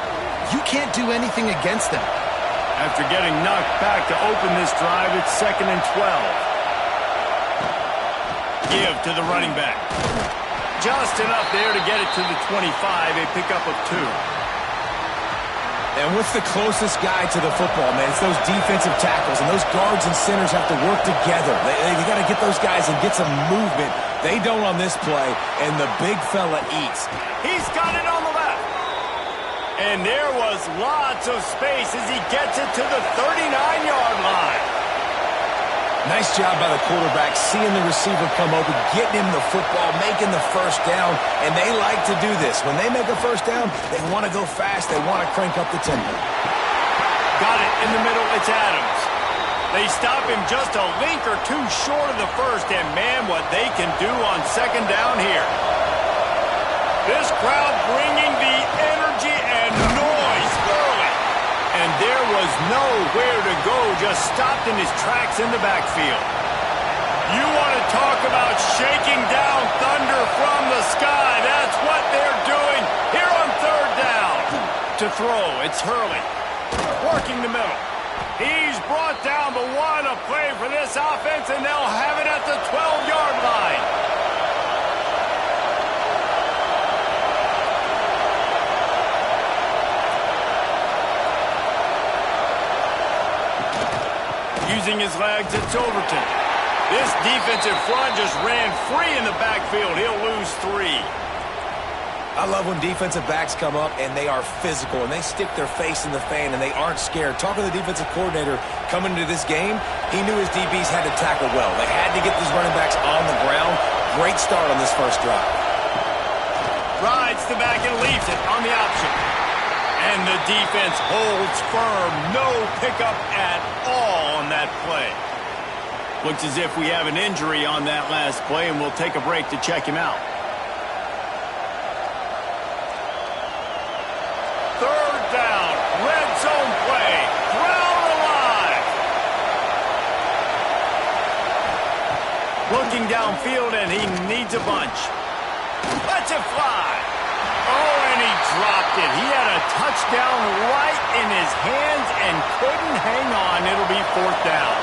You can't do anything against them. After getting knocked back to open this drive, it's 2nd and 12. Give to the running back. Just enough there to get it to the 25, a pickup of 2. And what's the closest guy to the football, man? It's those defensive tackles, and those guards and centers have to work together. They got to get those guys and get some movement. They don't on this play, and the big fella eats. He's got it on the left. And there was lots of space as he gets it to the 39-yard line. Nice job by the quarterback, seeing the receiver come open, getting him the football, making the first down, and they like to do this. When they make a first down, they want to go fast, they want to crank up the tempo. Got it in the middle, it's Adams. They stop him just a link or two short of the first, and man, what they can do on 2nd down here. This crowd bringing the energy and noise early. And there was nowhere to go, just stopped in his tracks in the backfield. You want to talk about shaking down thunder from the sky. That's what they're doing here on 3rd down. To throw, it's Hurley. Working the middle. He's brought down, but what a play for this offense, and they'll have it at the 12-yard line. Using his legs, it's Overton. This defensive front just ran free in the backfield. He'll lose 3. I love when defensive backs come up and they are physical and they stick their face in the fan and they aren't scared. Talking to the defensive coordinator coming into this game, he knew his DBs had to tackle well. They had to get these running backs on the ground. Great start on this first drive. Rides the back and leaves it on the option. And the defense holds firm. No pickup at all on that play. Looks as if we have an injury on that last play, and we'll take a break to check him out. 3rd down, red zone play. Crowd alive. Looking downfield, and he needs a bunch. Lets it fly. Oh, and he dropped it. He had a touchdown right in his hands and couldn't hang on. It'll be 4th down.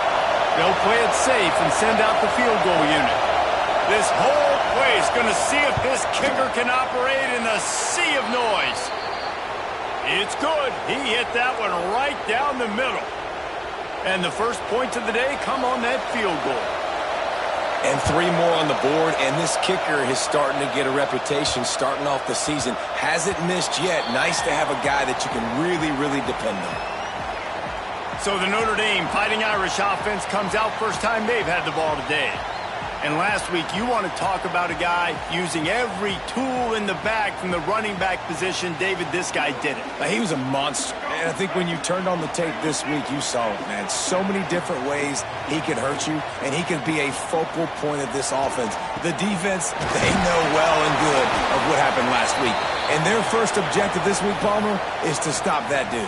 They'll play it safe and send out the field goal unit. This whole play is going to see if this kicker can operate in the sea of noise. It's good. He hit that one right down the middle. And the first points of the day come on that field goal. And 3 more on the board, and this kicker is starting to get a reputation starting off the season. Hasn't missed yet. Nice to have a guy that you can really, really depend on. So the Notre Dame Fighting Irish offense comes out first time they've had the ball today. And last week, you want to talk about a guy using every tool in the bag from the running back position. David, this guy did it. He was a monster. And I think when you turned on the tape this week, you saw it, man. So many different ways he could hurt you, and he could be a focal point of this offense. The defense, they know well and good of what happened last week. And their first objective this week, Palmer, is to stop that dude.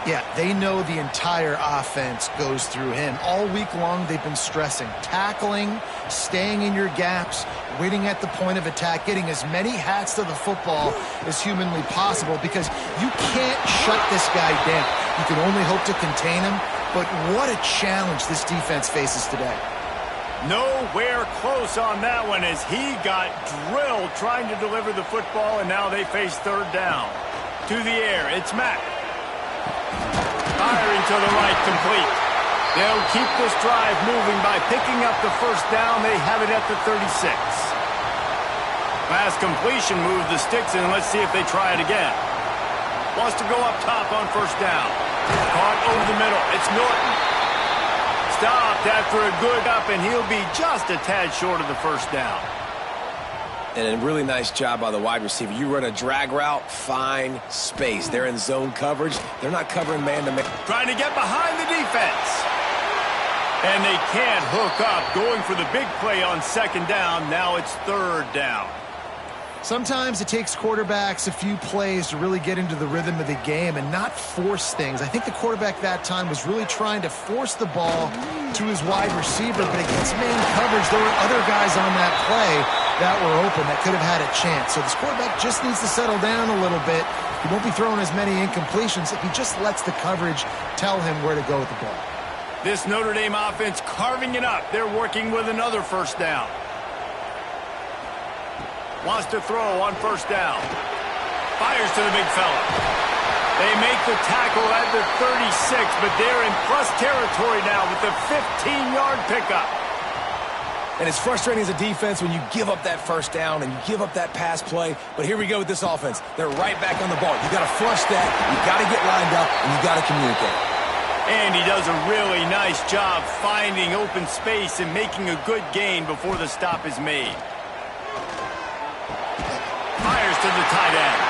Yeah, they know the entire offense goes through him. All week long, they've been stressing tackling, staying in your gaps, winning at the point of attack, getting as many hats to the football as humanly possible because you can't shut this guy down. You can only hope to contain him, but what a challenge this defense faces today. Nowhere close on that one as he got drilled trying to deliver the football, and now they face third down. To the air, it's Mack. Firing to the right, complete. They'll keep this drive moving by picking up the first down. They have it at the 36. Pass completion moved the sticks, and let's see if they try it again. Wants to go up top on first down. Caught over the middle. It's Norton. Stopped after a good up, and he'll be just a tad short of the first down. And a really nice job by the wide receiver. You run a drag route, find space. They're in zone coverage. They're not covering man-to-man. Trying to get behind the defense. And they can't hook up. Going for the big play on second down. Now it's third down. Sometimes it takes quarterbacks a few plays to really get into the rhythm of the game and not force things. I think the quarterback that time was really trying to force the ball to his wide receiver, but against man coverage, there were other guys on that play that were open that could have had a chance. So this quarterback just needs to settle down a little bit. He won't be throwing as many incompletions if he just lets the coverage tell him where to go with the ball. This Notre Dame offense carving it up. They're working with another first down. Wants to throw on first down. Fires to the big fella. They make the tackle at the 36, but they're in plus territory now with the 15-yard pickup. And it's frustrating as a defense when you give up that first down and you give up that pass play. But here we go with this offense. They're right back on the ball. You got to flush that. You got to get lined up, and you got to communicate. And he does a really nice job finding open space and making a good gain before the stop is made. Fires to the tight end.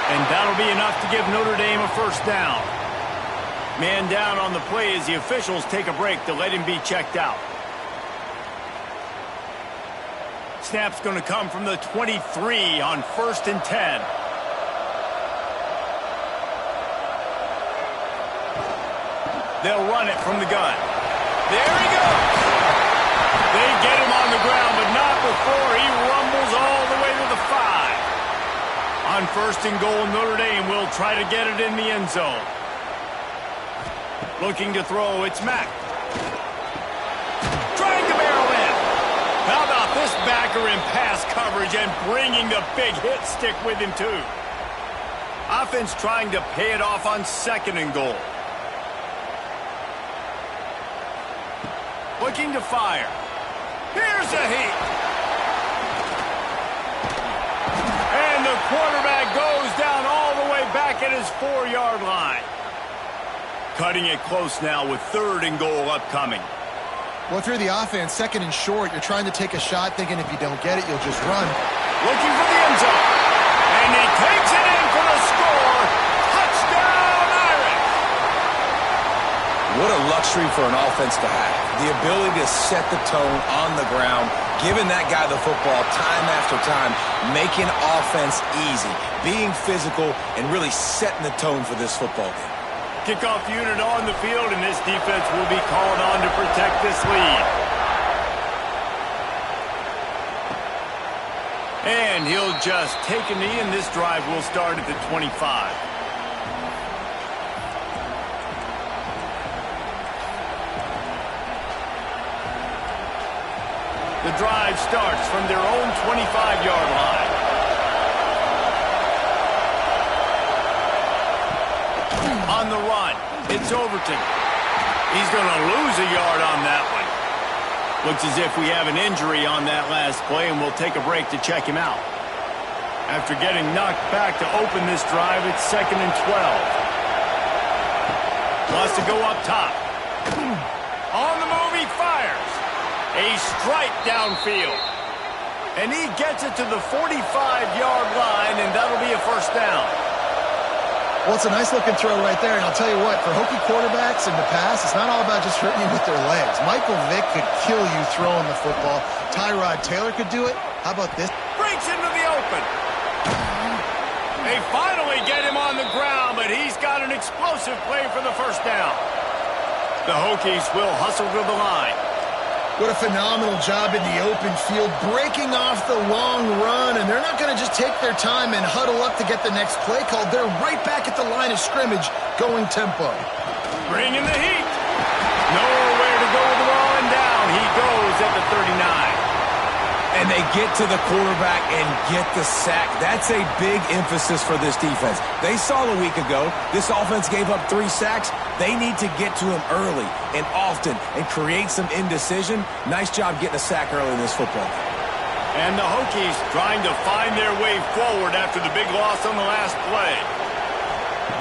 And that'll be enough to give Notre Dame a first down. Man down on the play as the officials take a break to let him be checked out. Snap's going to come from the 23 on 1st and 10. They'll run it from the gun. There he goes. They get him on the ground, but not before he rumbles all the way to the 5. On 1st and goal, Notre Dame will try to get it in the end zone. Looking to throw, it's Mack. Trying to barrel in. How about this backer in pass coverage and bringing the big hit stick with him, too. Offense trying to pay it off on 2nd and goal. Looking to fire. Here's a heat. And the quarterback goes down all the way back at his 4-yard line. Cutting it close now with 3rd and goal upcoming. Well, if you're the offense, 2nd and short, you're trying to take a shot thinking if you don't get it, you'll just run. Looking for the end zone. And he takes it in for the score. Touchdown, Irish. What a luxury for an offense to have. The ability to set the tone on the ground, giving that guy the football time after time, making offense easy, being physical, and really setting the tone for this football game. Kickoff unit on the field, and this defense will be called on to protect this lead. And he'll just take a knee, and this drive will start at the 25. The drive starts from their own 25-yard line. On the run, it's Overton. He's going to lose a yard on that one. Looks as if we have an injury on that last play, and we'll take a break to check him out. After getting knocked back to open this drive, it's 2nd and 12. Wants to go up top. On the move, he fires. A strike downfield. And he gets it to the 45-yard line, and that'll be a first down. Well, it's a nice-looking throw right there, and I'll tell you what, for Hokie quarterbacks in the past, it's not all about just hurting you with their legs. Michael Vick could kill you throwing the football. Tyrod Taylor could do it. How about this? Breaks into the open. They finally get him on the ground, but he's got an explosive play for the first down. The Hokies will hustle to the line. What a phenomenal job in the open field, breaking off the long run, and they're not going to just take their time and huddle up to get the next play called. They're right back at the line of scrimmage, going tempo. Bringing the heat. Nowhere to go with the ball, and down he goes at the 39. And they get to the quarterback and get the sack. That's a big emphasis for this defense. They saw a week ago this offense gave up 3 sacks. They need to get to him early and often and create some indecision. Nice job getting a sack early in this football game. And the Hokies trying to find their way forward after the big loss on the last play.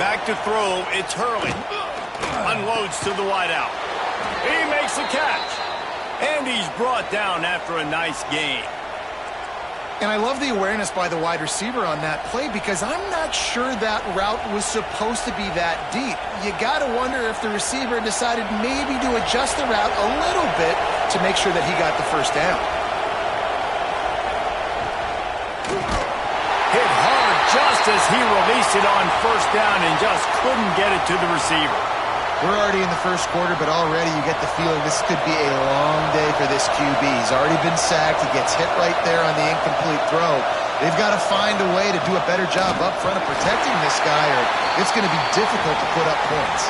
Back to throw, it's Hurley. Unloads to the wideout. He makes the catch. And he's brought down after a nice gain. And I love the awareness by the wide receiver on that play because I'm not sure that route was supposed to be that deep. You got to wonder if the receiver decided maybe to adjust the route a little bit to make sure that he got the first down. Hit hard just as he released it on first down and just couldn't get it to the receiver. We're already in the first quarter, but already you get the feeling this could be a long day for this QB. He's already been sacked. He gets hit right there on the incomplete throw. They've got to find a way to do a better job up front of protecting this guy, or it's going to be difficult to put up points.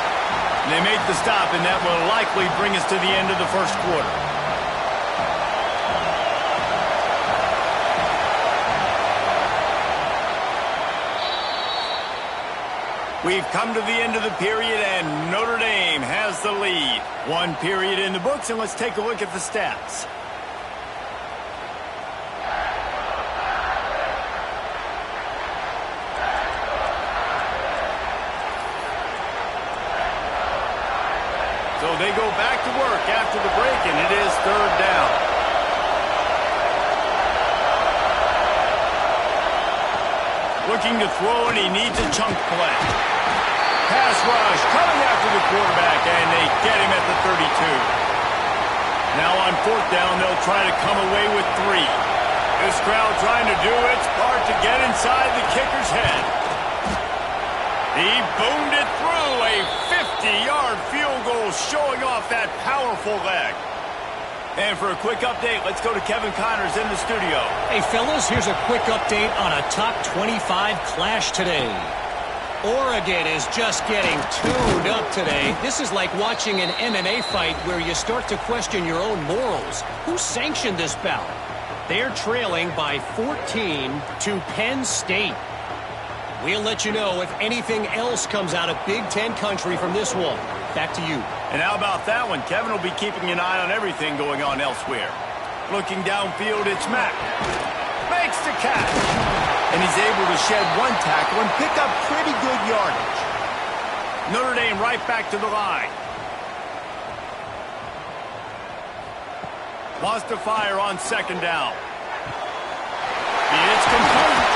They make the stop, and that will likely bring us to the end of the first quarter. We've come to the end of the period, and Notre Dame has the lead. 1 period in the books, and let's take a look at the stats. So they go back to work after the break, and it is 3rd down. Looking to throw, and he needs a chunk play. Pass rush coming after the quarterback, and they get him at the 32. Now on 4th down, they'll try to come away with 3. This crowd trying to do its part to get inside the kicker's head. He boomed it through, a 50-yard field goal showing off that powerful leg. And for a quick update, let's go to Kevin Connors in the studio. Hey, fellas, here's a quick update on a top 25 clash today. Oregon is just getting tuned up today. This is like watching an MMA fight where you start to question your own morals. Who sanctioned this bout? They're trailing by 14 to Penn State. We'll let you know if anything else comes out of Big Ten country from this one. Back to you. And how about that one? Kevin will be keeping an eye on everything going on elsewhere. Looking downfield, it's Mack. Makes the catch. And he's able to shed 1 tackle and pick up pretty good yardage. Notre Dame right back to the line. Lost to fire on 2nd down. It's complete.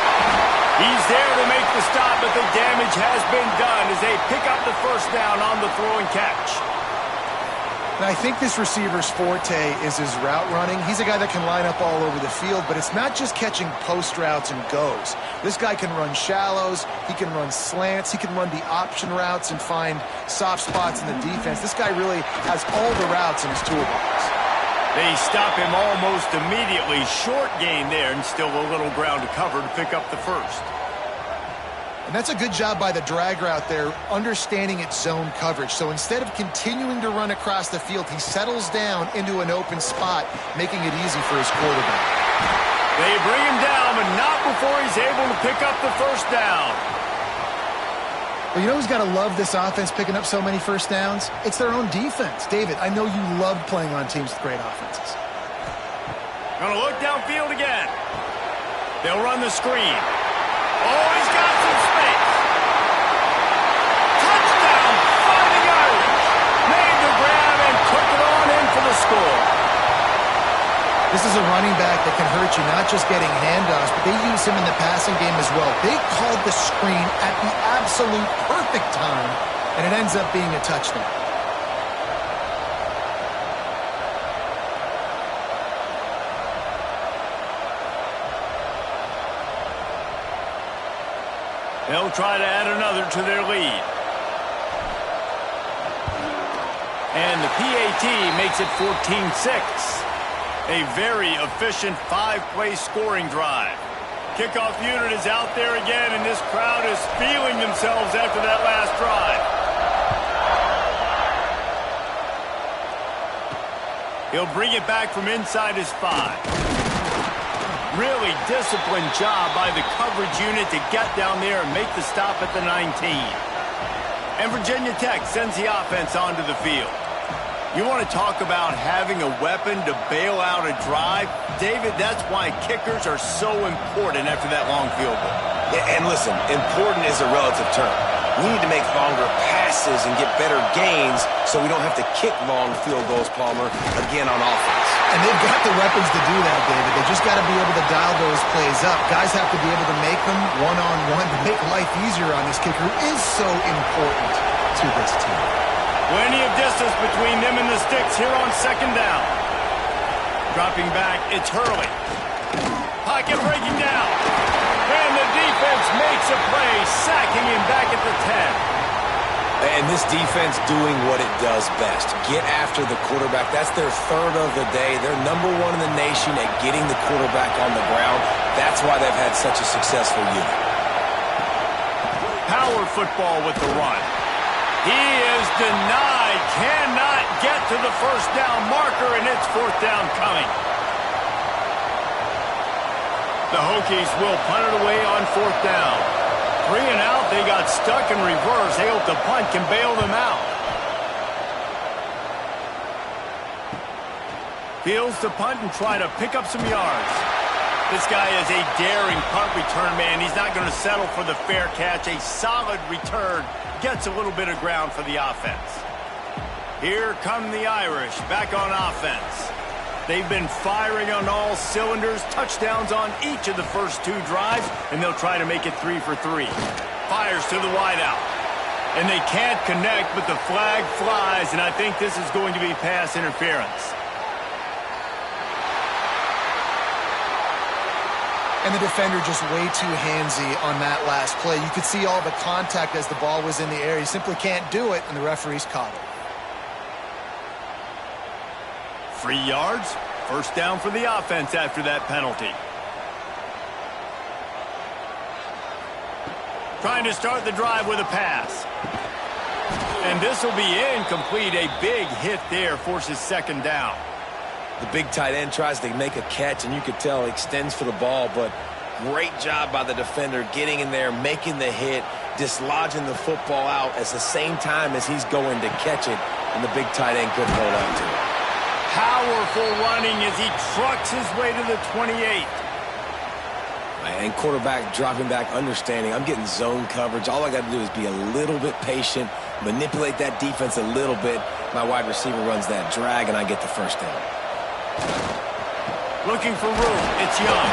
He's there to make the stop, but the damage has been done as they pick up the first down on the throw and catch. And I think this receiver's forte is his route running. He's a guy that can line up all over the field, but it's not just catching post routes and goes. This guy can run shallows, he can run slants, he can run the option routes and find soft spots in the defense. This guy really has all the routes in his toolbox. They stop him almost immediately. Short gain there, and still a little ground to cover to pick up the first. And that's a good job by the drag route there, understanding its zone coverage. So instead of continuing to run across the field, he settles down into an open spot, making it easy for his quarterback. They bring him down, but not before he's able to pick up the first down. Well, you know who's got to love this offense picking up so many first downs? It's their own defense. David, I know you love playing on teams with great offenses. Gonna look downfield again. They'll run the screen. Oh, he's got some space. Touchdown, 5 yards. Made the grab and took it on in for the score. This is a running back that can hurt you, not just getting handoffs, but they use him in the passing game as well. They called the screen at the absolute perfect time, and it ends up being a touchdown. They'll try to add another to their lead. And the PAT makes it 14-6. A very efficient 5-play scoring drive. Kickoff unit is out there again, and this crowd is feeling themselves after that last drive. He'll bring it back from inside his 5. Really disciplined job by the coverage unit to get down there and make the stop at the 19. And Virginia Tech sends the offense onto the field. You want to talk about having a weapon to bail out a drive? David, that's why kickers are so important after that long field goal. Yeah, and listen, important is a relative term. We need to make longer passes and get better gains so we don't have to kick long field goals, Palmer, again on offense. And they've got the weapons to do that, David. They just got to be able to dial those plays up. Guys have to be able to make them one-on-one to make life easier on this kicker, who is so important to this team. Plenty of distance between them and the sticks here on second down. Dropping back, it's Hurley. Pocket breaking down. And the defense makes a play, sacking him back at the 10. And this defense doing what it does best. Get after the quarterback. That's their third of the day. They're number 1 in the nation at getting the quarterback on the ground. That's why they've had such a successful unit. Power football with the run. He is denied, cannot get to the first down marker, and it's fourth down coming. The Hokies will punt it away on fourth down. 3 and out, they got stuck in reverse. They hope the punt can bail them out. Fields to punt and try to pick up some yards. This guy is a daring punt return man. He's not going to settle for the fair catch. A solid return. Gets a little bit of ground for the offense. Here come the Irish back on offense. They've been firing on all cylinders, touchdowns on each of the first 2 drives, and they'll try to make it 3 for 3. Fires to the wideout. And they can't connect, but the flag flies, and I think this is going to be pass interference. And the defender just way too handsy on that last play. You could see all the contact as the ball was in the air. He simply can't do it, and the referee's caught it. 3 yards, first down for the offense after that penalty. Trying to start the drive with a pass. And this will be incomplete. A big hit there forces second down. The big tight end tries to make a catch, and you could tell he extends for the ball, but great job by the defender getting in there, making the hit, dislodging the football out at the same time as he's going to catch it, and the big tight end couldn't hold on to it. Powerful running as he trucks his way to the 28. And quarterback dropping back, understanding I'm getting zone coverage. All I got to do is be a little bit patient, manipulate that defense a little bit. My wide receiver runs that drag, and I get the first down. Looking for room. It's Young.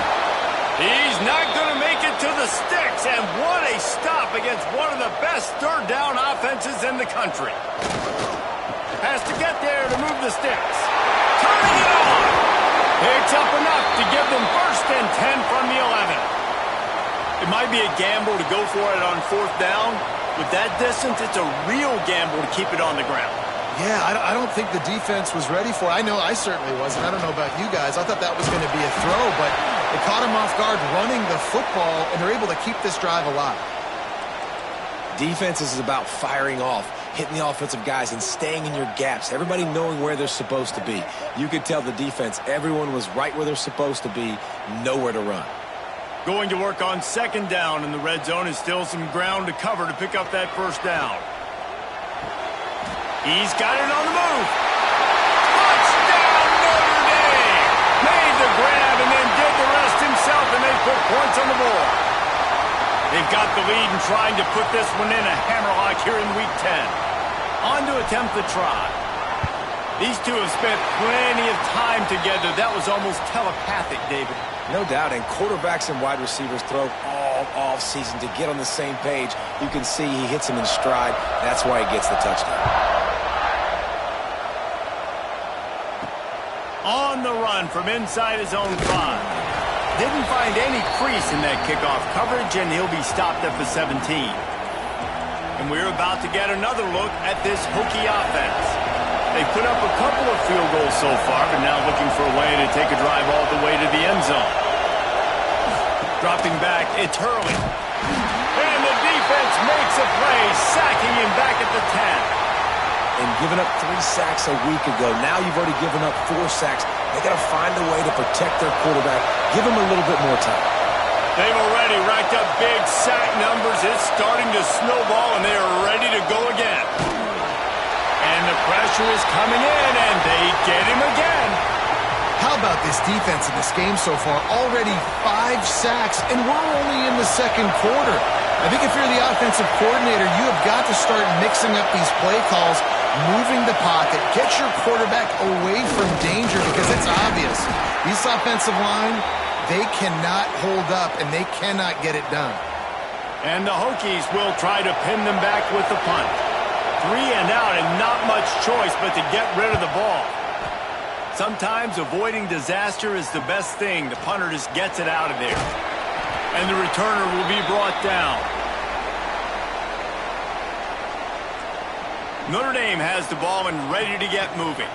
He's not going to make it to the sticks, and what a stop against one of the best third down offenses in the country. Has to get there to move the sticks. Turning it on. Picks up enough to give them first and 10 from the 11. It might be a gamble to go for it on fourth down. With that distance, it's a real gamble to keep it on the ground. Yeah, I don't think the defense was ready for it. I know I certainly wasn't. I don't know about you guys. I thought that was going to be a throw, but they caught him off guard running the football, and they're able to keep this drive alive. Defense is about firing off, hitting the offensive guys, and staying in your gaps. Everybody knowing where they're supposed to be. You could tell the defense, everyone was right where they're supposed to be, nowhere to run. Going to work on second down in the red zone is still some ground to cover to pick up that first down. He's got it on the move. Touchdown, Notre Dame! Made the grab and then did the rest himself, and they put points on the board. They've got the lead and trying to put this one in a hammerlock here in Week 10. On to attempt the try. These two have spent plenty of time together. That was almost telepathic, David. No doubt, and quarterbacks and wide receivers throw all off season to get on the same page. You can see he hits him in stride. That's why he gets the touchdown. On the run from inside his own 5. Didn't find any crease in that kickoff coverage, and he'll be stopped at the 17. And we're about to get another look at this Hokie offense. They put up a couple of field goals so far, but now looking for a way to take a drive all the way to the end zone. Dropping back, it's Hurley. And the defense makes a play, sacking him back at the 10. And giving up 3 sacks a week ago. Now you've already given up 4 sacks. They got to find a way to protect their quarterback. Give him a little bit more time. They've already racked up big sack numbers. It's starting to snowball, and they are ready to go again. And the pressure is coming in, and they get him again. How about this defense in this game so far? Already 5 sacks, and we're only in the second quarter. I think if you're the offensive coordinator, you have got to start mixing up these play calls, moving the pocket, get your quarterback away from danger, because it's obvious. This offensive line, they cannot hold up, and they cannot get it done. And the Hokies will try to pin them back with the punt. 3 and out, and not much choice but to get rid of the ball. Sometimes avoiding disaster is the best thing. The punter just gets it out of there. And the returner will be brought down. Notre Dame has the ball and ready to get moving.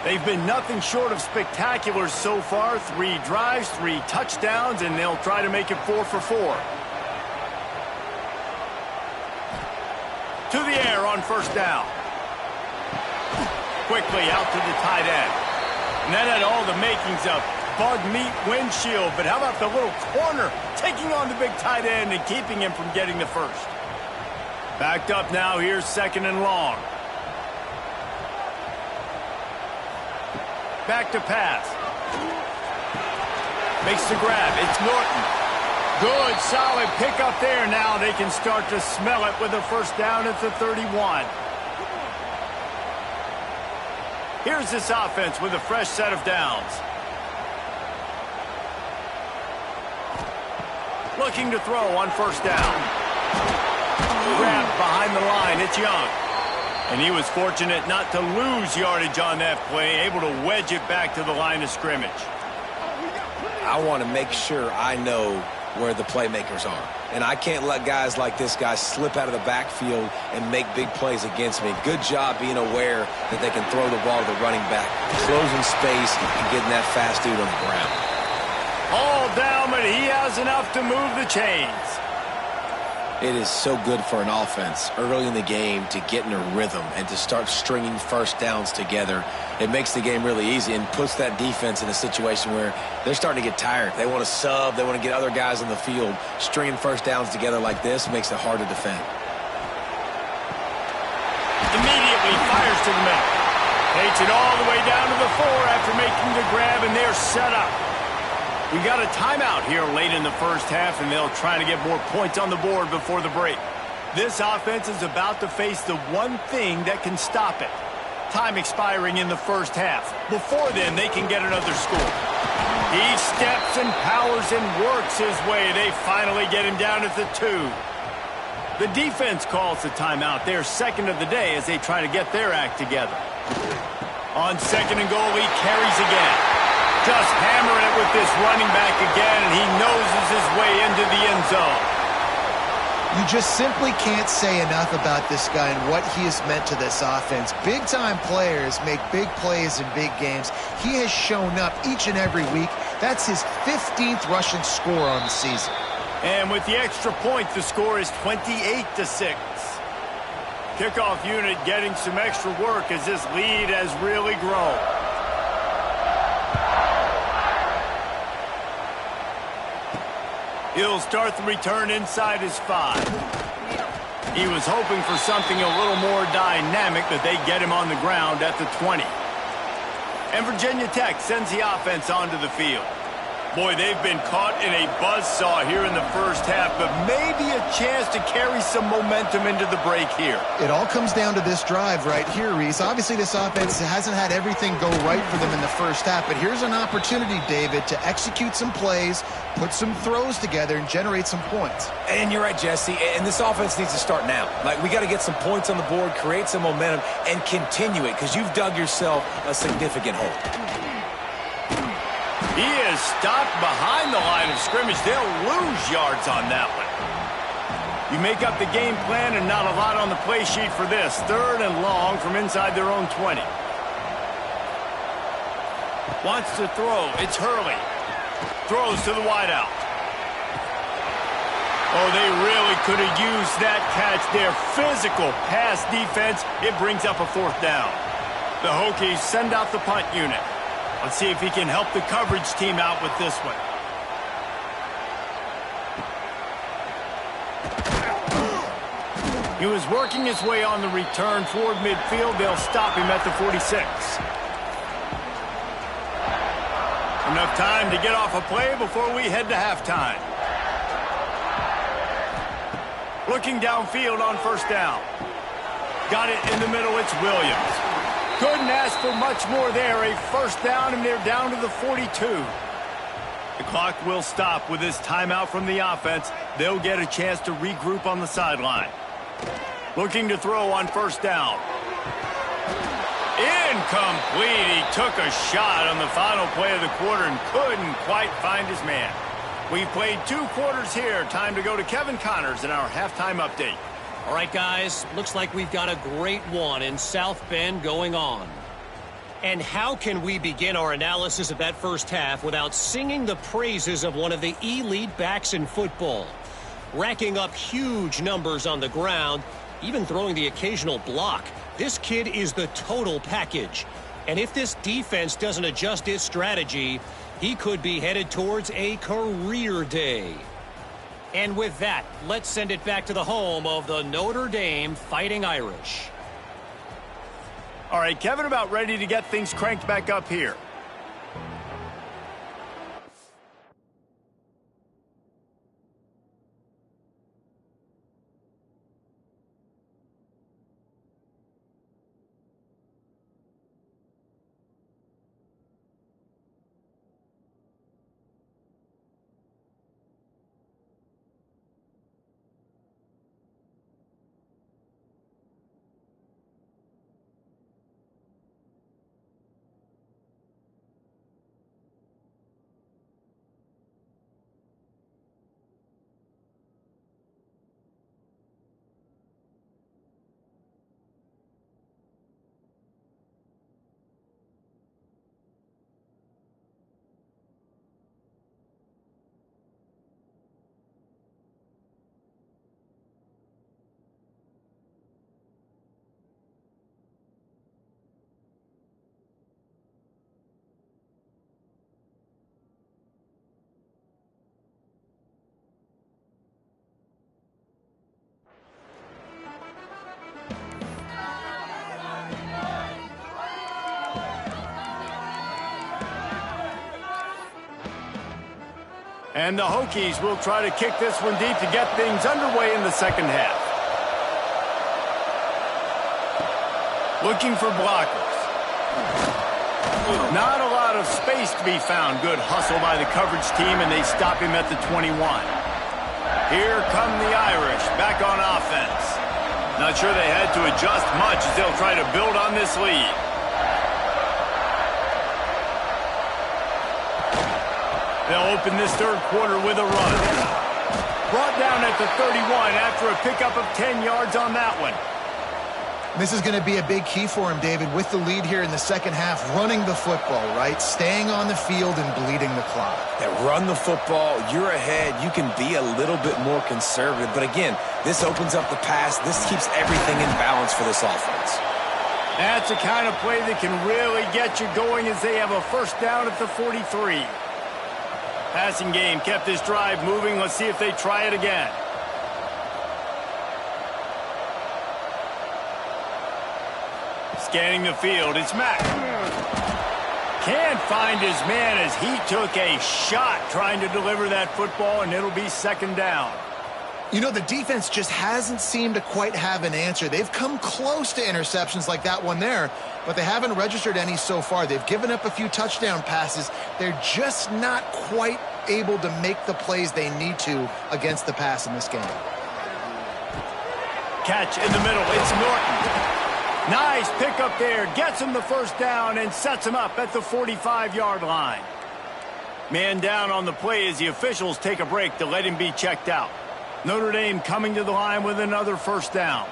They've been nothing short of spectacular so far. 3 drives, 3 touchdowns, and they'll try to make it 4 for 4. To the air on first down. Quickly out to the tight end. And that had all the makings of bug meat windshield. But how about the little corner taking on the big tight end and keeping him from getting the first? Backed up now, here's 2nd and long. Back to pass. Makes the grab. It's Norton. Good, solid pickup there. Now they can start to smell it with a first down at the 31. Here's this offense with a fresh set of downs. Looking to throw on first down. Grabbed behind the line. It's Young. And he was fortunate not to lose yardage on that play, able to wedge it back to the line of scrimmage. I want to make sure I know where the playmakers are. And I can't let guys like this guy slip out of the backfield and make big plays against me. Good job being aware that they can throw the ball to the running back, closing space and getting that fast dude on the ground. All down, but he has enough to move the chains. It is so good for an offense early in the game to get in a rhythm and to start stringing first downs together. It makes the game really easy and puts that defense in a situation where they're starting to get tired. They want to sub. They want to get other guys on the field. Stringing first downs together like this makes it hard to defend. Immediately fires to the middle. Takes it all the way down to the 4 after making the grab, and they're set up. We got a timeout here late in the first half, and they'll try to get more points on the board before the break. This offense is about to face the one thing that can stop it. Time expiring in the first half. Before then, they can get another score. He steps and powers and works his way. They finally get him down at the 2. The defense calls the timeout. They're second of the day as they try to get their act together. On 2nd and goal, he carries again. Just hammering it with this running back again, and he noses his way into the end zone. You just simply can't say enough about this guy and what he has meant to this offense. Big-time players make big plays in big games. He has shown up each and every week. That's his 15th rushing score on the season. And with the extra point, the score is 28-6. Kickoff unit getting some extra work as this lead has really grown. He'll start the return inside his 5. He was hoping for something a little more dynamic, but they get him on the ground at the 20. And Virginia Tech sends the offense onto the field. Boy, they've been caught in a buzzsaw here in the first half, but maybe a chance to carry some momentum into the break here. It all comes down to this drive right here, Reese. Obviously, this offense hasn't had everything go right for them in the first half, but here's an opportunity, David, to execute some plays, put some throws together, and generate some points. And you're right, Jesse, and this offense needs to start now. Like, we got to get some points on the board, create some momentum, and continue it, because you've dug yourself a significant hole. He is stopped behind the line of scrimmage. They'll lose yards on that one. You make up the game plan and not a lot on the play sheet for this. 3rd and long from inside their own 20. Wants to throw. It's Hurley. Throws to the wideout. Oh, they really could have used that catch there. Physical pass defense. It brings up a 4th down. The Hokies send out the punt unit. Let's see if he can help the coverage team out with this one. He was working his way on the return toward midfield. They'll stop him at the 46. Enough time to get off a play before we head to halftime. Looking downfield on 1st down. Got it in the middle. It's Williams. Couldn't ask for much more there. A 1st down, and they're down to the 42. The clock will stop with this timeout from the offense. They'll get a chance to regroup on the sideline. Looking to throw on 1st down. Incomplete. He took a shot on the final play of the quarter and couldn't quite find his man. We've played 2 quarters here. Time to go to Kevin Connors in our halftime update. All right, guys, looks like we've got a great one in South Bend going on. And how can we begin our analysis of that first half without singing the praises of one of the elite backs in football? Racking up huge numbers on the ground, even throwing the occasional block. This kid is the total package. And if this defense doesn't adjust its strategy, he could be headed towards a career day. And with that, let's send it back to the home of the Notre Dame Fighting Irish. All right, Kevin, about ready to get things cranked back up here. And the Hokies will try to kick this one deep to get things underway in the second half. Looking for blockers. Not a lot of space to be found. Good hustle by the coverage team, and they stop him at the 21. Here come the Irish back on offense. Not sure they had to adjust much as they'll try to build on this lead. They'll open this third quarter with a run. Brought down at the 31 after a pickup of 10 yards on that one. This is going to be a big key for him, David, with the lead here in the second half, running the football, right? Staying on the field and bleeding the clock. Yeah, run the football. You're ahead. You can be a little bit more conservative. But again, this opens up the pass. This keeps everything in balance for this offense. That's the kind of play that can really get you going as they have a first down at the 43. Passing game kept this drive moving. Let's see if they try it again. Scanning the field, it's Mack. Can't find his man as he took a shot trying to deliver that football, and it'll be second down. You know, the defense just hasn't seemed to quite have an answer. They've come close to interceptions like that one there, but they haven't registered any so far. They've given up a few touchdown passes. They're just not quite able to make the plays they need to against the pass in this game. Catch in the middle. It's Norton. Nice pickup there. Gets him the first down and sets him up at the 45-yard line. Man down on the play as the officials take a break to let him be checked out. Notre Dame coming to the line with another first down.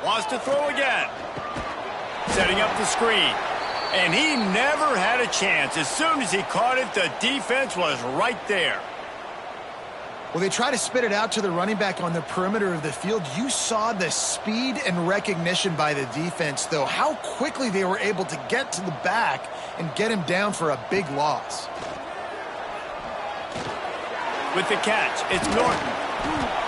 Wants to throw again. Setting up the screen. And he never had a chance. As soon as he caught it, the defense was right there. Well, they try to spit it out to the running back on the perimeter of the field. You saw the speed and recognition by the defense, though, how quickly they were able to get to the back and get him down for a big loss. With the catch, it's Norton.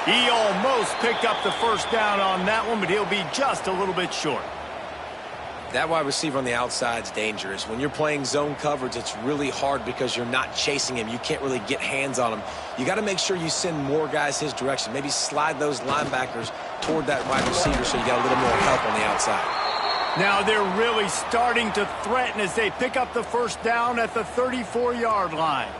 He almost picked up the first down on that one, but he'll be just a little bit short. That wide receiver on the outside is dangerous. When you're playing zone coverage, it's really hard because you're not chasing him. You can't really get hands on him. You got to make sure you send more guys his direction. Maybe slide those linebackers toward that wide receiver so you got a little more help on the outside. Now they're really starting to threaten as they pick up the first down at the 34-yard line.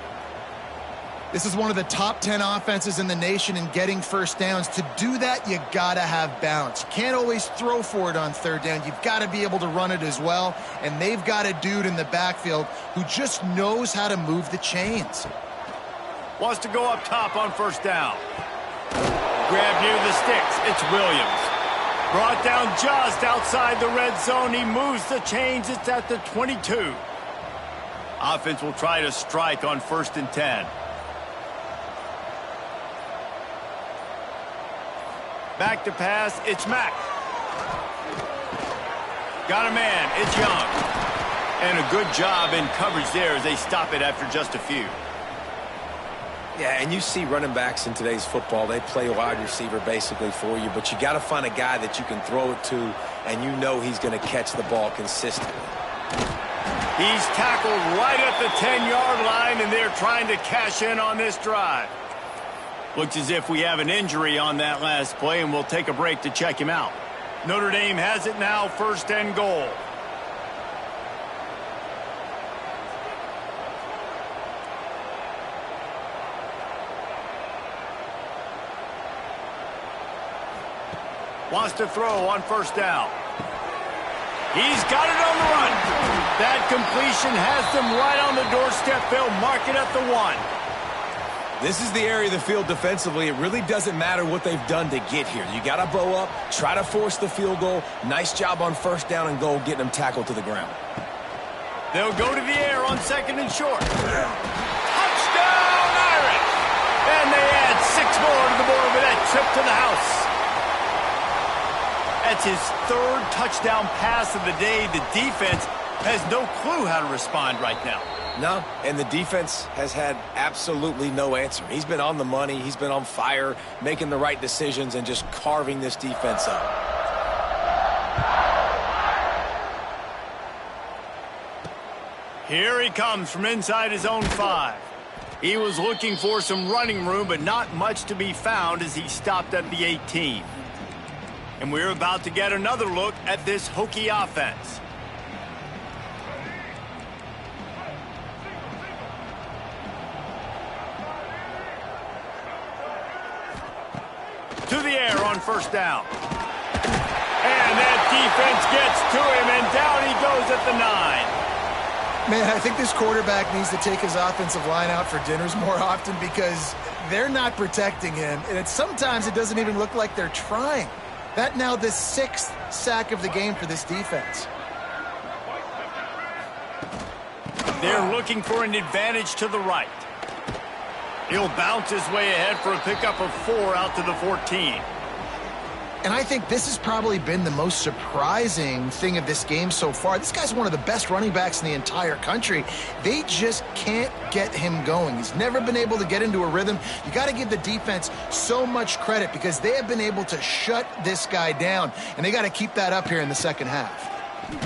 This is one of the top 10 offenses in the nation in getting first downs. To do that, you got to have balance. You can't always throw for it on third down. You've got to be able to run it as well. And they've got a dude in the backfield who just knows how to move the chains. Wants to go up top on first down. Grab near the sticks. It's Williams. Brought down just outside the red zone. He moves the chains. It's at the 22. Offense will try to strike on 1st and 10. Back to pass, it's Mack. Got a man, it's Young. And a good job in coverage there as they stop it after just a few. Yeah, and you see running backs in today's football, they play wide receiver basically for you, but you got to find a guy that you can throw it to, and you know he's going to catch the ball consistently. He's tackled right at the 10-yard line, and they're trying to cash in on this drive. Looks as if we have an injury on that last play, and we'll take a break to check him out. Notre Dame has it now, 1st and goal. Wants to throw on 1st down. He's got it on the run. That completion has them right on the doorstep. They'll mark it at the 1. This is the area of the field defensively. It really doesn't matter what they've done to get here. You got to bow up, try to force the field goal. Nice job on 1st down and goal, getting them tackled to the ground. They'll go to the air on 2nd and short. Touchdown, Irish! And they add 6 more to the board with that trip to the house. That's his 3rd touchdown pass of the day. The defense has no clue how to respond right now. No, and the defense has had absolutely no answer. He's been on the money. He's been on fire, making the right decisions and just carving this defense up. Here he comes from inside his own 5. He was looking for some running room, but not much to be found as he stopped at the 18. And we're about to get another look at this Hokie offense. To the air on 1st down. And that defense gets to him, and down he goes at the 9. Man, I think this quarterback needs to take his offensive line out for dinners more often because they're not protecting him. And sometimes it doesn't even look like they're trying. That now the 6th sack of the game for this defense. They're looking for an advantage to the right. He'll bounce his way ahead for a pickup of 4 out to the 14. And I think this has probably been the most surprising thing of this game so far. This guy's one of the best running backs in the entire country. They just can't get him going. He's never been able to get into a rhythm. You got to give the defense so much credit because they have been able to shut this guy down, and they got to keep that up here in the 2nd half.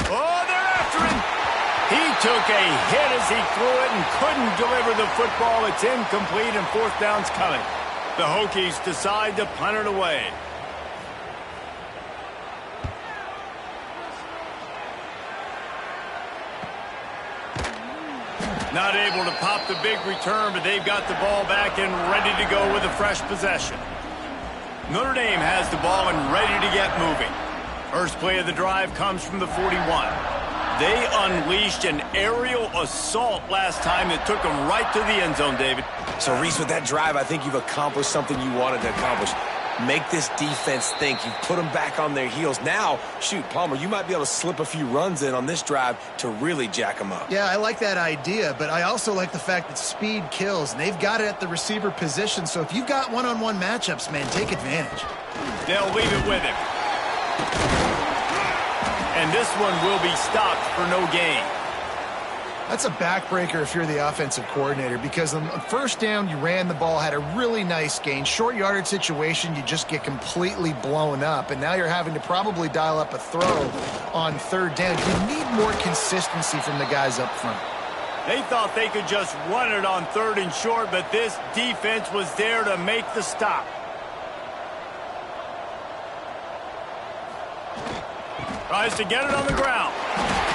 Oh, they're after him. He took a hit as he threw it and couldn't deliver the football. It's incomplete and 4th down's coming. The Hokies decide to punt it away. Not able to pop the big return, but they've got the ball back and ready to go with a fresh possession. Notre Dame has the ball and ready to get moving. First play of the drive comes from the 41. They unleashed an aerial assault last time that took them right to the end zone, David. So, Reese, with that drive, I think you've accomplished something you wanted to accomplish. Make this defense think. You've put them back on their heels. Now, shoot, Palmer, you might be able to slip a few runs in on this drive to really jack them up. Yeah, I like that idea, but I also like the fact that speed kills, and they've got it at the receiver position. So if you've got one-on-one matchups, man, take advantage. They'll leave it with him. And this one will be stopped for no gain. That's a backbreaker if you're the offensive coordinator, because on first down, you ran the ball, had a really nice gain. Short yardage situation, you just get completely blown up, and now you're having to probably dial up a throw on third down. You need more consistency from the guys up front. They thought they could just run it on third and short, but this defense was there to make the stop. Tries to get it on the ground.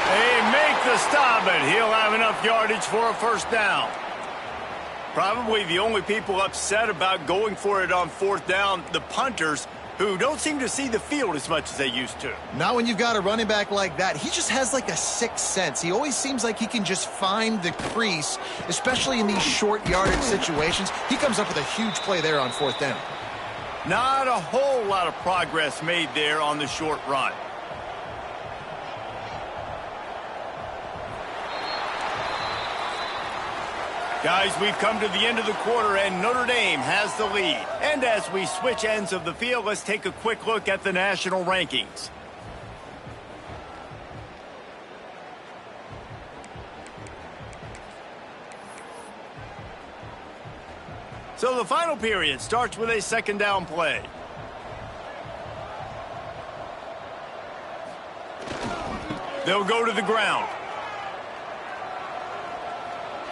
They make the stop, but he'll have enough yardage for a first down. Probably the only people upset about going for it on fourth down, the punters, who don't seem to see the field as much as they used to. Not when you've got a running back like that. He just has like a sixth sense. He always seems like he can just find the crease, especially in these short yardage situations. He comes up with a huge play there on fourth down. Not a whole lot of progress made there on the short run. Guys, we've come to the end of the quarter, and Notre Dame has the lead. And as we switch ends of the field, let's take a quick look at the national rankings. So the final period starts with a second down play. They'll go to the ground.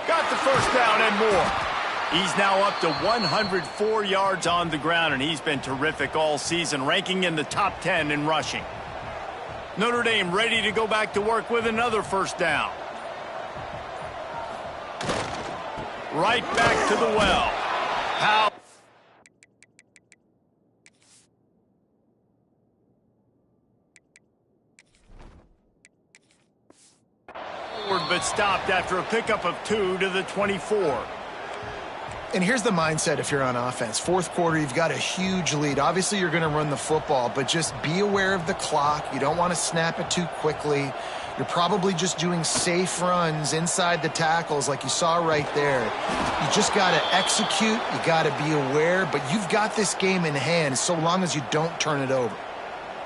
Got the first down and more. He's now up to 104 yards on the ground, and he's been terrific all season, ranking in the top 10 in rushing. Notre Dame ready to go back to work with another first down. Right back to the well. How? But stopped after a pickup of 2 to the 24. And here's the mindset if you're on offense. Fourth quarter, you've got a huge lead. Obviously, you're going to run the football, but just be aware of the clock. You don't want to snap it too quickly. You're probably just doing safe runs inside the tackles like you saw right there. You just got to execute. You got to be aware, but you've got this game in hand so long as you don't turn it over.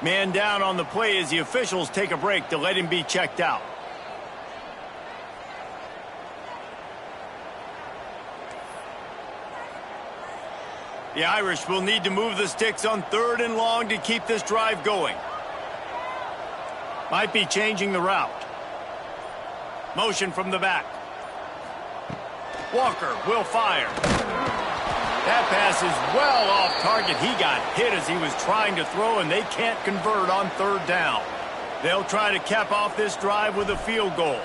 Man down on the play as the officials take a break to let him be checked out. The Irish will need to move the sticks on third and long to keep this drive going. Might be changing the route. Motion from the back. Walker will fire. That pass is well off target. He got hit as he was trying to throw, and they can't convert on third down. They'll try to cap off this drive with a field goal.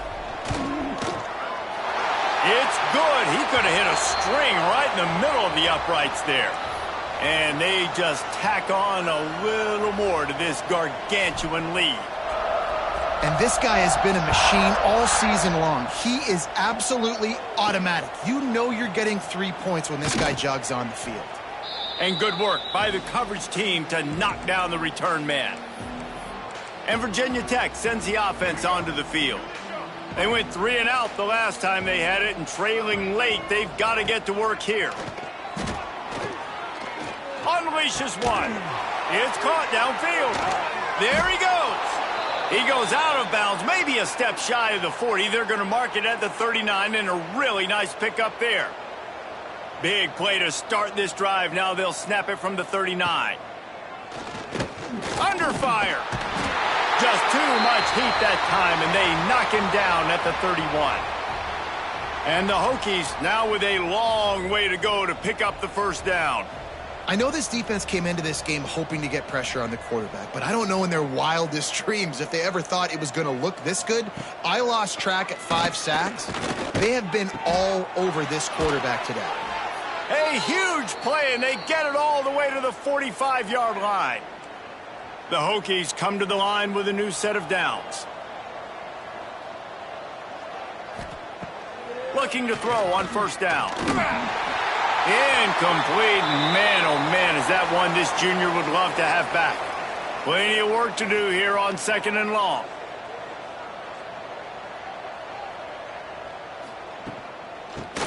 It's good. He could have hit a string right in the middle of the uprights there. And they just tack on a little more to this gargantuan lead. And this guy has been a machine all season long. He is absolutely automatic. You know you're getting 3 points when this guy jogs on the field. And good work by the coverage team to knock down the return man. And Virginia Tech sends the offense onto the field. They went 3 and out the last time they had it, and trailing late, they've got to get to work here. Unleashes one. It's caught downfield. There he goes. He goes out of bounds, maybe a step shy of the 40. They're going to mark it at the 39, and a really nice pickup there. Big play to start this drive. Now they'll snap it from the 39. Under fire. Just too much heat that time, and they knock him down at the 31. And the Hokies now with a long way to go to pick up the first down. I know this defense came into this game hoping to get pressure on the quarterback, but I don't know in their wildest dreams if they ever thought it was going to look this good. I lost track at 5 sacks. They have been all over this quarterback today. A huge play, and they get it all the way to the 45-yard line. The Hokies come to the line with a new set of downs. looking to throw on first down. Incomplete. Man, oh man, is that one this junior would love to have back. Plenty of work to do here on 2nd and long.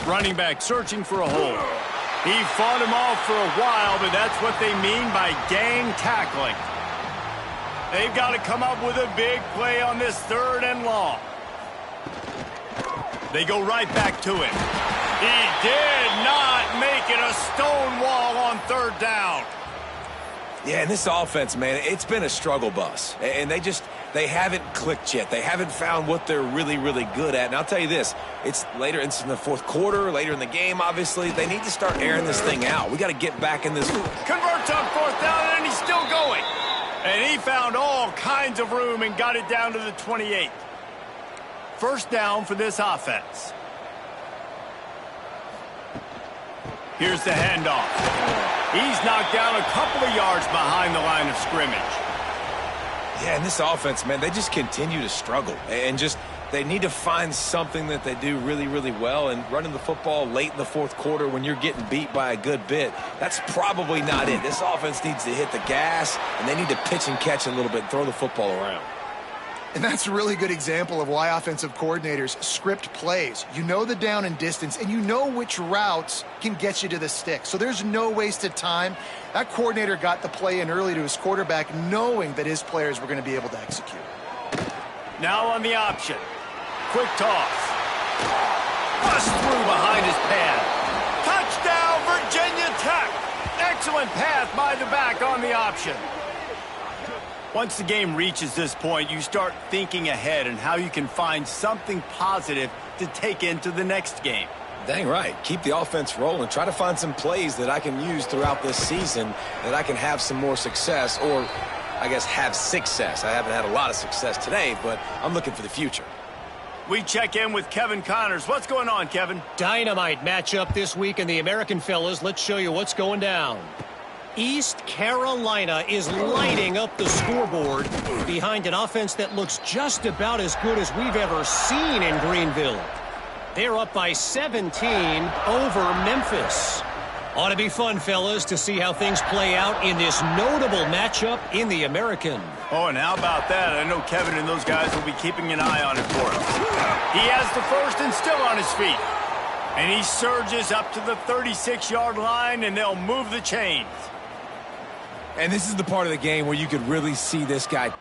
Running back searching for a hole. He fought him off for a while, but that's what they mean by gang tackling. They've got to come up with a big play on this 3rd and long. They go right back to it. He did not make it a stone wall on 3rd down. Yeah, and this offense, man, it's been a struggle bus. And they haven't clicked yet. They haven't found what they're really, really good at. And I'll tell you this, it's in the 4th quarter, later in the game, obviously. They need to start airing this thing out. We got to get back in this. Converts on 4th down, and he's still going. And he found all kinds of room and got it down to the 28. First down for this offense. Here's the handoff. He's knocked down a couple of yards behind the line of scrimmage. Yeah, and this offense, man, they just continue to struggle. And they need to find something that they do really, really well. And running the football late in the 4th quarter when you're getting beat by a good bit, that's probably not it. This offense needs to hit the gas, and they need to pitch and catch a little bit and throw the football around. And that's a really good example of why offensive coordinators script plays. You know the down and distance, and you know which routes can get you to the stick. So there's no wasted time. That coordinator got the play in early to his quarterback, knowing that his players were going to be able to execute. Now on the option. Quick toss. Bust through behind his pad. Touchdown, Virginia Tech. Excellent pass by the back on the option. Once the game reaches this point, you start thinking ahead and how you can find something positive to take into the next game. Dang right. Keep the offense rolling. Try to find some plays that I can use throughout this season that I can have some more success, or I guess have success. I haven't had a lot of success today, but I'm looking for the future. We check in with Kevin Connors. What's going on, Kevin? Dynamite matchup this week in the American, fellas. Let's show you what's going down. East Carolina is lighting up the scoreboard behind an offense that looks just about as good as we've ever seen in Greenville. They're up by 17 over Memphis. Ought to be fun, fellas, to see how things play out in this notable matchup in the American. Oh, and how about that? I know Kevin and those guys will be keeping an eye on it for us. He has the first and still on his feet. And he surges up to the 36-yard line, and they'll move the chains. And this is the part of the game where you could really see this guy.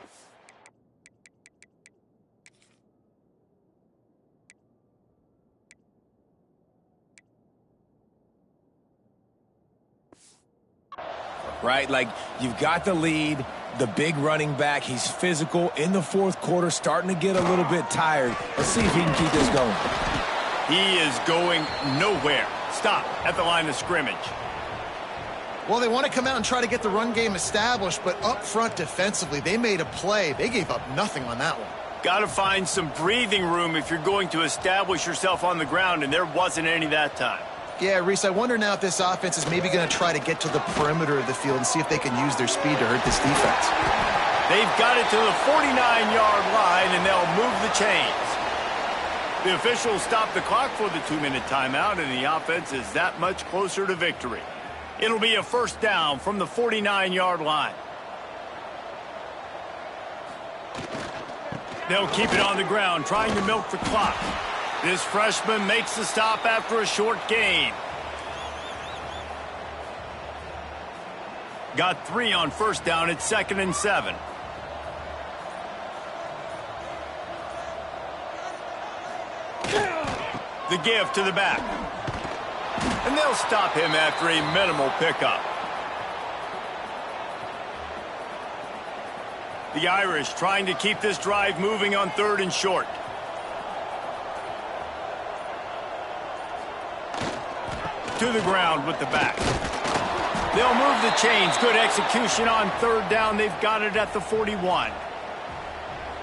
Right? Like, you've got the lead, the big running back. He's physical in the 4th quarter, starting to get a little bit tired. Let's see if he can keep this going. He is going nowhere. Stop at the line of scrimmage. Well, they want to come out and try to get the run game established, but up front defensively, they made a play. They gave up nothing on that one. Got to find some breathing room if you're going to establish yourself on the ground, and there wasn't any that time. Yeah, Reese, I wonder now if this offense is maybe going to try to get to the perimeter of the field and see if they can use their speed to hurt this defense. They've got it to the 49-yard line, and they'll move the chains. The officials stop the clock for the 2-minute timeout, and the offense is that much closer to victory. It'll be a first down from the 49-yard line. They'll keep it on the ground, trying to milk the clock. This freshman makes the stop after a short gain. Got 3 on first down at 2nd and 7. The give to the back. And they'll stop him after a minimal pickup. The Irish trying to keep this drive moving on 3rd and short. To the ground with the back. They'll move the chains. Good execution on 3rd down. They've got it at the 41.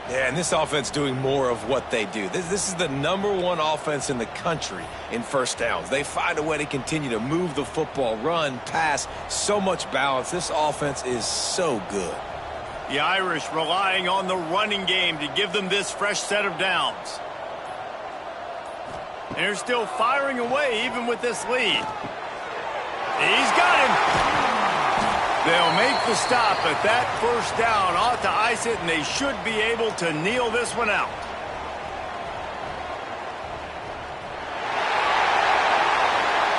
Yeah, and this offense doing more of what they do. This is the #1 offense in the country in first downs. They find a way to continue to move the football, run, pass, so much balance. This offense is so good. The Irish relying on the running game to give them this fresh set of downs. And they're still firing away even with this lead. He's got him. They'll make the stop, but that first down ought to ice it, and they should be able to kneel this one out.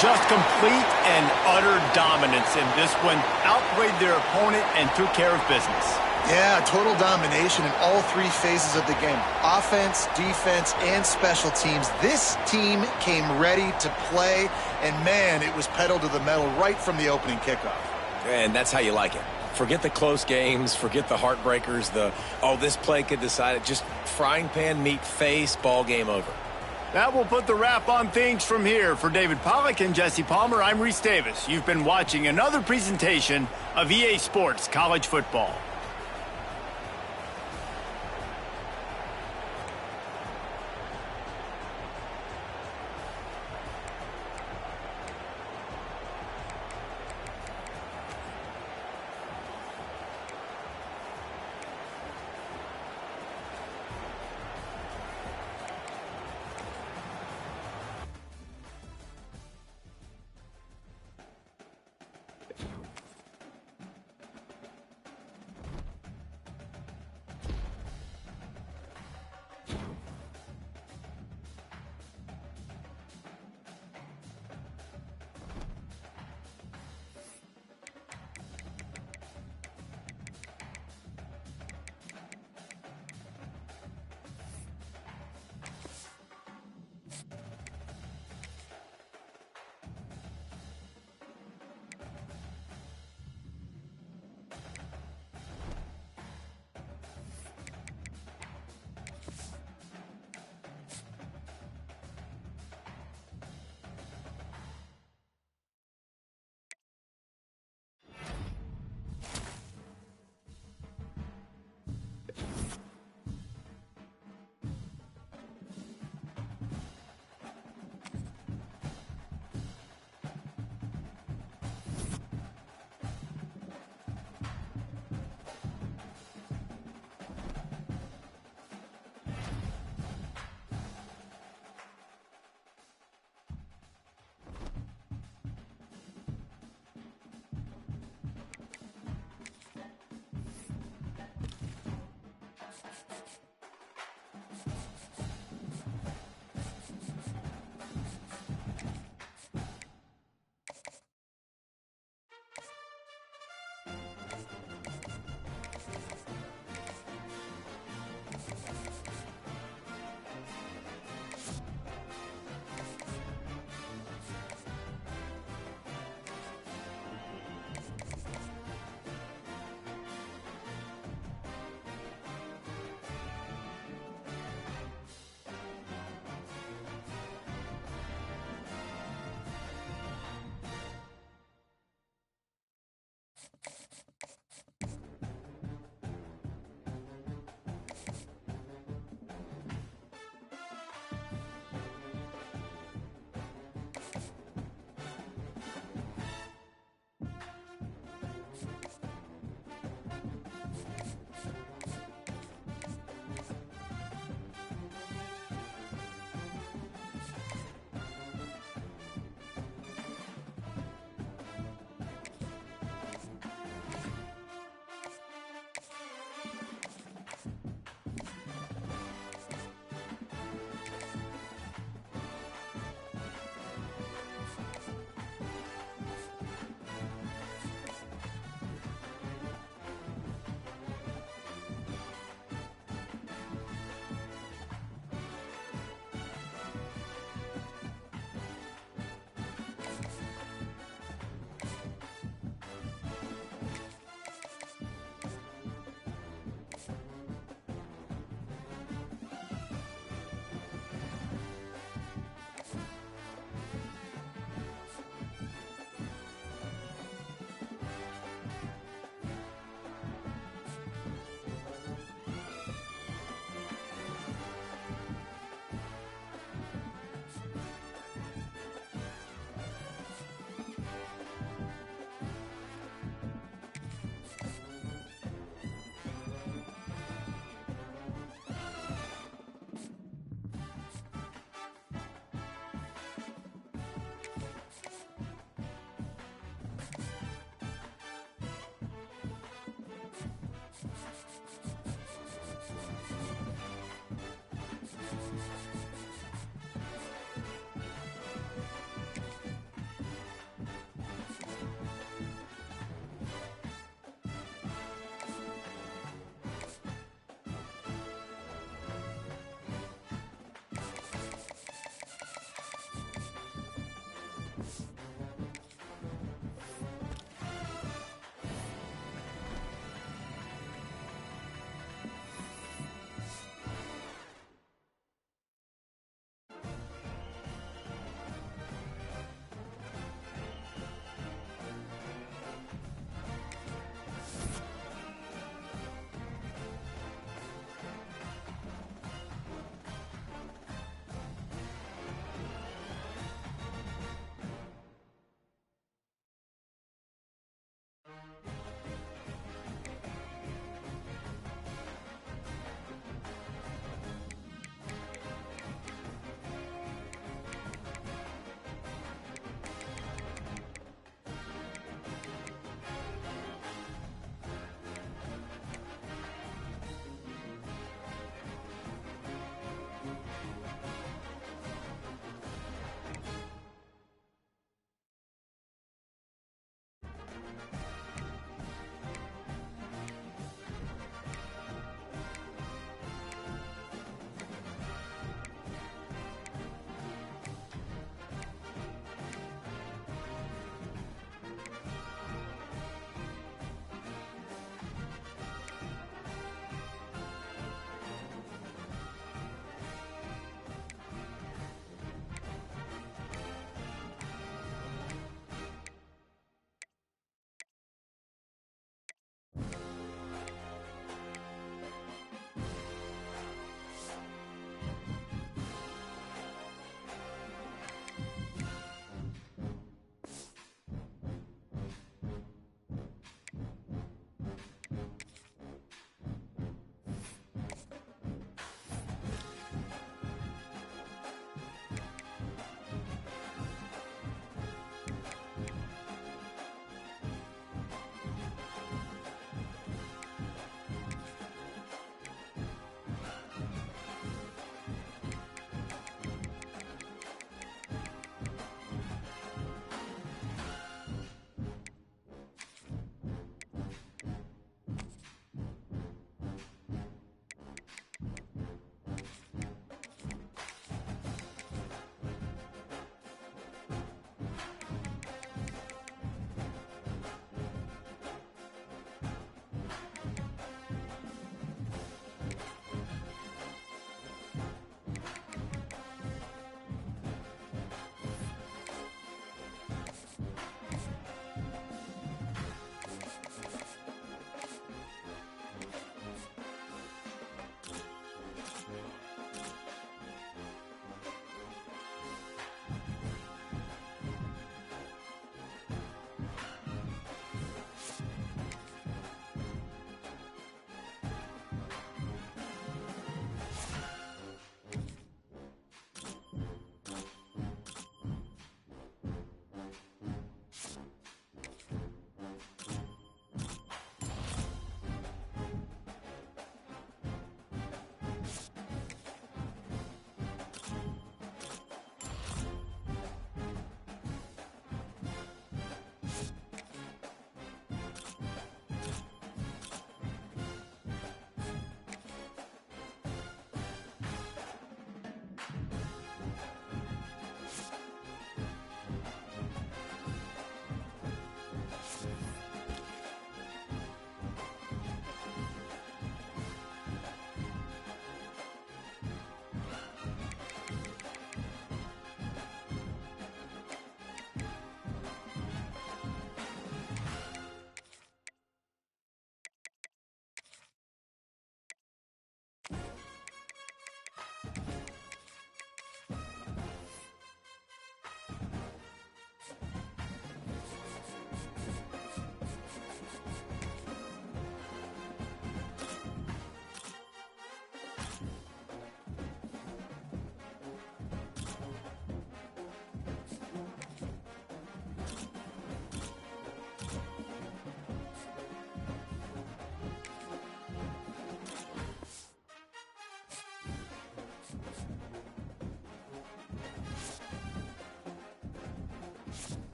Just complete and utter dominance in this one. Outplayed their opponent and took care of business. Yeah, total domination in all three phases of the game. Offense, defense, and special teams. This team came ready to play, and man, it was pedal to the metal right from the opening kickoff. And that's how you like it. Forget the close games, forget the heartbreakers, this play could decide it. Just frying pan meet face, ball game over. That will put the wrap on things from here. For David Pollack and Jesse Palmer, I'm Reese Davis. You've been watching another presentation of EA Sports College Football.